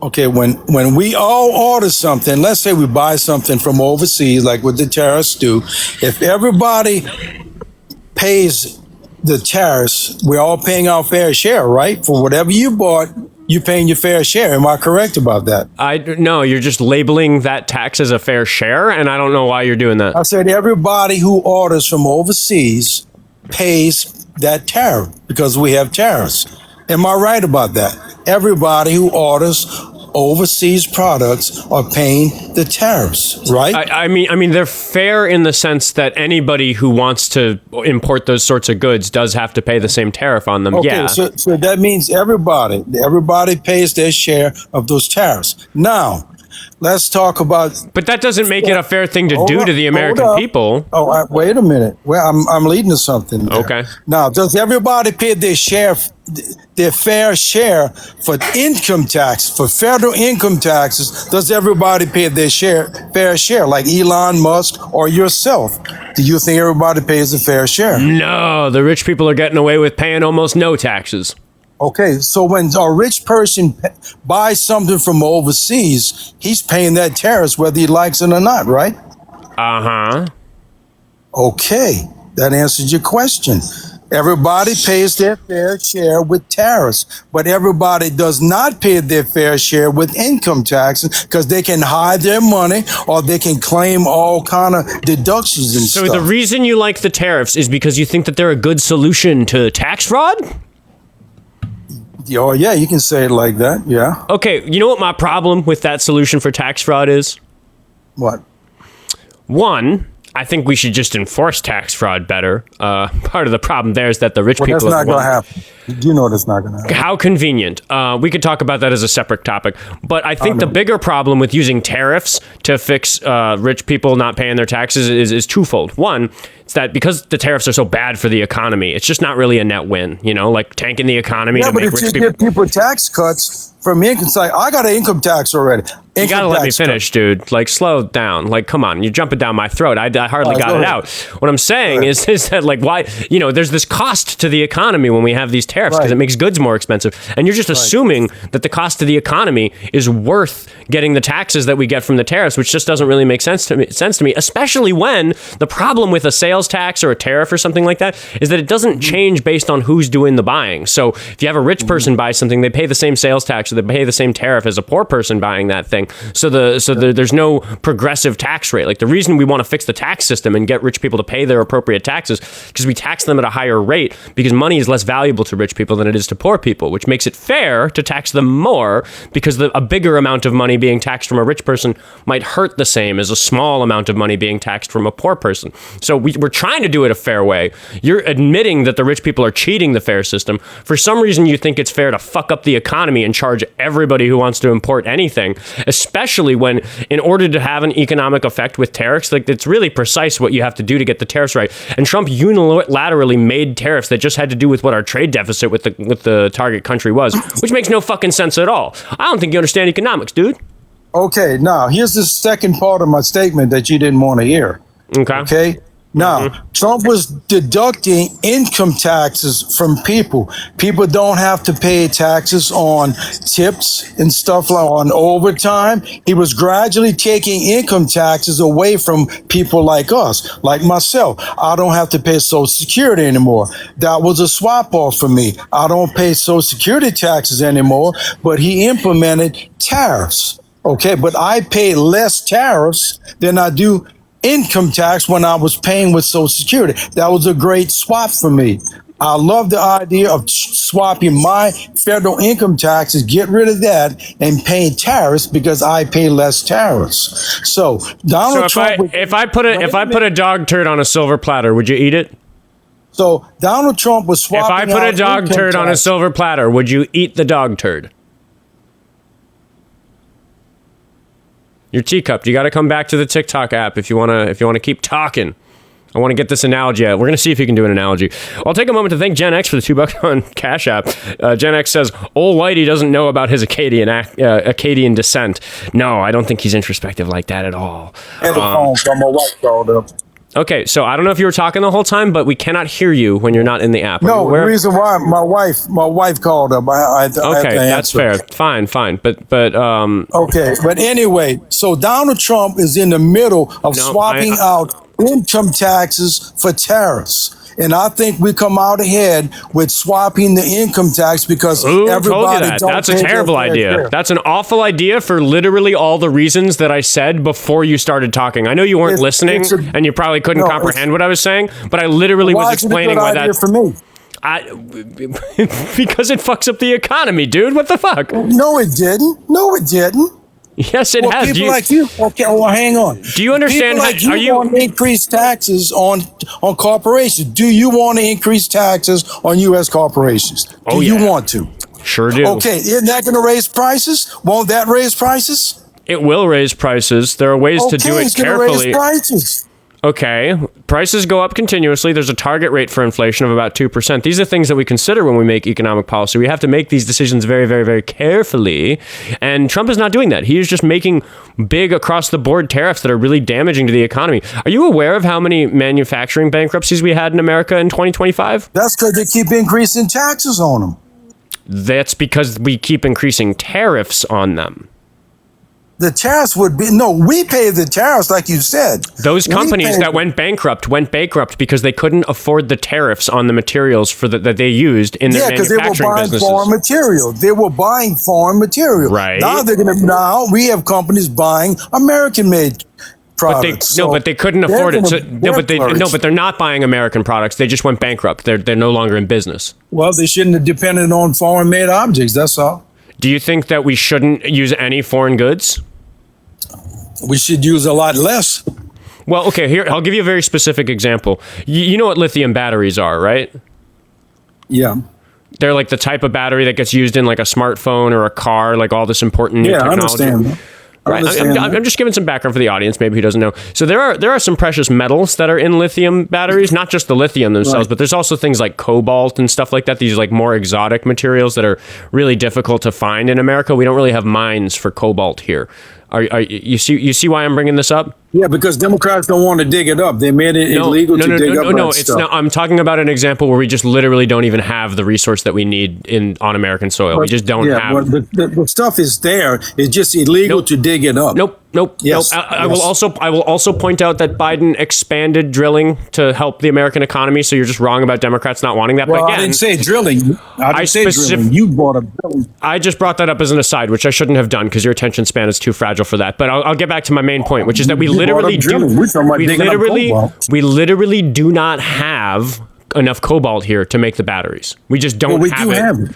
Okay, when we all order something, let's say we buy something from overseas, like what the tariffs do, if everybody pays the tariffs, we're all paying our fair share, right? For whatever you bought, you're paying your fair share. Am I correct about that? No, you're just labeling that tax as a fair share, and I don't know why you're doing that. I said everybody who orders from overseas pays that tariff because we have tariffs. Am I right about that? Everybody who orders overseas products are paying the tariffs, right? I mean, they're fair in the sense that anybody who wants to import those sorts of goods does have to pay the same tariff on them. Okay, yeah. So that means everybody pays their share of those tariffs. Now, let's talk about. But that doesn't make it a fair thing to do to the American people. Oh, wait a minute. Well, I'm leading to something there. Okay. Now, does everybody pay their fair share for income tax, for federal income taxes? Does everybody pay their fair share, like Elon Musk or yourself? Do you think everybody pays a fair share? No, the rich people are getting away with paying almost no taxes. Okay, so when a rich person buys something from overseas, he's paying that tariff whether he likes it or not, right? Uh-huh. Okay, that answers your question. Everybody pays their fair share with tariffs, but everybody does not pay their fair share with income taxes because they can hide their money or they can claim all kind of deductions and stuff. So the reason you like the tariffs is because you think that they're a good solution to tax fraud? Oh, yeah, you can say it like that, yeah. Okay, you know what my problem with that solution for tax fraud is? What? One, I think we should just enforce tax fraud better. Part of the problem there is that the rich people... That's not going to happen. You know that's not going to happen. How convenient. We could talk about that as a separate topic. But I think the bigger problem with using tariffs to fix rich people not paying their taxes is twofold. One, it's that because the tariffs are so bad for the economy, it's just not really a net win, you know, like tanking the economy to make rich people... Yeah, but if you give people tax cuts from income, it's like, I got an income tax already. You gotta let me finish, dude. Like, slow down. Like, come on. You're jumping down my throat. I hardly got it out. What I'm saying is that, like, why, you know, there's this cost to the economy when we have these tariffs because it makes goods more expensive. And you're just assuming that the cost to the economy is worth getting the taxes that we get from the tariffs, which just doesn't really make sense to me, especially when the problem with a sales tax or a tariff or something like that is that it doesn't change based on who's doing the buying. So if you have a rich person buy something, they pay the same sales tax or they pay the same tariff as a poor person buying that thing. So there's no progressive tax rate. Like, the reason we want to fix the tax system and get rich people to pay their appropriate taxes because we tax them at a higher rate because money is less valuable to rich people than it is to poor people, which makes it fair to tax them more because a bigger amount of money being taxed from a rich person might hurt the same as a small amount of money being taxed from a poor person. So we're trying to do it a fair way. You're admitting that the rich people are cheating the fair system. For some reason, you think it's fair to fuck up the economy and charge everybody who wants to import anything, especially when, in order to have an economic effect with tariffs, like, it's really precise what you have to do to get the tariffs right. And Trump unilaterally made tariffs that just had to do with what our trade deficit with the target country was, which makes no fucking sense at all. I don't think you understand economics, dude. Okay, now here's the second part of my statement that you didn't want to hear. Okay. Now, Trump was deducting income taxes from people. People don't have to pay taxes on tips and stuff like on overtime. He was gradually taking income taxes away from people like us, like myself. I don't have to pay Social Security anymore. That was a swap off for me. I don't pay Social Security taxes anymore, but he implemented tariffs. Okay, but I pay less tariffs than I do income tax when I was paying with Social Security. That was a great swap for me. I love the idea of swapping my federal income taxes, get rid of that, and paying tariffs because I pay less tariffs. So Donald Trump. If I put a dog turd on a silver platter, would you eat it? So Donald Trump was swapping. If I put a dog turd on a silver platter, would you eat the dog turd? Your teacup. You got to come back to the TikTok app if you want to keep talking. I want to get this analogy out. We're going to see if you can do an analogy. I'll take a moment to thank Gen X for the $2 on Cash App. Gen X says, old whitey doesn't know about his Acadian descent. No, I don't think he's introspective like that at all. And the phone from my wife called up. Okay, so I don't know if you were talking the whole time, but we cannot hear you when you're not in the app. No, the reason why my wife called up. I okay, that's fair. Fine. But okay, but anyway, so Donald Trump is in the middle of swapping out income taxes for tariffs. And I think we come out ahead with swapping the income tax because everybody told you that? That's a terrible idea. That's an awful idea for literally all the reasons that I said before you started talking. I know you weren't listening and you probably couldn't comprehend what I was saying, but I literally was explaining why that. For me? Because it fucks up the economy, dude. What the fuck? No, it didn't. Yes, it has. People like you. Okay, well, hang on. Do you understand? Are you want to increase taxes on corporations? Do you want to increase taxes on U.S. corporations? Do you want to? Sure do. Okay, isn't that going to raise prices? Won't that raise prices? It will raise prices. There are ways to do it carefully. Raise prices. Okay, prices go up continuously. There's a target rate for inflation of about 2%. These are things that we consider when we make economic policy. We have to make these decisions very, very, very carefully. And Trump is not doing that. He is just making big across-the-board tariffs that are really damaging to the economy. Are you aware of how many manufacturing bankruptcies we had in America in 2025? That's because they keep increasing taxes on them. That's because we keep increasing tariffs on them. The tariffs would be we pay the tariffs, like you said. Those companies that went bankrupt because they couldn't afford the tariffs on the materials that they used in their manufacturing businesses. They were buying foreign material. They were buying foreign material. Right. Now we have companies buying American-made products. But they couldn't afford it. But they're not buying American products. They just went bankrupt. They're no longer in business. Well, they shouldn't have depended on foreign-made objects. That's all. Do you think that we shouldn't use any foreign goods? We should use a lot less. Well, okay, here, I'll give you a very specific example. You know what lithium batteries are, right? Yeah. They're like the type of battery that gets used in like a smartphone or a car, like all this important new technology. I understand. Right. I'm just giving some background for the audience, maybe who doesn't know. So there are some precious metals that are in lithium batteries, not just the lithium themselves, but there's also things like cobalt and stuff like that. These like more exotic materials that are really difficult to find in America. We don't really have mines for cobalt here. You see why I'm bringing this up? Yeah, because Democrats don't want to dig it up. They made it illegal to dig up that stuff. No, I'm talking about an example where we just literally don't even have the resource that we need on American soil. We just don't have. The stuff is there. It's just illegal to dig it up. Nope. I will also point out that Biden expanded drilling to help the American economy. So you're just wrong about Democrats not wanting that. Well, but again, I didn't say drilling. You brought up drilling. I just brought that up as an aside, which I shouldn't have done because your attention span is too fragile for that. But I'll get back to my main point, which is that we literally do not have enough cobalt here to make the batteries. We just don't have it.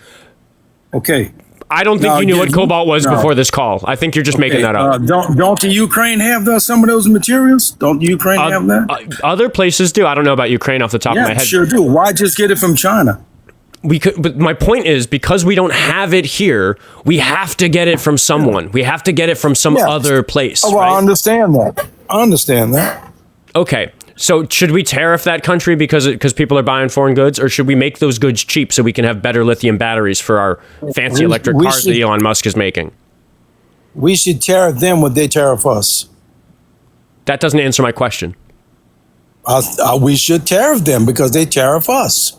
Okay. I don't think you knew what cobalt was before this call. I think you're just making that up. Don't the Ukraine have some of those materials? Don't the Ukraine have that? Other places do. I don't know about Ukraine off the top of my head. Sure do. Why just get it from China? We could, but my point is, because we don't have it here, we have to get it from someone. We have to get it from some other place. Oh, well, right? I understand that. Okay. So should we tariff that country because people are buying foreign goods, or should we make those goods cheap so we can have better lithium batteries for our fancy electric cars that Elon Musk is making? We should tariff them when they tariff us. That doesn't answer my question. We should tariff them because they tariff us.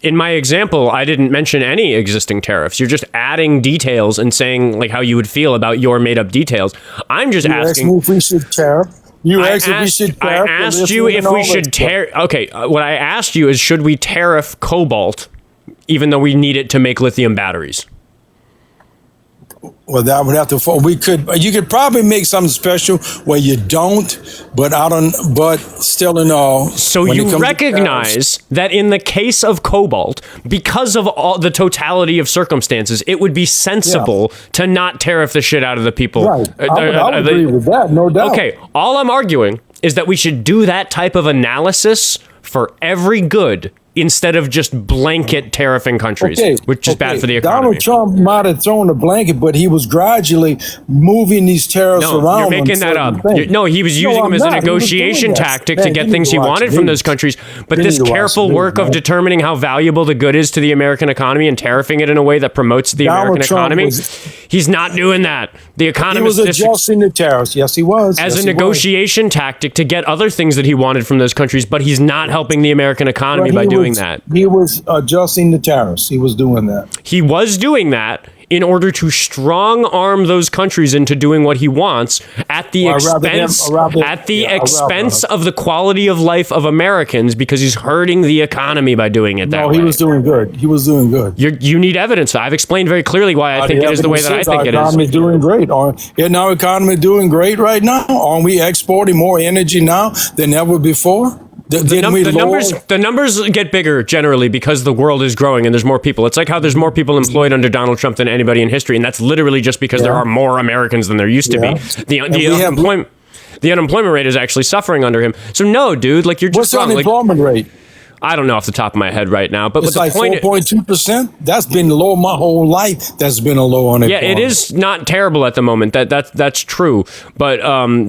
In my example, I didn't mention any existing tariffs. You're just adding details and saying like how you would feel about your made up details. I'm just asking if we should tariff. I asked you if we should tariff. Okay, what I asked you is, should we tariff cobalt, even though we need it to make lithium batteries? Well, that would have to fall. You could probably make something special where you don't, but still in all. So you recognize that in the case of cobalt, because of all the totality of circumstances, it would be sensible to not tariff the shit out of the people. Right. I would agree with that, no doubt. Okay, all I'm arguing is that we should do that type of analysis for every good, instead of just blanket tariffing countries, which is bad for the economy. Donald Trump might have thrown a blanket, but he was gradually moving these tariffs around. You're making that up. He was using them as a negotiation tactic to get things he wanted from those countries. But this careful work of determining how valuable the good is to the American economy and tariffing it in a way that promotes the American economy, he's not doing that. The economist he was adjusting the tariffs. Yes, he was. As a negotiation tactic to get other things that he wanted from those countries, but he's not helping the American economy by doing that. He was adjusting the tariffs. He was doing that. He was doing that in order to strong arm those countries into doing what he wants at the expense of the quality of life of Americans, because he's hurting the economy by doing it that way. No, he was doing good. You need evidence. I've explained very clearly why I think it is the way that I think it is. Our economy doing great. Isn't our economy doing great right now? Aren't we exporting more energy now than ever before? The numbers get bigger generally because the world is growing and there's more people. It's like how there's more people employed under Donald Trump than anybody in history, and that's literally just because there are more Americans than there used to be. The unemployment rate is actually suffering under him. So no, dude, you're just what's the unemployment rate? I don't know off the top of my head right now, but it's like 4.2%. That's been low my whole life. That's been a low unemployment. Yeah, it is not terrible at the moment. That's true, but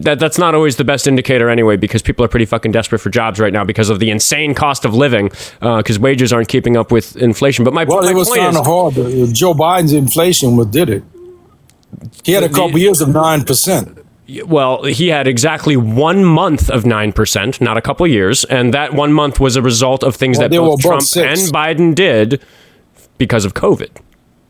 that's not always the best indicator anyway, because people are pretty fucking desperate for jobs right now because of the insane cost of living, because wages aren't keeping up with inflation. But it was kind of hard. Joe Biden's inflation did it. He had a couple years of 9%. Well, he had exactly 1 month of 9%, not a couple years. And that 1 month was a result of things that both Trump and Biden did because of COVID.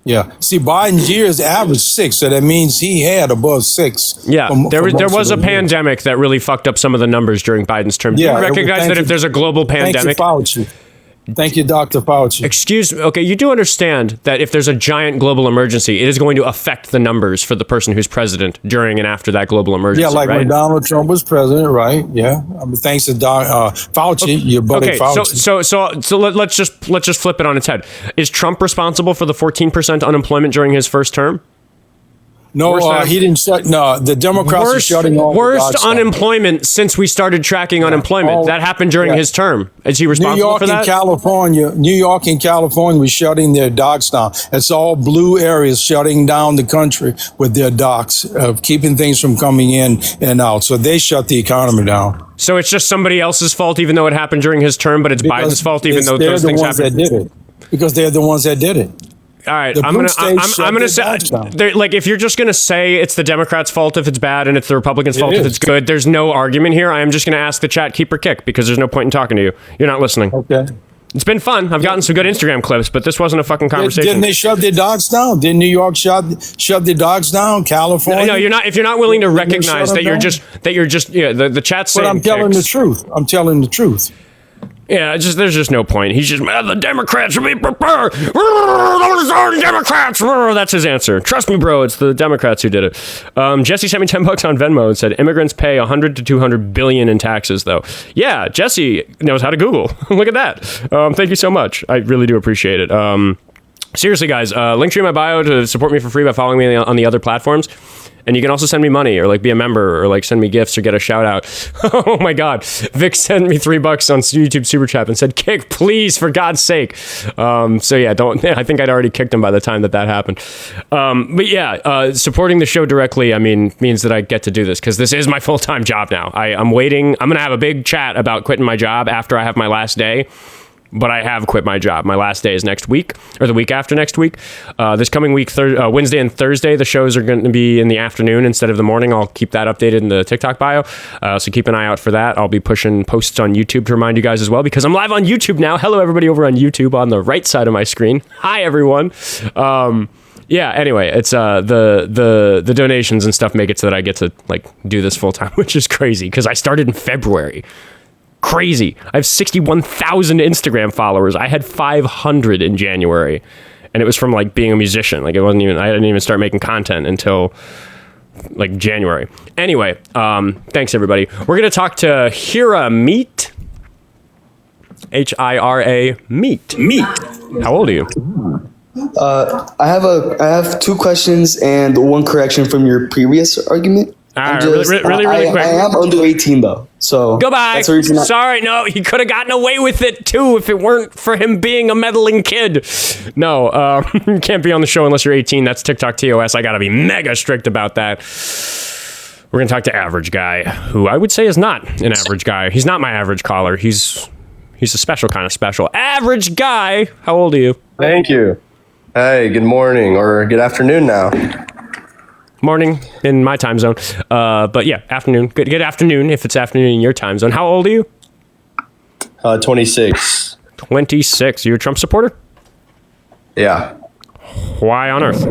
Yeah. See, Biden's years average 6, so that means he had above 6. Yeah, there was a pandemic that really fucked up some of the numbers during Biden's term. Do you recognize that if there's a global pandemic? Thank you, Fauci. Thank you, Dr. Fauci. Excuse me. Okay, you do understand that if there's a giant global emergency, it is going to affect the numbers for the person who's president during and after that global emergency. Yeah, like right? when Donald Trump was president, right? Yeah. I mean, thanks to Fauci, your buddy Fauci. So let's just flip it on its head. Is Trump responsible for the 14% unemployment during his first term? No, he didn't shut. No, the Democrats are shutting off. Worst unemployment since we started tracking unemployment. That happened during his term. Is he responsible for that? New York and California were shutting their docks down. It's all blue areas shutting down the country with their docks, keeping things from coming in and out. So they shut the economy down. So it's just somebody else's fault, even though it happened during his term, but it's Biden's fault, even though those things happened. They're the ones that did it. Because they're the ones that did it. All right, I'm gonna say, like, if you're just gonna say it's the Democrats' fault if it's bad and it's the Republicans' fault if it's good, there's no argument here. I am just gonna ask the chat, keep or kick, because there's no point in talking to you. You're not listening. Okay. It's been fun. I've gotten some good Instagram clips, but this wasn't a fucking conversation. Didn't they shut their dogs down? Didn't New York shut their dogs down? California? No, you're not. If you're not willing to recognize that you're just the chat's saying. But I'm telling the truth. I'm telling the truth. Yeah, there's just no point. He's just, the Democrats should be prepared. Those are Democrats. That's his answer. Trust me, bro. It's the Democrats who did it. Jesse sent me $10 on Venmo and said immigrants pay 100 to 200 billion in taxes, though. Yeah, Jesse knows how to Google. Look at that. Thank you so much. I really do appreciate it. Seriously, guys, link tree in my bio to support me for free by following me on the other platforms. And you can also send me money or like be a member or like send me gifts or get a shout out. Oh my God. Vic sent me $3 on YouTube Super Chat and said, kick, please, for God's sake. So yeah, I think I'd already kicked him by the time that happened. But yeah, supporting the show directly, means that I get to do this because this is my full-time job now. I'm waiting. I'm going to have a big chat about quitting my job after I have my last day. But I have quit my job. My last day is next week, or the week after next week. This coming week, Wednesday and Thursday, the shows are going to be in the afternoon instead of the morning. I'll keep that updated in the TikTok bio. So keep an eye out for that. I'll be pushing posts on YouTube to remind you guys as well, because I'm live on YouTube now. Hello, everybody over on YouTube on the right side of my screen. Hi, everyone. Yeah, anyway, it's the donations and stuff make it so that I get to like do this full time, which is crazy because I started in February. Crazy. I have 61,000 Instagram followers. I had 500 in January, and it was from like being a musician. Like I didn't even start making content until like January. Anyway, thanks everybody. We're gonna talk to Hira Meat. Hira Meat. How old are you? I have 2 questions and 1 correction from your previous argument. Really quick. I am under 18 though, so goodbye. Sorry, no, he could have gotten away with it too if it weren't for him being a meddling kid. No, you can't be on the show unless you're 18. That's TikTok TOS. I gotta be mega strict about that. We're gonna talk to Average Guy, who I would say is not an average guy. He's not my average caller. He's a special kind of special. Average Guy, how old are you? Thank you. Hey, good morning or good afternoon now. Morning in my time zone. But yeah, afternoon. Good afternoon if it's afternoon in your time zone. How old are you? 26. 26. You a Trump supporter? Yeah. Why on earth?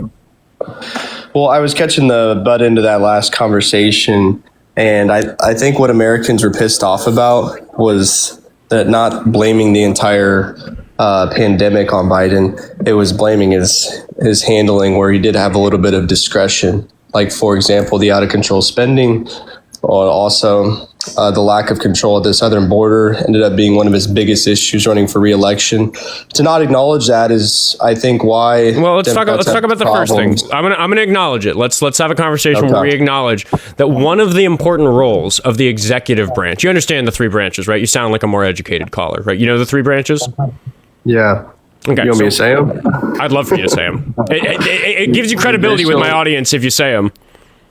Well, I was catching the butt end of that last conversation, and I think what Americans were pissed off about was that not blaming the entire pandemic on Biden. It was blaming his handling where he did have a little bit of discretion. Like, for example, the out of control spending, or also the lack of control at the southern border ended up being one of his biggest issues running for re-election. To not acknowledge that is, I think, why. Well, let's talk about the first thing. I'm gonna acknowledge it. Let's have a conversation where we acknowledge that one of the important roles of the executive branch. You understand the 3 branches, right? You sound like a more educated caller, right? You know the 3 branches. Yeah. Okay, you want me to say them? I'd love for you to say them. It gives you credibility with my audience if you say them.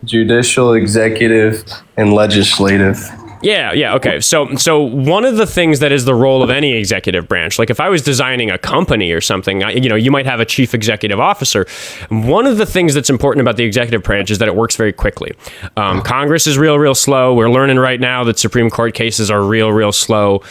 Judicial, executive, and legislative. Yeah. Okay. So one of the things that is the role of any executive branch, like if I was designing a company or something, you might have a chief executive officer. One of the things that's important about the executive branch is that it works very quickly. Congress is real slow. We're learning right now that Supreme Court cases are real slow.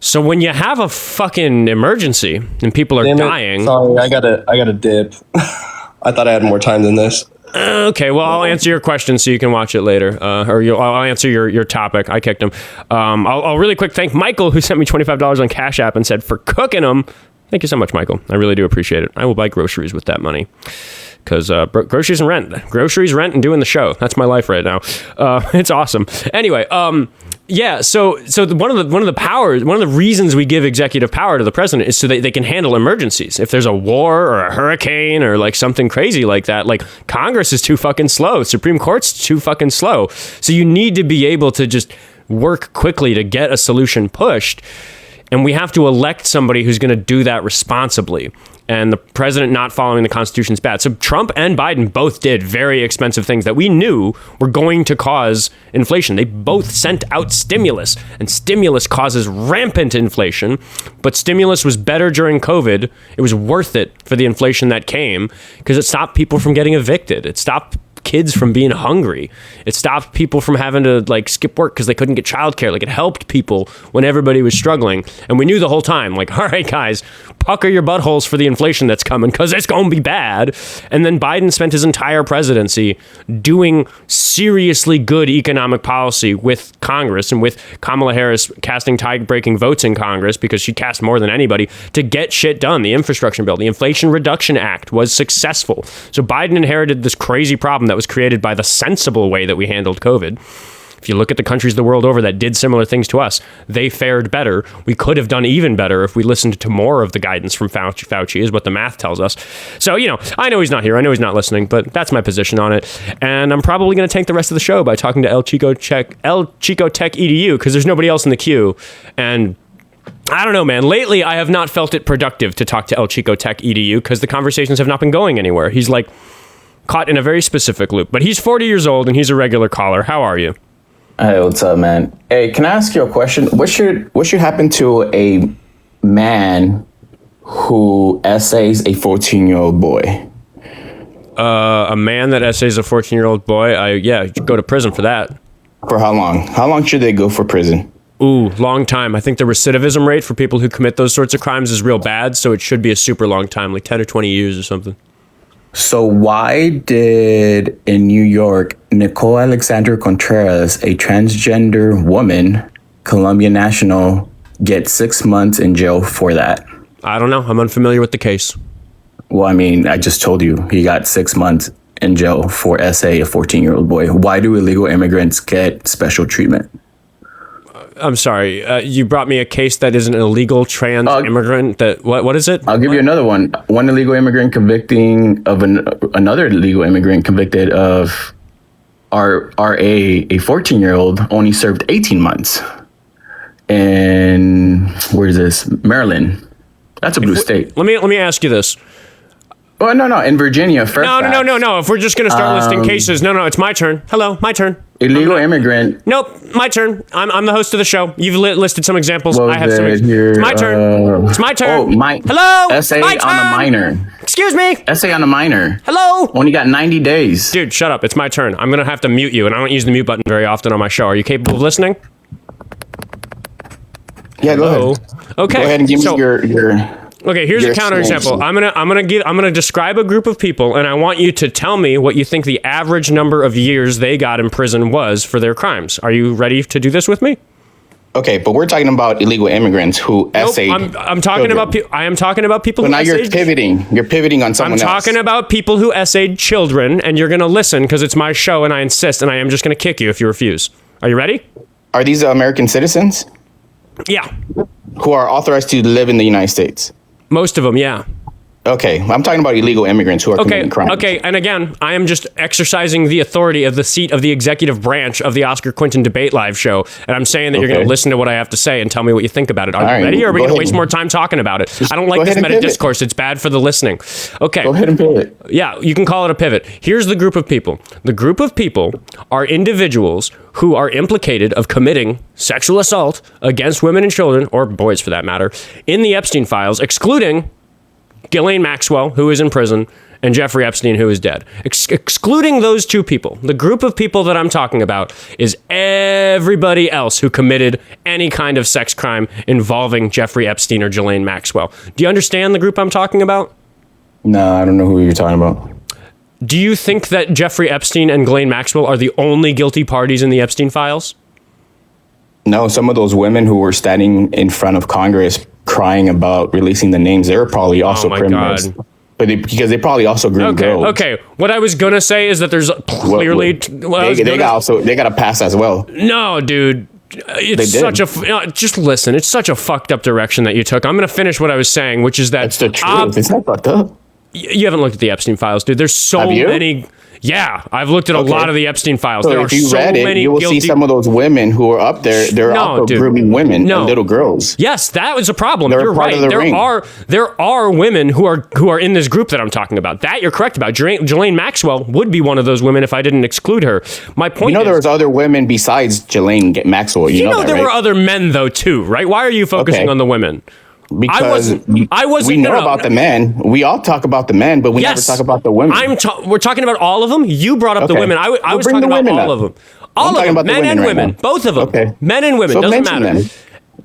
So when you have a fucking emergency and people are dying... Sorry, I gotta dip. I thought I had more time than this. Okay, well, I'll answer your question so you can watch it later. I'll answer your topic. I kicked him. I'll really quick thank Michael, who sent me $25 on Cash App and said, for cooking them. Thank you so much, Michael. I really do appreciate it. I will buy groceries with that money. Because groceries and rent. Groceries, rent, and doing the show. That's my life right now. It's awesome. Anyway, yeah, so one of the reasons we give executive power to the president is so that they can handle emergencies. If there's a war or a hurricane or like something crazy like that, like Congress is too fucking slow. Supreme Court's too fucking slow. So you need to be able to just work quickly to get a solution pushed. And we have to elect somebody who's going to do that responsibly. And the president not following the Constitution is bad. So Trump and Biden both did very expensive things that we knew were going to cause inflation. They both sent out stimulus, and stimulus causes rampant inflation. But stimulus was better during COVID. It was worth it for the inflation that came because it stopped people from getting evicted. It stopped kids from being hungry. It stopped people from having to like skip work because they couldn't get childcare. Like it helped people when everybody was struggling. And we knew the whole time, like, all right, guys, pucker your buttholes for the inflation that's coming because it's going to be bad. And then Biden spent his entire presidency doing seriously good economic policy with Congress and with Kamala Harris casting tie-breaking votes in Congress because she cast more than anybody to get shit done. The infrastructure bill, the Inflation Reduction Act was successful. So Biden inherited this crazy problem that was created by the sensible way that we handled COVID. If you look at the countries of the world over that did similar things to us, they fared better. We could have done even better if we listened to more of the guidance from Fauci, is what the math tells us. So, you know, I know he's not here. I know he's not listening, but that's my position on it. And I'm probably going to tank the rest of the show by talking to el.chico.tech.edu because there's nobody else in the queue. And I don't know, man. Lately, I have not felt it productive to talk to el.chico.tech.edu because the conversations have not been going anywhere. He's like caught in a very specific loop, but he's 40 years old and he's a regular caller. How are you? Hey, what's up, man? Hey, can I ask you a question? What should happen to a man who essays a 14-year-old boy? A man that essays a 14-year-old boy? You go to prison for that. For how long? How long should they go for prison? Ooh, long time. I think the recidivism rate for people who commit those sorts of crimes is real bad, so it should be a super long time, like 10 or 20 years or something. So why did, in New York, Nicole Alexandra Contreras, a transgender woman, Colombian national, get 6 months in jail for that? I don't know. I'm unfamiliar with the case. Well, I mean, I just told you he got 6 months in jail for essay a 14-year-old boy. Why do illegal immigrants get special treatment? I'm sorry. You brought me a case that is an illegal trans immigrant. What is it? I'll give you another one. One illegal immigrant convicting of another illegal immigrant convicted of RA, a 14-year-old, only served 18 months. And where is this? Maryland. That's a blue state. Let me ask you this. Oh, no. In Virginia, first. No. If we're just going to start listing cases, no, it's my turn. Hello, my turn. Illegal immigrant. Nope, my turn. I'm the host of the show. You've listed some examples. I have some. It's my turn. It's my turn. Hello. Essay on a minor. Excuse me. Essay on a minor. Hello. Only got 90 days. Dude, shut up. It's my turn. I'm gonna have to mute you, and I don't use the mute button very often on my show. Are you capable of listening? Yeah, go ahead. Okay. Go ahead and give me your. Okay, here's a counterexample. I'm gonna describe a group of people, and I want you to tell me what you think the average number of years they got in prison was for their crimes. Are you ready to do this with me? Okay, but we're talking about illegal immigrants who essayed. I'm talking about. I am talking about people. So who now essayed, you're pivoting. You're pivoting on someone else. I'm talking about people who essayed children, and you're gonna listen because it's my show, and I insist, and I am just gonna kick you if you refuse. Are you ready? Are these American citizens? Yeah. Who are authorized to live in the United States? Most of them, yeah. Okay, I'm talking about illegal immigrants who are committing crimes. Okay, and again, I am just exercising the authority of the seat of the executive branch of the Oskar Quentin debate live show, and I'm saying that you're going to listen to what I have to say and tell me what you think about it. Are you ready, or are we going to waste more time talking about it? I don't like this meta discourse. It's bad for the listening. Okay. Go ahead and pivot. Yeah, you can call it a pivot. Here's the group of people. The group of people are individuals who are implicated of committing sexual assault against women and children, or boys for that matter, in the Epstein files, excluding Ghislaine Maxwell, who is in prison, and Jeffrey Epstein, who is dead. Excluding those two people, the group of people that I'm talking about is everybody else who committed any kind of sex crime involving Jeffrey Epstein or Ghislaine Maxwell. Do you understand the group I'm talking about? No, I don't know who you're talking about. Do you think that Jeffrey Epstein and Ghislaine Maxwell are the only guilty parties in the Epstein files? No, some of those women who were standing in front of Congress crying about releasing the names, they were probably also criminals. God. But because they probably also groomed girls. Okay. What I was gonna say is that there's clearly they got a pass as well. No, dude. It's such a just listen. It's such a fucked up direction that you took. I'm gonna finish what I was saying, which is that it's the truth. It's not fucked up. You haven't looked at the Epstein files, dude. There's so many. Yeah, I've looked at a lot of the Epstein files. So there if you read it, you will see some of those women who are up there. They're also grooming women and little girls. Yes, that was a problem. You're right. There are women who are in this group that I'm talking about. That you're correct about. Ghislaine Maxwell would be one of those women if I didn't exclude her. My point is, there was other women besides Ghislaine Maxwell. You know that, there were other men though too, right? Why are you focusing on the women? Because I wasn't. We know about the men. We all talk about the men, but we never talk about the women. We're talking about all of them. You brought up the women. I was talking about all of them. All of them, men and women, both of them. Okay. Men and women, doesn't matter.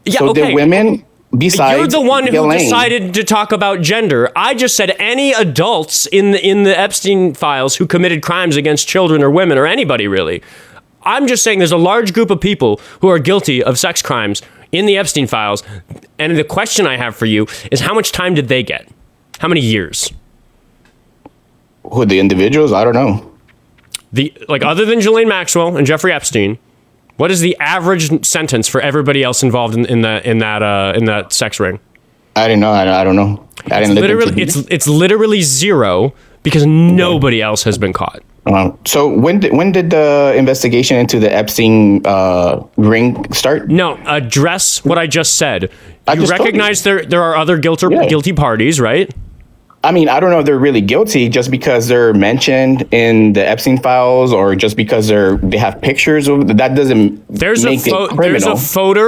Yeah, so the women besides you're the one who Ghislaine decided to talk about gender. I just said any adults in the Epstein files who committed crimes against children or women or anybody really. I'm just saying there's a large group of people who are guilty of sex crimes in the Epstein files. And the question I have for you is how much time did they get? How many years? Who, the individuals? I don't know. Other than Ghislaine Maxwell and Jeffrey Epstein, what is the average sentence for everybody else involved in that sex ring? I don't know. I don't know. It's literally zero because nobody else has been caught. So when did the investigation into the Epstein ring start? No, address what I just said. You recognize there are other guilty parties, right? I mean, I don't know if they're really guilty just because they're mentioned in the Epstein files or just because they have pictures of that doesn't make it criminal.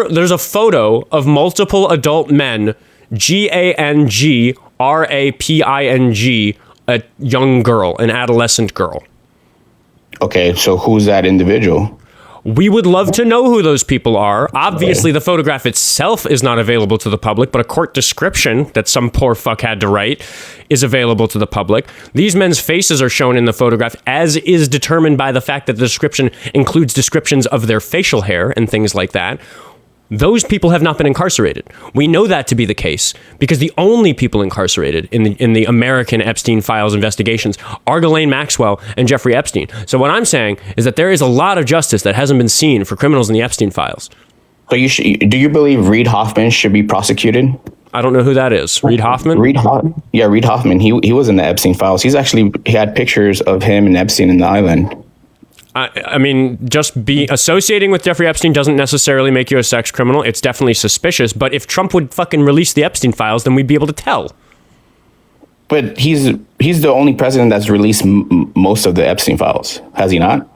There's a photo of multiple adult men, GANGRAPING, a young girl, an adolescent girl. Okay, so who's that individual? We would love to know who those people are. Obviously, the photograph itself is not available to the public, but a court description that some poor fuck had to write is available to the public. These men's faces are shown in the photograph, as is determined by the fact that the description includes descriptions of their facial hair and things like that. Those people have not been incarcerated. We know that to be the case because the only people incarcerated in the American Epstein files investigations are Ghislaine Maxwell and Jeffrey Epstein. So what I'm saying is that there is a lot of justice that hasn't been seen for criminals in the Epstein files. So do you believe Reid Hoffman should be prosecuted? I don't know who that is. Reid Hoffman? Reid Hoffman. He was in the Epstein files. He had pictures of him and Epstein in the island. I mean, just associating with Jeffrey Epstein doesn't necessarily make you a sex criminal. It's definitely suspicious. But if Trump would fucking release the Epstein files, then we'd be able to tell. But he's the only president that's released most of the Epstein files, has he not?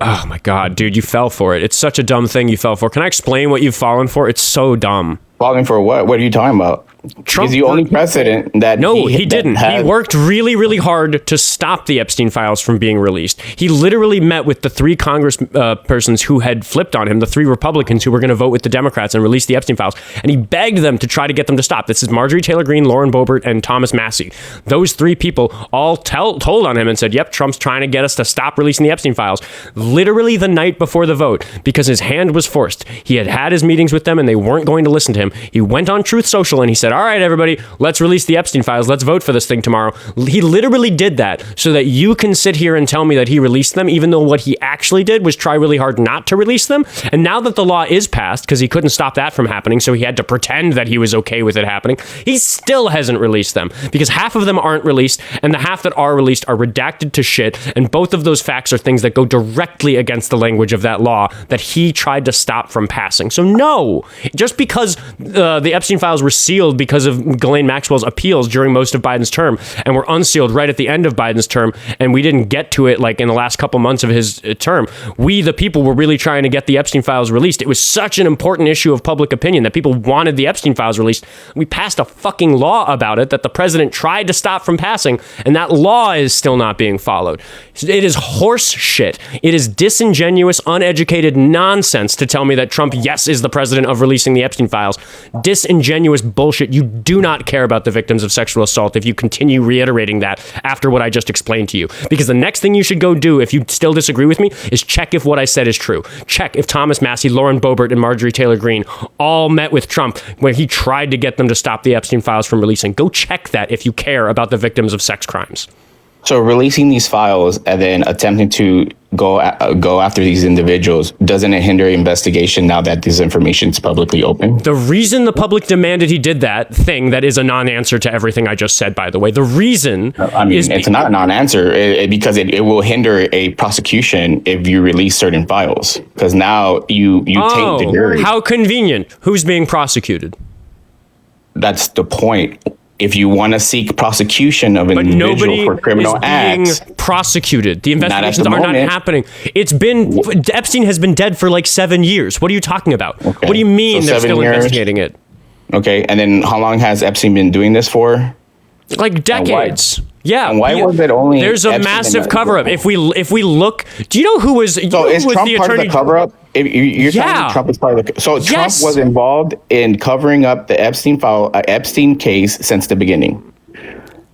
Oh my God, dude, you fell for it. It's such a dumb thing you fell for. Can I explain what you've fallen for? It's so dumb. Falling for what? What are you talking about? Trump is the only president that he didn't. He worked really, really hard to stop the Epstein files from being released. He literally met with the three Congress persons who had flipped on him, the three Republicans who were going to vote with the Democrats and release the Epstein files, and he begged them to try to get them to stop. This is Marjorie Taylor Greene, Lauren Boebert, and Thomas Massie. Those three people all told on him and said, yep, Trump's trying to get us to stop releasing the Epstein files. Literally the night before the vote, because his hand was forced. He had his meetings with them and they weren't going to listen to him. He went on Truth Social and he said, all right, everybody, let's release the Epstein files. Let's vote for this thing tomorrow. He literally did that so that you can sit here and tell me that he released them, even though what he actually did was try really hard not to release them. And now that the law is passed, because he couldn't stop that from happening, so he had to pretend that he was okay with it happening, he still hasn't released them because half of them aren't released and the half that are released are redacted to shit. And both of those facts are things that go directly against the language of that law that he tried to stop from passing. So no, just because the Epstein files were sealed because of Ghislaine Maxwell's appeals during most of Biden's term, and were unsealed right at the end of Biden's term, and we didn't get to it like in the last couple months of his term. We, the people, were really trying to get the Epstein files released. It was such an important issue of public opinion that people wanted the Epstein files released. We passed a fucking law about it that the president tried to stop from passing, and that law is still not being followed. It is horse shit. It is disingenuous, uneducated nonsense to tell me that Trump, yes, is the president of releasing the Epstein files. Disingenuous bullshit. You do not care about the victims of sexual assault if you continue reiterating that after what I just explained to you. Because the next thing you should go do, if you still disagree with me, is check if what I said is true. Check if Thomas Massie, Lauren Boebert, and Marjorie Taylor Greene all met with Trump where he tried to get them to stop the Epstein files from releasing. Go check that if you care about the victims of sex crimes. So releasing these files and then attempting to go after these individuals, doesn't it hinder investigation now that this information is publicly open? The reason the public demanded he did that thing, that is a non-answer to everything I just said, by the way, the reason it's not a non-answer because it will hinder a prosecution if you release certain files, because now you taint the jury. How convenient. Who's being prosecuted? That's the point. If you want to seek prosecution of an individual for criminal acts, being prosecuted. The investigations are not happening. Epstein has been dead for like 7 years. What are you talking about? Okay. What do you mean they're still investigating it? Okay, and then how long has Epstein been doing this for? Like decades. Yeah. And why was it only? There's a Epstein massive cover-up. If we look, do you know who was? So is Trump part of the cover-up? You're telling me Trump is part of the. So Trump was involved in covering up the Epstein case since the beginning.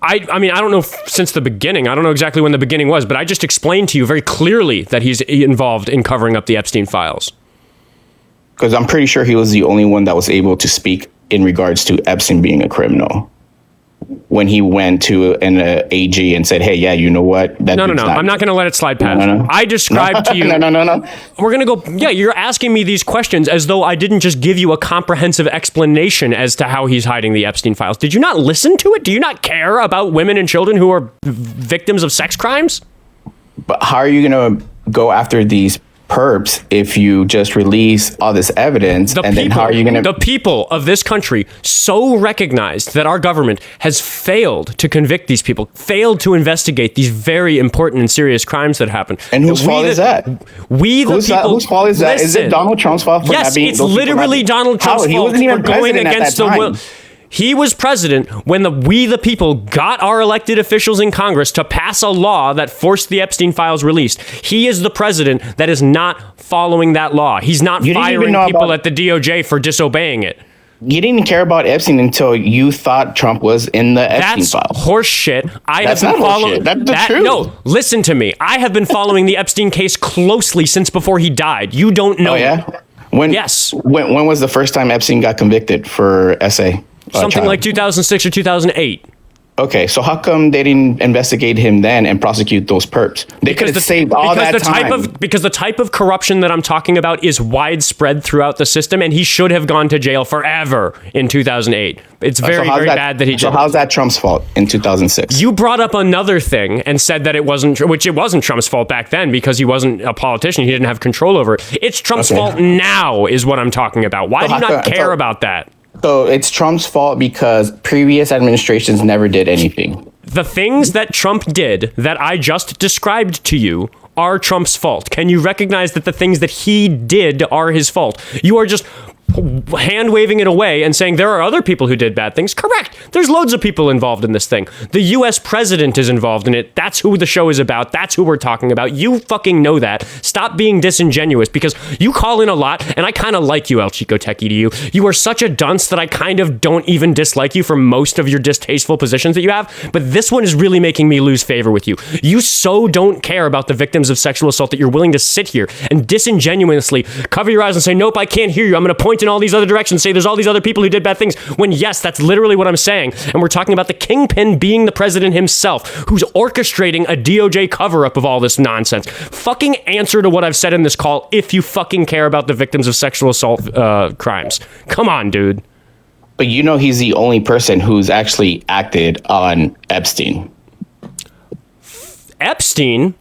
I mean, I don't know since the beginning. I don't know exactly when the beginning was, but I just explained to you very clearly that he's involved in covering up the Epstein files. Because I'm pretty sure he was the only one that was able to speak in regards to Epstein being a criminal. When he went to an AG and said, hey, yeah, you know what? No. I'm not going to let it slide past. No. I described to you. No. We're going to go. Yeah, you're asking me these questions as though I didn't just give you a comprehensive explanation as to how he's hiding the Epstein files. Did you not listen to it? Do you not care about women and children who are victims of sex crimes? But how are you going to go after these perps if you just release all this evidence? Then how are you going to... The people of this country so recognized that our government has failed to convict these people, failed to investigate these very important and serious crimes that happen. And whose fault is that? Whose fault is that? Is it Donald Trump's fault? Yes, it's literally Donald Trump's fault. He wasn't even for going president against at that the will. time. He was president when we, the people, got our elected officials in Congress to pass a law that forced the Epstein files released. He is the president that is not following that law. He's not firing people at the DOJ for disobeying it. You didn't care about Epstein until you thought Trump was in the Epstein files. That's horse shit. That's not horse shit. That's the truth. No, listen to me. I have been following the Epstein case closely since before he died. You don't know. Oh, yeah? Yes. When was the first time Epstein got convicted for SA? Something like 2006 or 2008. Okay, so how come they didn't investigate him then and prosecute those perps? They could have saved all that time. Because the type of corruption that I'm talking about is widespread throughout the system, and he should have gone to jail forever in 2008. It's very bad that he did. So how's that Trump's fault in 2006? You brought up another thing and said that it wasn't, which it wasn't Trump's fault back then because he wasn't a politician. He didn't have control over it. It's Trump's fault now is what I'm talking about. Why do you not care about that? So it's Trump's fault because previous administrations never did anything. The things that Trump did that I just described to you are Trump's fault. Can you recognize that the things that he did are his fault? You are just hand waving it away and saying there are other people who did bad things. Correct. There's loads of people involved in this thing. The US president is involved in it. That's who the show is about. That's who we're talking about. You fucking know that. Stop being disingenuous because you call in a lot and I kind of like you, el.chico.tech.edu. You are such a dunce that I kind of don't even dislike you for most of your distasteful positions that you have. But this one is really making me lose favor with you. You so don't care about the victims of sexual assault that you're willing to sit here and disingenuously cover your eyes and say, nope, I can't hear you. I'm going to point in all these other directions, say there's all these other people who did bad things, when yes, that's literally what I'm saying. And we're talking about the kingpin being the president himself, who's orchestrating a DOJ cover-up of all this nonsense. Fucking answer to what I've said in this call if you fucking care about the victims of sexual assault crimes. Come on, dude. But you know he's the only person who's actually acted on Epstein. Epstein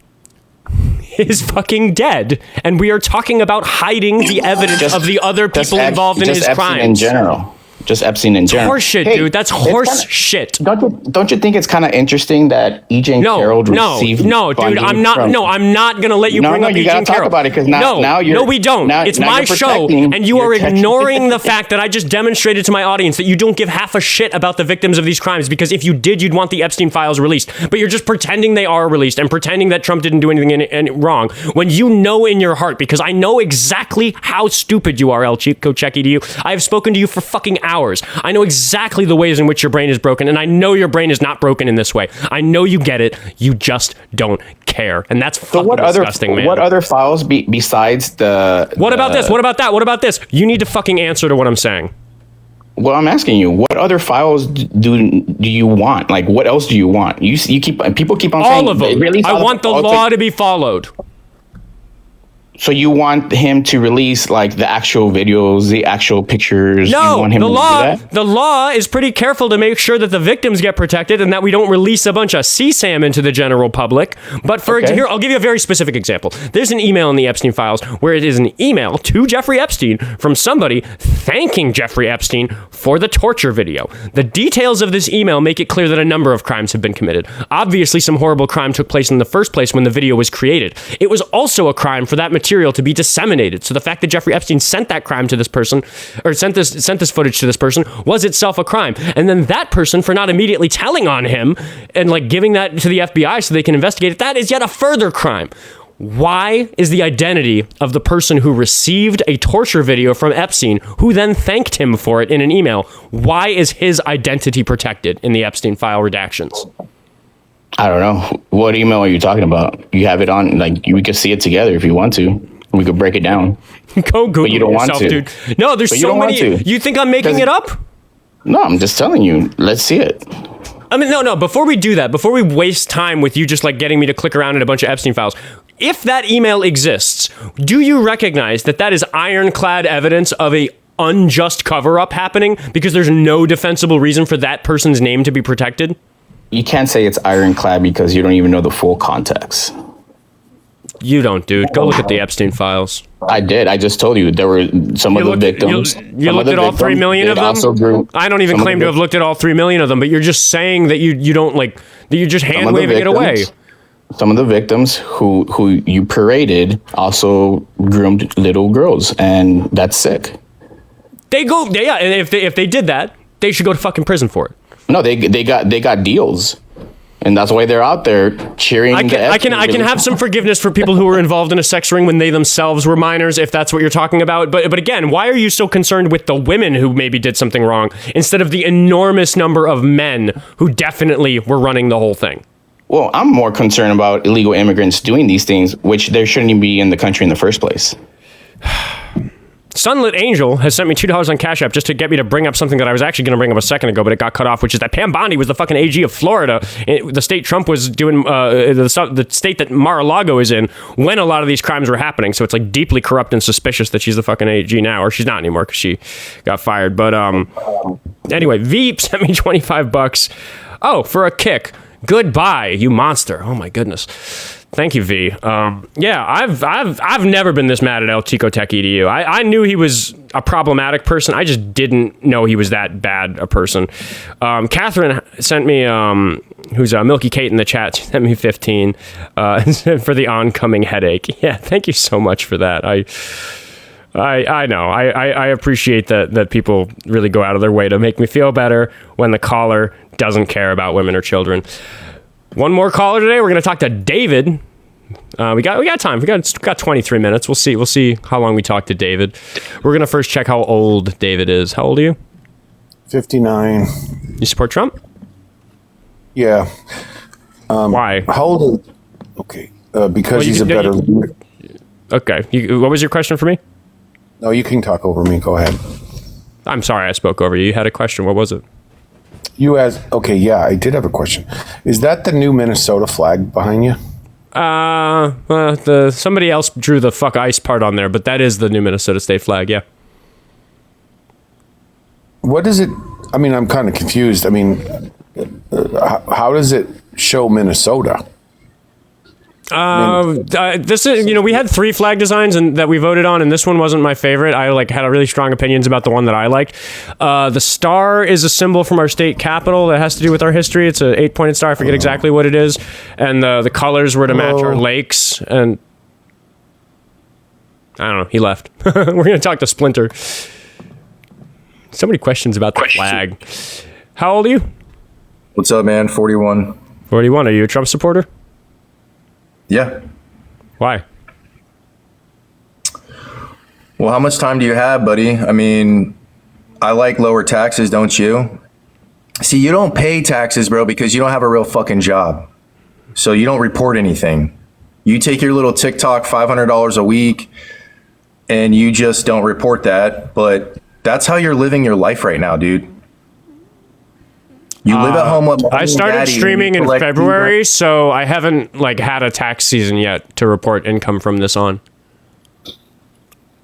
is fucking dead, and we are talking about hiding the evidence of the other people involved in his crimes. In general. Just Epstein in general. Horse shit, dude. That's horse shit. Don't you think it's kind of interesting that E.J. and Carroll received No, dude. I'm not going to let you bring up E.J. and Carroll. Talk about it because now you're... No, we don't. It's my show, and you are ignoring the fact that I just demonstrated to my audience that you don't give half a shit about the victims of these crimes, because if you did, you'd want the Epstein files released. But you're just pretending they are released and pretending that Trump didn't do anything wrong, when you know in your heart, because I know exactly how stupid you are, el.chico.tech.edu. I have spoken to you for fucking hours. I know exactly the ways in which your brain is broken, and I know your brain is not broken in this way. I know you get it. You just don't care, and that's fucking disgusting, man. What other files besides the... What about this? What about that? What about this? You need to fucking answer to what I'm saying. Well, I'm asking you, what other files do you want? Like, what else do you want? People keep on saying... All of them. I want the law to be followed. So you want him to release like the actual videos, the actual pictures? No, you want him to do that? The law is pretty careful to make sure that the victims get protected and that we don't release a bunch of CSAM into the general public. But here, I'll give you a very specific example. There's an email in the Epstein files where it is an email to Jeffrey Epstein from somebody thanking Jeffrey Epstein for the torture video. The details of this email make it clear that a number of crimes have been committed. Obviously, some horrible crime took place in the first place when the video was created. It was also a crime for that material to be disseminated. So the fact that Jeffrey Epstein sent that crime to this person, or sent this footage to this person, was itself a crime. And then that person, for not immediately telling on him and like giving that to the FBI so they can investigate it, that is yet a further crime. Why is the identity of the person who received a torture video from Epstein, who then thanked him for it in an email, why is his identity protected in the Epstein file redactions? I don't know. What email are you talking about? You have it on, like, we could see it together if you want to. We could break it down. Go Google but you don't yourself, want to. Dude. No, there's so many. You think I'm making it up? No, I'm just telling you. Let's see it. I mean, no. Before we do that, before we waste time with you just like getting me to click around in a bunch of Epstein files, if that email exists, do you recognize that that is ironclad evidence of a unjust cover-up happening because there's no defensible reason for that person's name to be protected? You can't say it's ironclad because you don't even know the full context. You don't, dude. Go look at the Epstein files. I did. I just told you there were some of the victims. You looked at all 3 million of them? I don't even claim to have looked at all 3 million of them, but you're just saying that you don't like, that you're just hand waving it away. Some of the victims who you paraded also groomed little girls, and that's sick. And if they did that, they should go to fucking prison for it. No, they got deals, and that's why they're out there cheering. I can have some forgiveness for people who were involved in a sex ring when they themselves were minors, if that's what you're talking about. But again, why are you so concerned with the women who maybe did something wrong instead of the enormous number of men who definitely were running the whole thing? Well, I'm more concerned about illegal immigrants doing these things, which they shouldn't even be in the country in the first place. Sunlit Angel has sent me $2 on Cash App just to get me to bring up something that I was actually going to bring up a second ago, but it got cut off, which is that Pam Bondi was the fucking AG of Florida, the state Trump was doing, the state that Mar-a-Lago is in, when a lot of these crimes were happening. So it's like deeply corrupt and suspicious that she's the fucking AG now, or she's not anymore because she got fired. But anyway, Veep sent me $25. Oh, for a kick. Goodbye, you monster. Oh my goodness. Thank you, V. Yeah, I've never been this mad at el.chico.tech.edu. I knew he was a problematic person. I just didn't know he was that bad a person. Catherine sent me, who's Milky Kate in the chat, she sent me 15 for the oncoming headache. Yeah, thank you so much for that. I know. I appreciate that people really go out of their way to make me feel better when the caller doesn't care about women or children. One more caller today. We're going to talk to David. We got time. We got 23 minutes. We'll see how long we talk to David. We're going to first check how old David is. How old are you? 59. You support Trump? Yeah. Why? How old? Okay. Because he's a better leader. Okay. What was your question for me? No, you can talk over me. Go ahead. I'm sorry I spoke over you. You had a question. What was it? You asked. Okay, yeah, I did have a question. Is that the new Minnesota flag behind you? Somebody else drew the fuck ice part on there, but that is the new Minnesota state flag. Yeah. What is it? I mean, I'm kind of confused. I mean, how does it show Minnesota? This is, we had 3 flag designs and that we voted on, and this one wasn't my favorite. I had a really strong opinions about the one that I liked. The star is a symbol from our state capital that has to do with our history. It's an 8-pointed star. I forget exactly what it is. And the colors were to match our lakes. And I don't know. He left. We're going to talk to Splinter. So many questions about the flag. How old are you? What's up, man? 41. 41. Are you a Trump supporter? Yeah. Why? Well, how much time do you have, buddy? I mean, I like lower taxes, don't you? See, you don't pay taxes, bro, because you don't have a real fucking job. So you don't report anything. You take your little TikTok $500 a week and you just don't report that. But that's how you're living your life right now, dude. You live at home with I started streaming in February, so I haven't had a tax season yet to report income from this on.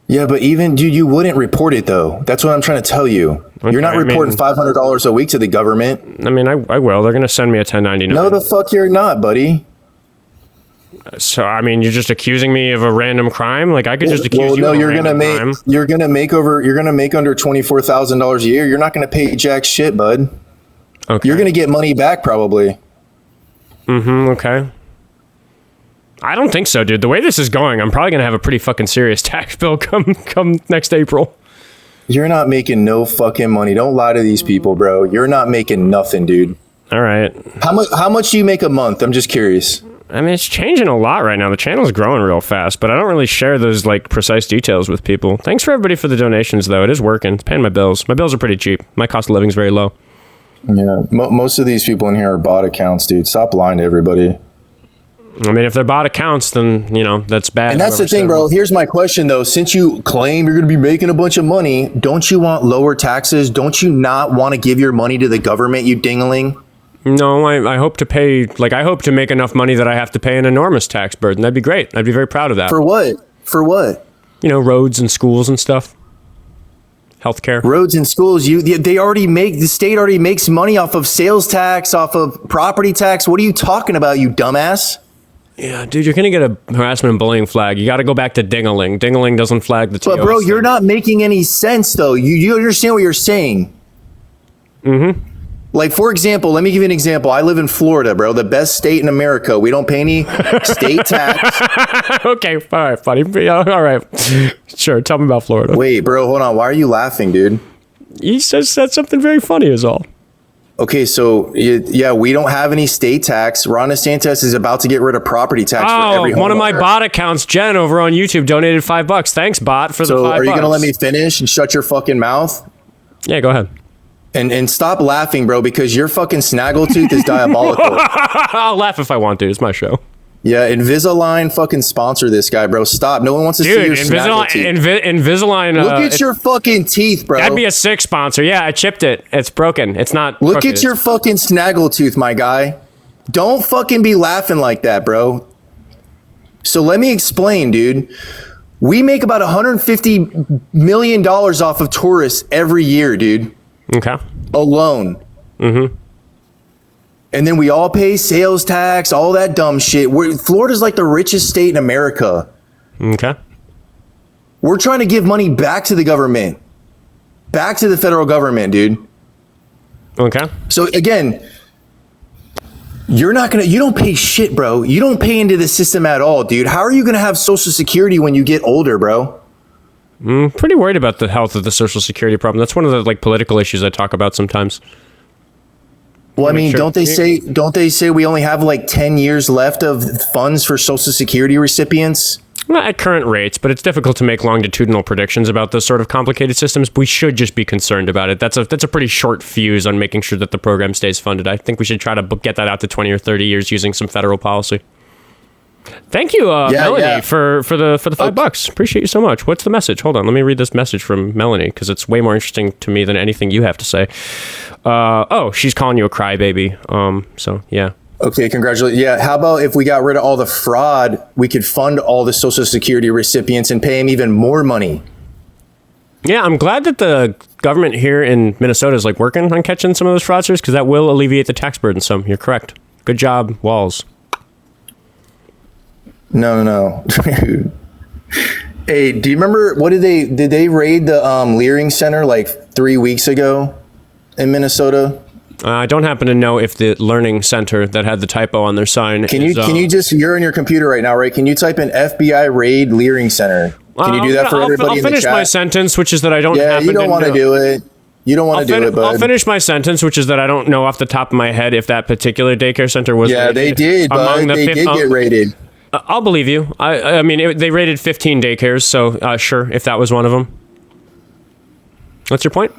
Yeah, but even, dude, you wouldn't report it, though. That's what I'm trying to tell you. Okay, you're not reporting $500 a week to the government. I mean, I will. They're going to send me a 1099. No, the fuck you're not, buddy. So, I mean, you're just accusing me of a random crime? I could just accuse you of a random crime. You're going to make under $24,000 a year. You're not going to pay jack shit, bud. Okay. You're going to get money back probably. Okay. I don't think so, dude. The way this is going, I'm probably going to have a pretty fucking serious tax bill come next April. You're not making no fucking money. Don't lie to these people, bro. You're not making nothing, dude. All right. How much do you make a month? I'm just curious. I mean, it's changing a lot right now. The channel's growing real fast, but I don't really share those precise details with people. Thanks for everybody for the donations, though. It is working. It's paying my bills. My bills are pretty cheap. My cost of living is very low. Yeah, most of these people in here are bot accounts, dude. Stop lying to everybody. I mean, if they're bot accounts, then, that's bad. And that's the thing, bro. Here's my question, though. Since you claim you're going to be making a bunch of money, don't you want lower taxes? Don't you not want to give your money to the government, you dingling? No, I hope to pay, I hope to make enough money that I have to pay an enormous tax burden. That'd be great. I'd be very proud of that. For what? For what? Roads and schools and stuff. Healthcare. Roads and schools, the state already makes money off of sales tax, off of property tax. What are you talking about, you dumbass? Yeah, dude, you're going to get a harassment and bullying flag. You got to go back to ding-a-ling. Ding-a-ling doesn't flag the TOS. But, bro, you're not making any sense, though. You understand what you're saying? For example, let me give you an example. I live in Florida, bro, the best state in America. We don't pay any state tax. Okay, all right, buddy. All right. Sure, tell me about Florida. Wait, bro, hold on. Why are you laughing, dude? You just said something very funny is all. Okay, so, yeah, we don't have any state tax. Ron DeSantis is about to get rid of property tax for every homeowner. One of my bot accounts, Jen, over on YouTube, donated $5. Thanks, bot, for the $5. So are you going to let me finish and shut your fucking mouth? Yeah, go ahead. And stop laughing, bro, because your fucking snaggletooth is diabolical. I'll laugh if I want to. It's my show. Yeah, Invisalign fucking sponsor this guy, bro. Stop. No one wants to see your snaggletooth. Invisalign. Look at your fucking teeth, bro. That'd be a sick sponsor. Yeah, I chipped it. It's broken. It's not. Look crooked. at your fucking snaggletooth, my guy. Don't fucking be laughing like that, bro. So let me explain, dude. We make about $150 million off of tourists every year, dude. Okay. Alone. And then we all pay sales tax, all that dumb shit. Florida's like the richest state in America. Okay. We're trying to give money back to the government. Back to the federal government, dude. Okay. So again, you don't pay shit, bro. You don't pay into the system at all, dude. How are you going to have Social Security when you get older, bro? Pretty worried about the health of the Social Security problem. That's one of the political issues I talk about sometimes. Well, I mean, don't they say we only have 10 years left of funds for Social Security recipients? Not at current rates, but it's difficult to make longitudinal predictions about those sort of complicated systems. We should just be concerned about it. That's a pretty short fuse on making sure that the program stays funded. I think we should try to get that out to 20 or 30 years using some federal policy. Thank you, Melanie, for the $5. Appreciate you so much. What's the message? Hold on, let me read this message from Melanie because it's way more interesting to me than anything you have to say. She's calling you a crybaby. So yeah. Okay, congratulations. Yeah, how about if we got rid of all the fraud, we could fund all the Social Security recipients and pay them even more money. Yeah, I'm glad that the government here in Minnesota is working on catching some of those fraudsters because that will alleviate the tax burden some. You're correct. Good job, Walls. No. Hey, do you remember did they raid the Leering Center like 3 weeks ago in Minnesota? I don't happen to know if the learning center that had the typo on their sign. Can you just, you're on your computer right now, right? Can you type in FBI raid Leering Center? Can you do that for everybody in the chat? I'll finish my sentence, which is that I don't happen to know. Yeah, you don't want to do it. You don't want to do it, bud. I'll finish my sentence, which is that I don't know off the top of my head if that particular daycare center was raided. They did, bud. They did get raided. I'll believe you. I mean, they raided 15 daycares, so sure, if that was one of them. What's your point?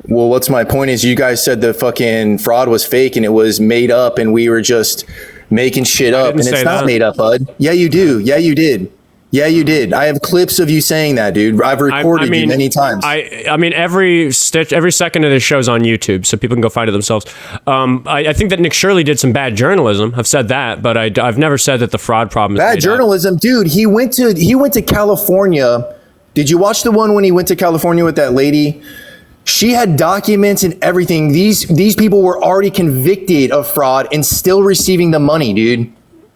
Well, what's my point is you guys said the fucking fraud was fake and it was made up and we were just making shit up. And it's not made up, bud. Yeah, you do. Yeah, you did. Yeah, you did. I have clips of you saying that, dude. I've recorded you many times. I mean, every second of this show's on YouTube, so people can go find it themselves. I think that Nick Shirley did some bad journalism. I've said that, but I've never said that the fraud problem is bad journalism, dude. He went to California. Did you watch the one when he went to California with that lady? She had documents and everything. These people were already convicted of fraud and still receiving the money, dude.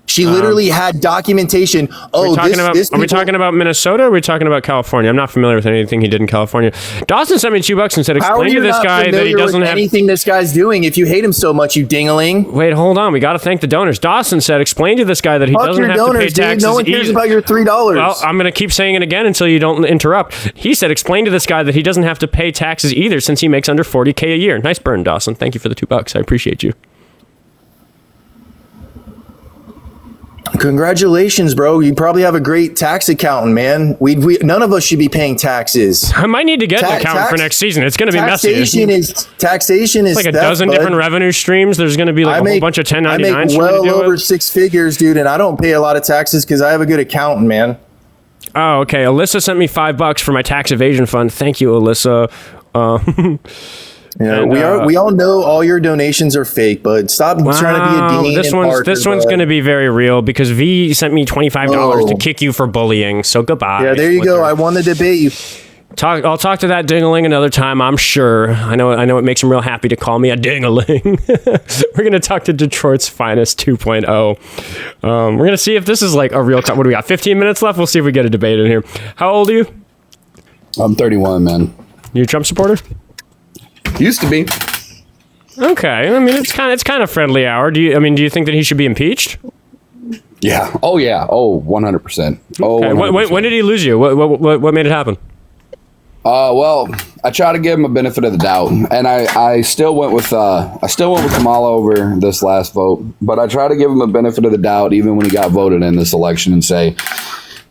She literally had documentation. Are we talking about Minnesota or are we talking about California? I'm not familiar with anything he did in California. Dawson sent me $2 and said, explain to this guy that he doesn't have anything this guy's doing if you hate him so much, you ding-a-ling. Wait, hold on. We got to thank the donors. Dawson said, explain to this guy that he doesn't have to pay taxes. No one cares about your $3. Well, I'm going to keep saying it again until you don't interrupt. He said, explain to this guy that he doesn't have to pay taxes either since he makes under $40K a year. Nice burn, Dawson. Thank you for the $2. I appreciate you. Congratulations, bro. You probably have a great tax accountant, man. We none of us should be paying taxes. I might need to get an accountant for next season. It's going to be messy. Taxation is like a dozen different revenue streams. There's going to be like a whole bunch of 1099s. I make well over 6 figures, dude, and I don't pay a lot of taxes because I have a good accountant, man. Oh, okay. Alyssa sent me $5 for my tax evasion fund. Thank you, Alyssa. Yeah, and, we all know all your donations are fake, but stop trying to be a dean. This one's going to be very real because V sent me $25 to kick you for bullying. So goodbye. Yeah, there you go. I won the debate. I'll talk to that ding-a-ling another time, I'm sure. I know it makes him real happy to call me a ding-a-ling. We're going to talk to Detroit's Finest 2.0. We're going to see if this is like a real... What do we got? 15 minutes left? We'll see if we get a debate in here. How old are you? I'm 31, man. You a Trump supporter? Used to be. Okay. I mean, it's kind of friendly hour. Do you think that he should be impeached? Yeah. Oh, yeah. Oh, 100%. Oh, okay. 100%. When did he lose you? What made it happen? Well, I try to give him a benefit of the doubt, and I still went with Kamala over this last vote, but I try to give him a benefit of the doubt even when he got voted in this election and say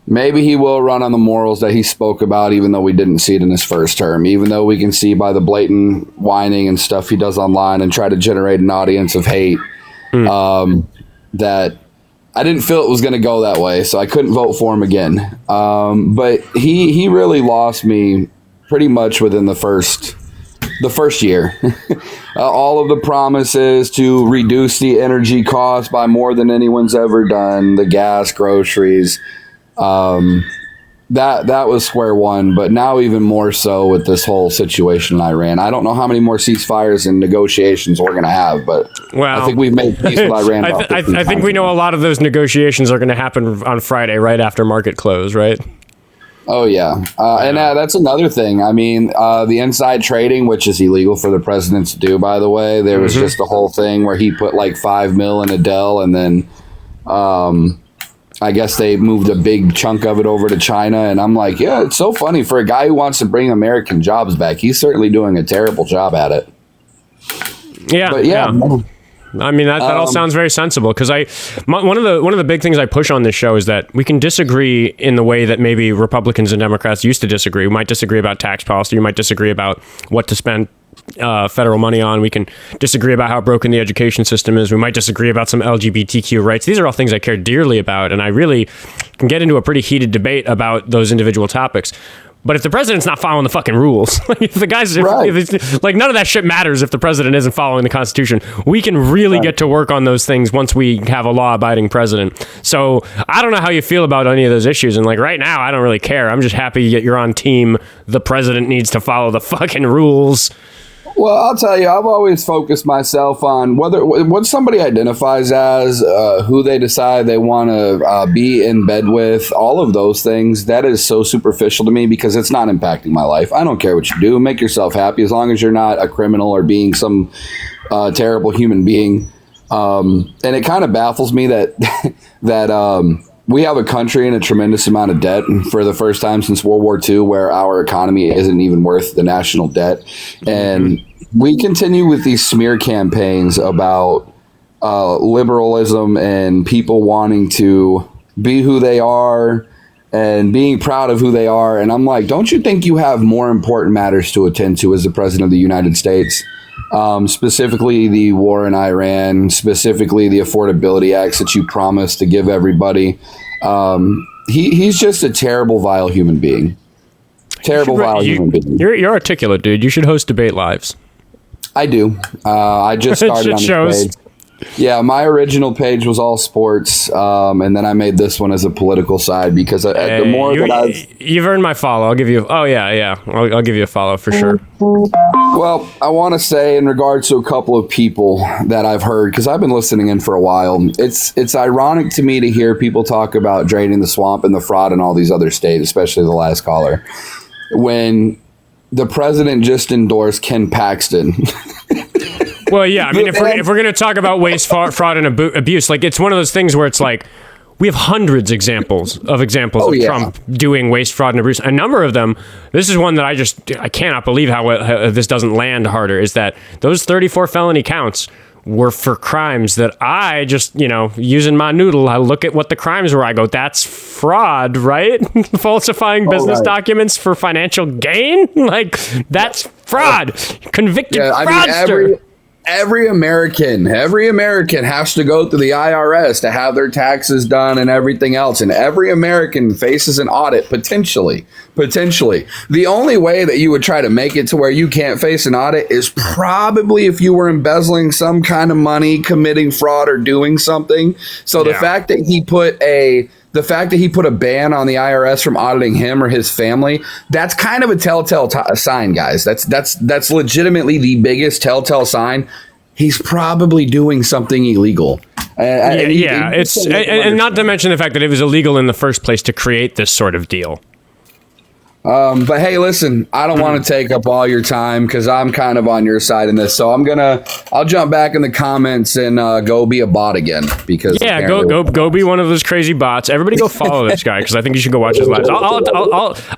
maybe he will run on the morals that he spoke about, even though we didn't see it in his first term, even though we can see by the blatant whining and stuff he does online and try to generate an audience of hate, that I didn't feel it was going to go that way, so I couldn't vote for him again. But he really lost me pretty much within the first year. All of the promises to reduce the energy cost by more than anyone's ever done, the gas, groceries, that was square one, but now even more so with this whole situation in Iran. I don't know how many more ceasefires and negotiations we're going to have, but I think we've made peace with Iran. I think we know a lot of those negotiations are going to happen on Friday, right after market close, right? Oh, yeah. And that's another thing. I mean, the inside trading, which is illegal for the president to do, by the way. There was just a whole thing where he put like $5 million in Adele, and then I guess they moved a big chunk of it over to China. And I'm like, yeah, it's so funny. For a guy who wants to bring American jobs back, he's certainly doing a terrible job at it. Yeah. But yeah. I mean, that all sounds very sensible, because one of the big things I push on this show is that we can disagree in the way that maybe Republicans and Democrats used to disagree. We might disagree about tax policy. We might disagree about what to spend federal money on. We can disagree about how broken the education system is. We might disagree about some LGBTQ rights. These are all things I care dearly about, and I really can get into a pretty heated debate about those individual topics. But if the president's not following the fucking rules, if the guys, like, none of that shit matters if the president isn't following the Constitution. We can really get to work on those things once we have a law-abiding president. So I don't know how you feel about any of those issues. And like right now, I don't really care. I'm just happy that you're on team. The president needs to follow the fucking rules. Well, I'll tell you, I've always focused myself on what somebody identifies as, who they decide they want to be in bed with, all of those things. That is so superficial to me because it's not impacting my life. I don't care what you do. Make yourself happy as long as you're not a criminal or being some terrible human being. And it kind of baffles me that we have a country in a tremendous amount of debt for the first time since World War II, where our economy isn't even worth the national debt. And we continue with these smear campaigns about liberalism and people wanting to be who they are and being proud of who they are. And I'm like, don't you think you have more important matters to attend to as the president of the United States? Specifically the war in Iran, specifically the affordability acts that you promised to give everybody. He's just a terrible, vile human being. Human being. You're articulate, dude. You should host debate lives. I do. I just started on this page. Yeah, my original page was all sports, and then I made this one as a political side because the more you've earned my follow. I'll give you. Oh yeah. I'll give you a follow for sure. Well, I want to say in regards to a couple of people that I've heard, because I've been listening in for a while, it's ironic to me to hear people talk about draining the swamp and the fraud in all these other states, especially the last caller, when the president just endorsed Ken Paxton. Well, yeah. I mean, if we're going to talk about waste, fraud, and abuse, like it's one of those things where it's like we have hundreds of examples of Trump doing waste, fraud, and abuse. A number of them. This is one that I cannot believe how this doesn't land harder. Is that those 34 felony counts were for crimes that I just, using my noodle, I look at what the crimes were. I go, that's fraud, right? Falsifying business documents for financial gain? Like, that's fraud. Convicted fraudster. Every American has to go through the IRS to have their taxes done and everything else. And every American faces an audit, potentially. The only way that you would try to make it to where you can't face an audit is probably if you were embezzling some kind of money, committing fraud, or doing something. So the fact that he put a ban on the IRS from auditing him or his family, that's kind of a telltale sign, guys. That's legitimately the biggest telltale sign. He's probably doing something illegal. And not to mention the fact that it was illegal in the first place to create this sort of deal. But hey, listen, I don't want to take up all your time because I'm kind of on your side in this. So I'll jump back in the comments and go be a bot again because go be one of those crazy bots. Everybody go follow this guy because I think you should go watch his lives.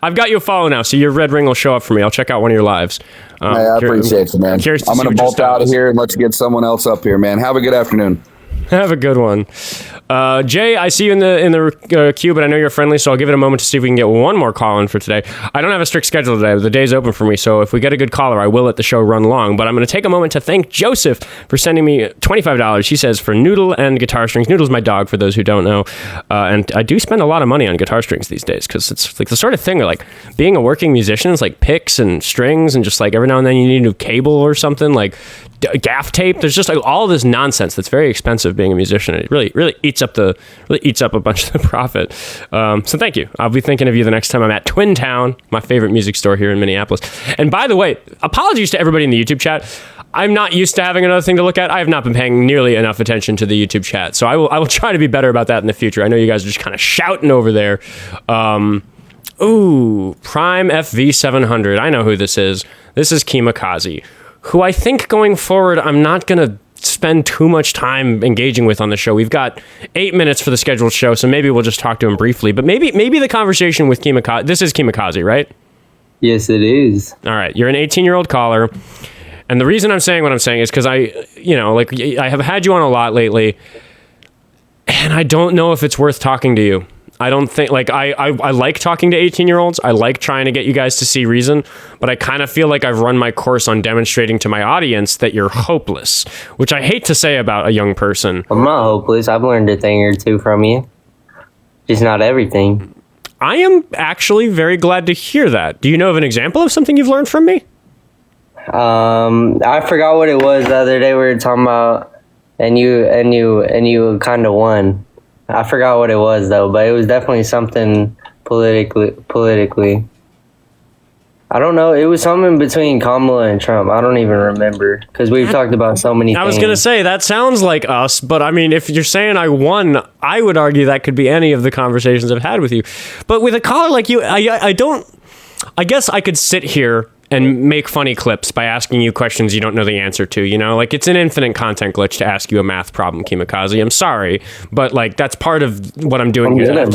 I've got you a follow now, so your red ring will show up for me. I'll check out one of your lives. I appreciate you, man. I'm going to bolt out of here and let's get someone else up here, man. Have a good afternoon. Have a good one. Jay, I see you in the queue, but I know you're friendly, so I'll give it a moment to see if we can get one more call in for today. I don't have a strict schedule today. The day's open for me, so if we get a good caller, I will let the show run long. But I'm going to take a moment to thank Joseph for sending me $25. He says for Noodle and guitar strings. Noodle's my dog, for those who don't know. And I do spend a lot of money on guitar strings these days because it's like the sort of thing where like being a working musician is like picks and strings and just like every now and then you need a new cable or something like gaff tape. There's just like all this nonsense that's very expensive being a musician. It really eats up a bunch of the profit. So thank you. I'll be thinking of you the next time I'm at Twin Town, my favorite music store here in Minneapolis. And by the way, apologies to everybody in the YouTube chat. I'm not used to having another thing to look at. I have not been paying nearly enough attention to the YouTube chat. So I will try to be better about that in the future. I know you guys are just kind of shouting over there. Prime FV 700. I know who this is. This is Keemokazi, who I think going forward, I'm not going to spend too much time engaging with on the show. We've got 8 minutes for the scheduled show, so maybe we'll just talk to him briefly. But maybe the conversation with Keemokazi, this is Keemokazi, right? Yes, it is. All right. You're an 18-year-old caller. And the reason I'm saying what I'm saying is because I have had you on a lot lately, and I don't know if it's worth talking to you. I don't think, I like talking to 18-year-olds. I like trying to get you guys to see reason, but I kind of feel like I've run my course on demonstrating to my audience that you're hopeless, which I hate to say about a young person. I'm not hopeless. I've learned a thing or two from you. Just not everything. I am actually very glad to hear that. Do you know of an example of something you've learned from me? I forgot what it was the other day we were talking about, and you kind of won. I forgot what it was though, but it was definitely something politically. I don't know. It was something between Kamala and Trump. I don't even remember because we've talked about so many things. I was going to say, that sounds like us, but I mean, if you're saying I won, I would argue that could be any of the conversations I've had with you. But with a caller like you, I guess I could sit here and make funny clips by asking you questions you don't know the answer to, you know? Like, it's an infinite content glitch to ask you a math problem, Keemokazi. I'm sorry, but like, that's part of what I'm doing here.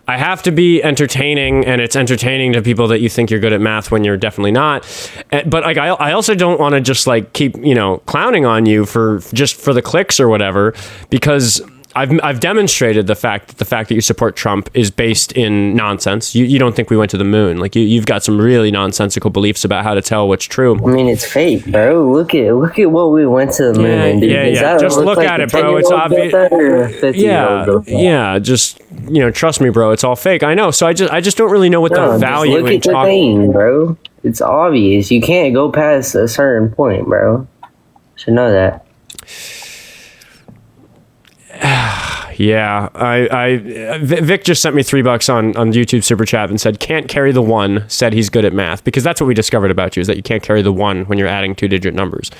I have to be entertaining, and it's entertaining to people that you think you're good at math when you're definitely not. But like, I also don't want to just like keep, you know, clowning on you for the clicks or whatever, because I've demonstrated the fact that you support Trump is based in nonsense. You don't think we went to the moon. Like you've got some really nonsensical beliefs about how to tell what's true. I mean, it's fake, bro. Look at what we went to the moon. Yeah. Just look at it, bro. It's obvious. Yeah. Just, you know, trust me, bro. It's all fake. I know. So I just don't really know what the value in talking. Look at the thing, bro. It's obvious. You can't go past a certain point, bro. You should know that. Yeah, Vic just sent me $3 on YouTube Super Chat and said, can't carry the one, said he's good at math. Because that's what we discovered about you, is that you can't carry the one when you're adding 2-digit numbers.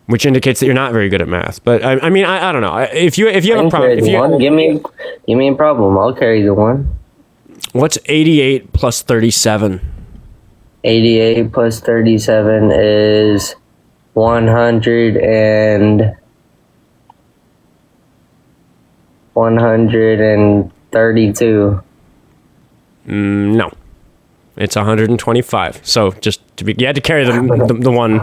Which indicates that you're not very good at math. But I mean, I don't know. If you have a problem, give me a problem. I'll carry the one. What's 88 plus 37? 88 plus 37 is 132. No, it's 125. So just you had to carry the one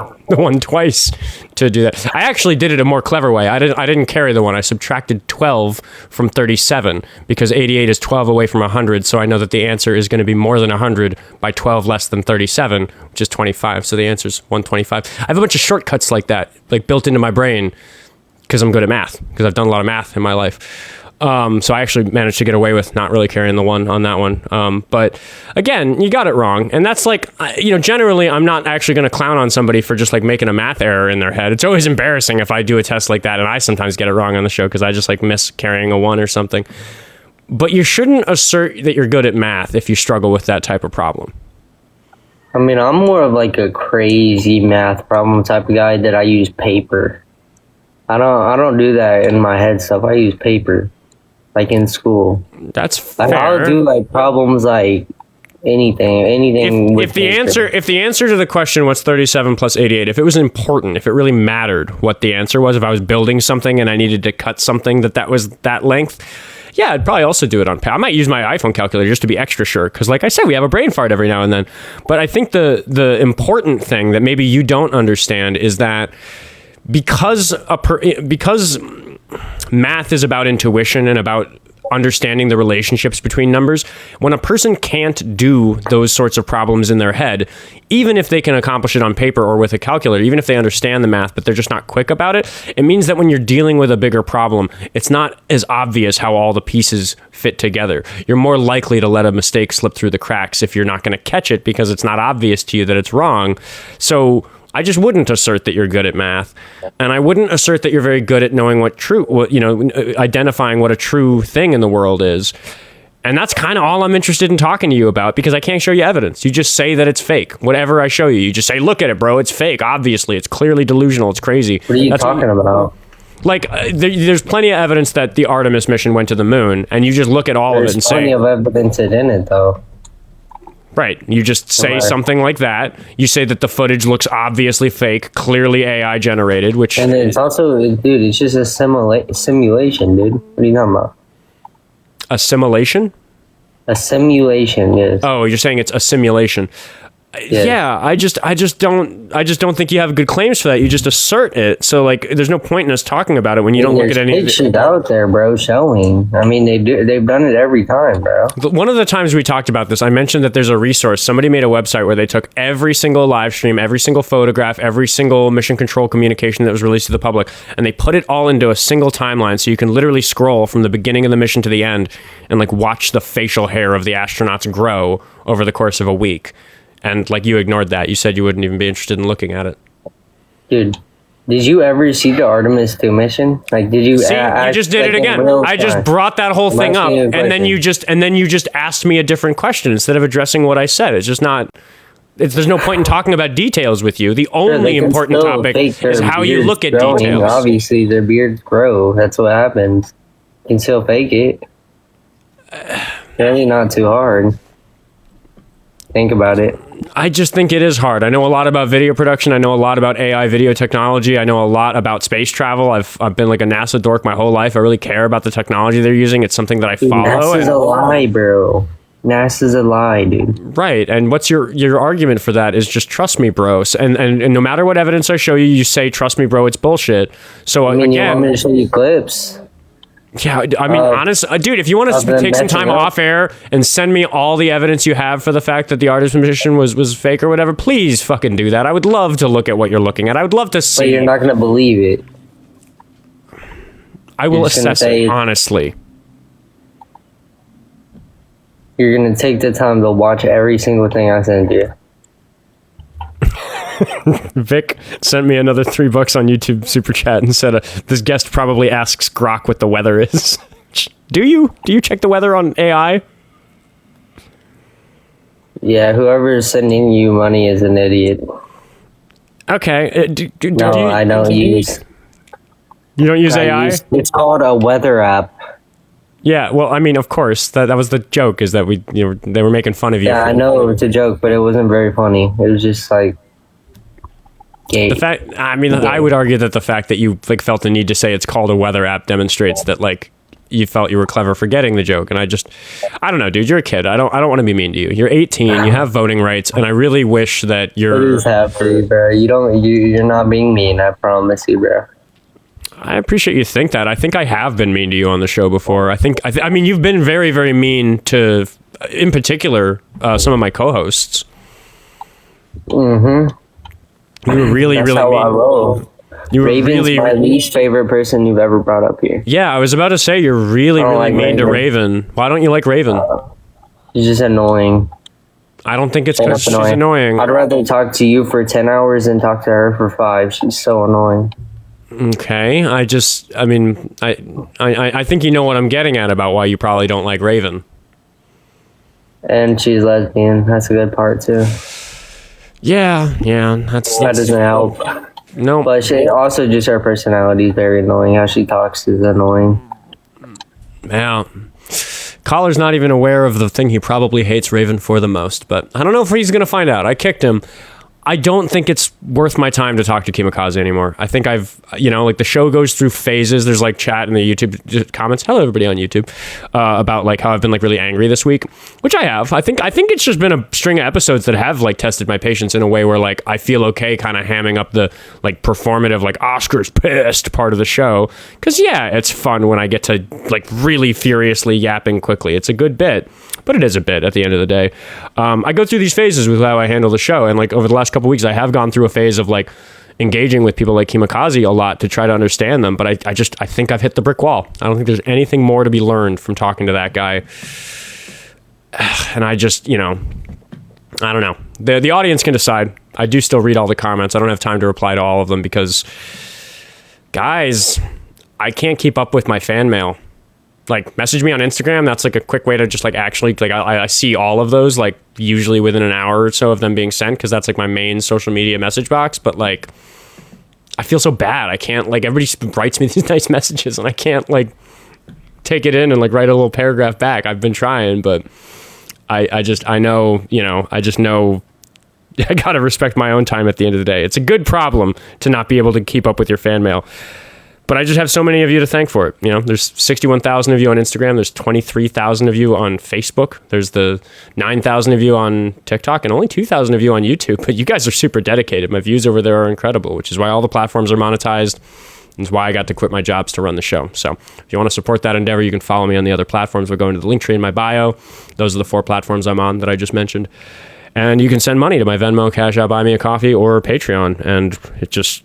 twice to do that. I actually did it a more clever way. I didn't carry the one. I subtracted 12 from 37 because 88 is 12 away from 100. So I know that the answer is going to be more than 100 by 12 less than 37, which is 25. So the answer is 125. I have a bunch of shortcuts like that, like built into my brain because I'm good at math, because I've done a lot of math in my life. So I actually managed to get away with not really carrying the one on that one. But again, you got it wrong. And that's like, you know, generally I'm not actually going to clown on somebody for just like making a math error in their head. It's always embarrassing if I do a test like that and I sometimes get it wrong on the show because I just like miss carrying a one or something. But you shouldn't assert that you're good at math if you struggle with that type of problem. I mean, I'm more of like a crazy math problem type of guy that I use paper. I don't do that in my head stuff. I use paper. Like in school. That's fair. Like I'll do like problems like anything. If the answer to the question, what's 37 plus 88, if it was important, if it really mattered what the answer was, if I was building something and I needed to cut something that was that length, yeah, I'd probably also do it on paper. I might use my iPhone calculator just to be extra sure, because like I said, we have a brain fart every now and then. But I think the important thing that maybe you don't understand is that because math is about intuition and about understanding the relationships between numbers, when a person can't do those sorts of problems in their head, even if they can accomplish it on paper or with a calculator, even if they understand the math, but they're just not quick about it, it means that when you're dealing with a bigger problem, it's not as obvious how all the pieces fit together. You're more likely to let a mistake slip through the cracks if you're not going to catch it because it's not obvious to you that it's wrong. So I just wouldn't assert that you're good at math, and I wouldn't assert that you're very good at knowing identifying what a true thing in the world is. And that's kind of all I'm interested in talking to you about, because I can't show you evidence. You just say that it's fake. Whatever I show you, you just say, look at it, bro. It's fake. Obviously, it's clearly delusional. It's crazy. What are you talking about? Like, there's plenty of evidence that the Artemis mission went to the moon, and you just look at all of it and say... There's plenty of evidence in it, though. Right. You just say something like that. You say that the footage looks obviously fake, clearly AI generated, which... And it's also, dude, it's just a simulation, dude. What are you talking about? A simulation? A simulation, yes. Oh, you're saying it's a simulation. Yes. Yeah, I just don't think you have good claims for that. You just assert it. So like, there's no point in us talking about it when you don't look at any. There's shit out there, bro, showing. I mean, they've done it every time, bro. One of the times we talked about this, I mentioned that there's a resource. Somebody made a website where they took every single live stream, every single photograph, every single mission control communication that was released to the public, and they put it all into a single timeline, so you can literally scroll from the beginning of the mission to the end and like watch the facial hair of the astronauts grow over the course of a week. And like, you ignored that. You said you wouldn't even be interested in looking at it. Dude, Did you ever see the Artemis 2 mission? Like, did you? See, you just did it again. I just brought that whole thing up, and then you just asked me a different question instead of addressing what I said. It's just not. There's no point in talking about details with you. The only important topic is how you look at details. Obviously, their beards grow. That's what happens. You can still fake it. Really not too hard. Think about it. I just think it is hard. I know a lot about video production. I know a lot about AI video technology. I know a lot about space travel. I've been like a NASA dork my whole life. I really care about the technology they're using. It's something that I follow. NASA's a lie, bro. NASA's a lie, dude. Right. And what's your argument for that is just trust me, bro. And no matter what evidence I show you, you say, trust me, bro, it's bullshit. So I mean, you want me to show you clips? Yeah, I mean, honest, dude, if you want to take some time off air and send me all the evidence you have for the fact that the artist mission was fake or whatever, please fucking do that. I would love to look at what you're looking at. I would love to see. But you're not going to believe it. I will assess it, honestly. You're going to take the time to watch every single thing I send you. Vic sent me another $3 on YouTube super chat and said, this guest probably asks Grok what the weather is. Do you check the weather on AI? Yeah, whoever is sending you money is an idiot. Okay. I don't use. You don't use AI? It's called a weather app. Yeah, well, I mean, of course, that was the joke, is that they were making fun of you. Yeah, I know it's a joke, but it wasn't very funny. It was just like. The fact, I mean, I would argue that the fact that you like felt the need to say it's called a weather app demonstrates that like you felt you were clever for getting the joke. And I don't know, dude, you're a kid. I don't want to be mean to you. You're 18, you have voting rights, and I really wish that you're. It is happy, bro. You're not being mean. I promise you, bro. I appreciate you think that. I think I have been mean to you on the show before. I mean, you've been very, very mean to, in particular, some of my co-hosts. Mm-hmm. You were really, That's really how mean. I roll. Raven's my least favorite person you've ever brought up here. Yeah, I was about to say you're really, really like mean to Raven. Why don't you like Raven? She's just annoying. I don't think it's because she's annoying. I'd rather talk to you for 10 hours than talk to her for 5. She's so annoying. Okay, I think you know what I'm getting at about why you probably don't like Raven. And she's lesbian. That's a good part too. Yeah, that doesn't help. No, but she also just her personality is very annoying. How she talks is annoying. Yeah, Collar's not even aware of the thing he probably hates Raven for the most. But I don't know if he's gonna find out. I kicked him. I don't think it's worth my time to talk to keemokazi anymore. I think I've, like the show goes through phases. There's like chat in the YouTube comments. Hello, everybody on YouTube, about like how I've been like really angry this week, which I have. I think it's just been a string of episodes that have like tested my patience in a way where like I feel okay kind of hamming up the like performative like Oscar's pissed part of the show. Cause yeah, it's fun when I get to like really furiously yapping quickly. It's a good bit. But it is a bit at the end of the day. I go through these phases with how I handle the show. And like over the last couple of weeks, I have gone through a phase of like engaging with people like keemokazi a lot to try to understand them. But I think I've hit the brick wall. I don't think there's anything more to be learned from talking to that guy. And I just, I don't know. The audience can decide. I do still read all the comments. I don't have time to reply to all of them because, guys, I can't keep up with my fan mail. Like, message me on Instagram. That's like a quick way to just like actually like I see all of those like usually within an hour or so of them being sent because that's like my main social media message box. But like, I feel so bad. I can't like everybody writes me these nice messages and I can't like take it in and like write a little paragraph back. I've been trying, but I know I just know I gotta respect my own time at the end of the day. It's a good problem to not be able to keep up with your fan mail. But I just have so many of you to thank for it. There's 61,000 of you on Instagram. There's 23,000 of you on Facebook. There's the 9,000 of you on TikTok and only 2,000 of you on YouTube. But you guys are super dedicated. My views over there are incredible, which is why all the platforms are monetized. And it's why I got to quit my jobs to run the show. So if you want to support that endeavor, you can follow me on the other platforms. We're going to the link tree in my bio. Those are the 4 platforms I'm on that I just mentioned. And you can send money to my Venmo, Cash App, Buy Me a Coffee, or Patreon. And it just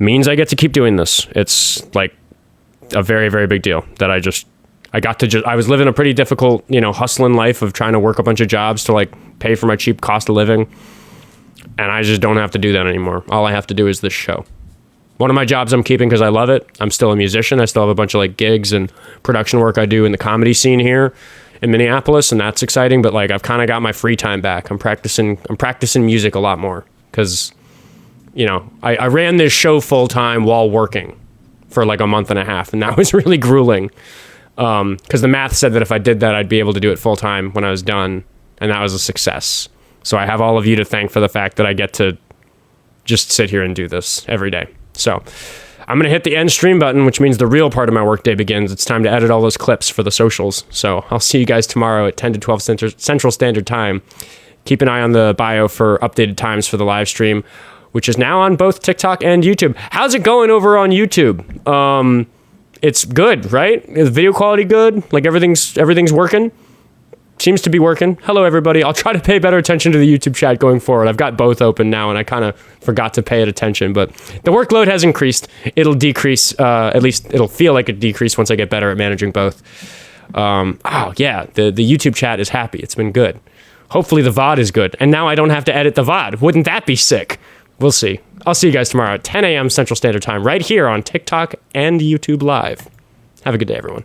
means I get to keep doing this. It's like a very, very big deal that I was living a pretty difficult, hustling life of trying to work a bunch of jobs to like pay for my cheap cost of living. And I just don't have to do that anymore. All I have to do is this show. One of my jobs I'm keeping because I love it. I'm still a musician. I still have a bunch of like gigs and production work I do in the comedy scene here in Minneapolis, and that's exciting. But like I've kind of got my free time back. I'm practicing music a lot more because, you know, I ran this show full time while working for like a month and a half, and that was really grueling. Because the math said that if I did that, I'd be able to do it full time when I was done, and that was a success. So I have all of you to thank for the fact that I get to just sit here and do this every day. So I'm going to hit the end stream button, which means the real part of my workday begins. It's time to edit all those clips for the socials. So I'll see you guys tomorrow at 10 to 12 Central Standard Time. Keep an eye on the bio for updated times for the live stream, which is now on both TikTok and YouTube. How's it going over on YouTube? It's good, right? Is video quality good? Like everything's working? Seems to be working. Hello, everybody. I'll try to pay better attention to the YouTube chat going forward. I've got both open now, and I kind of forgot to pay it attention, but the workload has increased. It'll decrease. At least it'll feel like a decrease once I get better at managing both. The YouTube chat is happy. It's been good. Hopefully the VOD is good. And now I don't have to edit the VOD. Wouldn't that be sick? We'll see. I'll see you guys tomorrow at 10 a.m. Central Standard Time right here on TikTok and YouTube Live. Have a good day, everyone.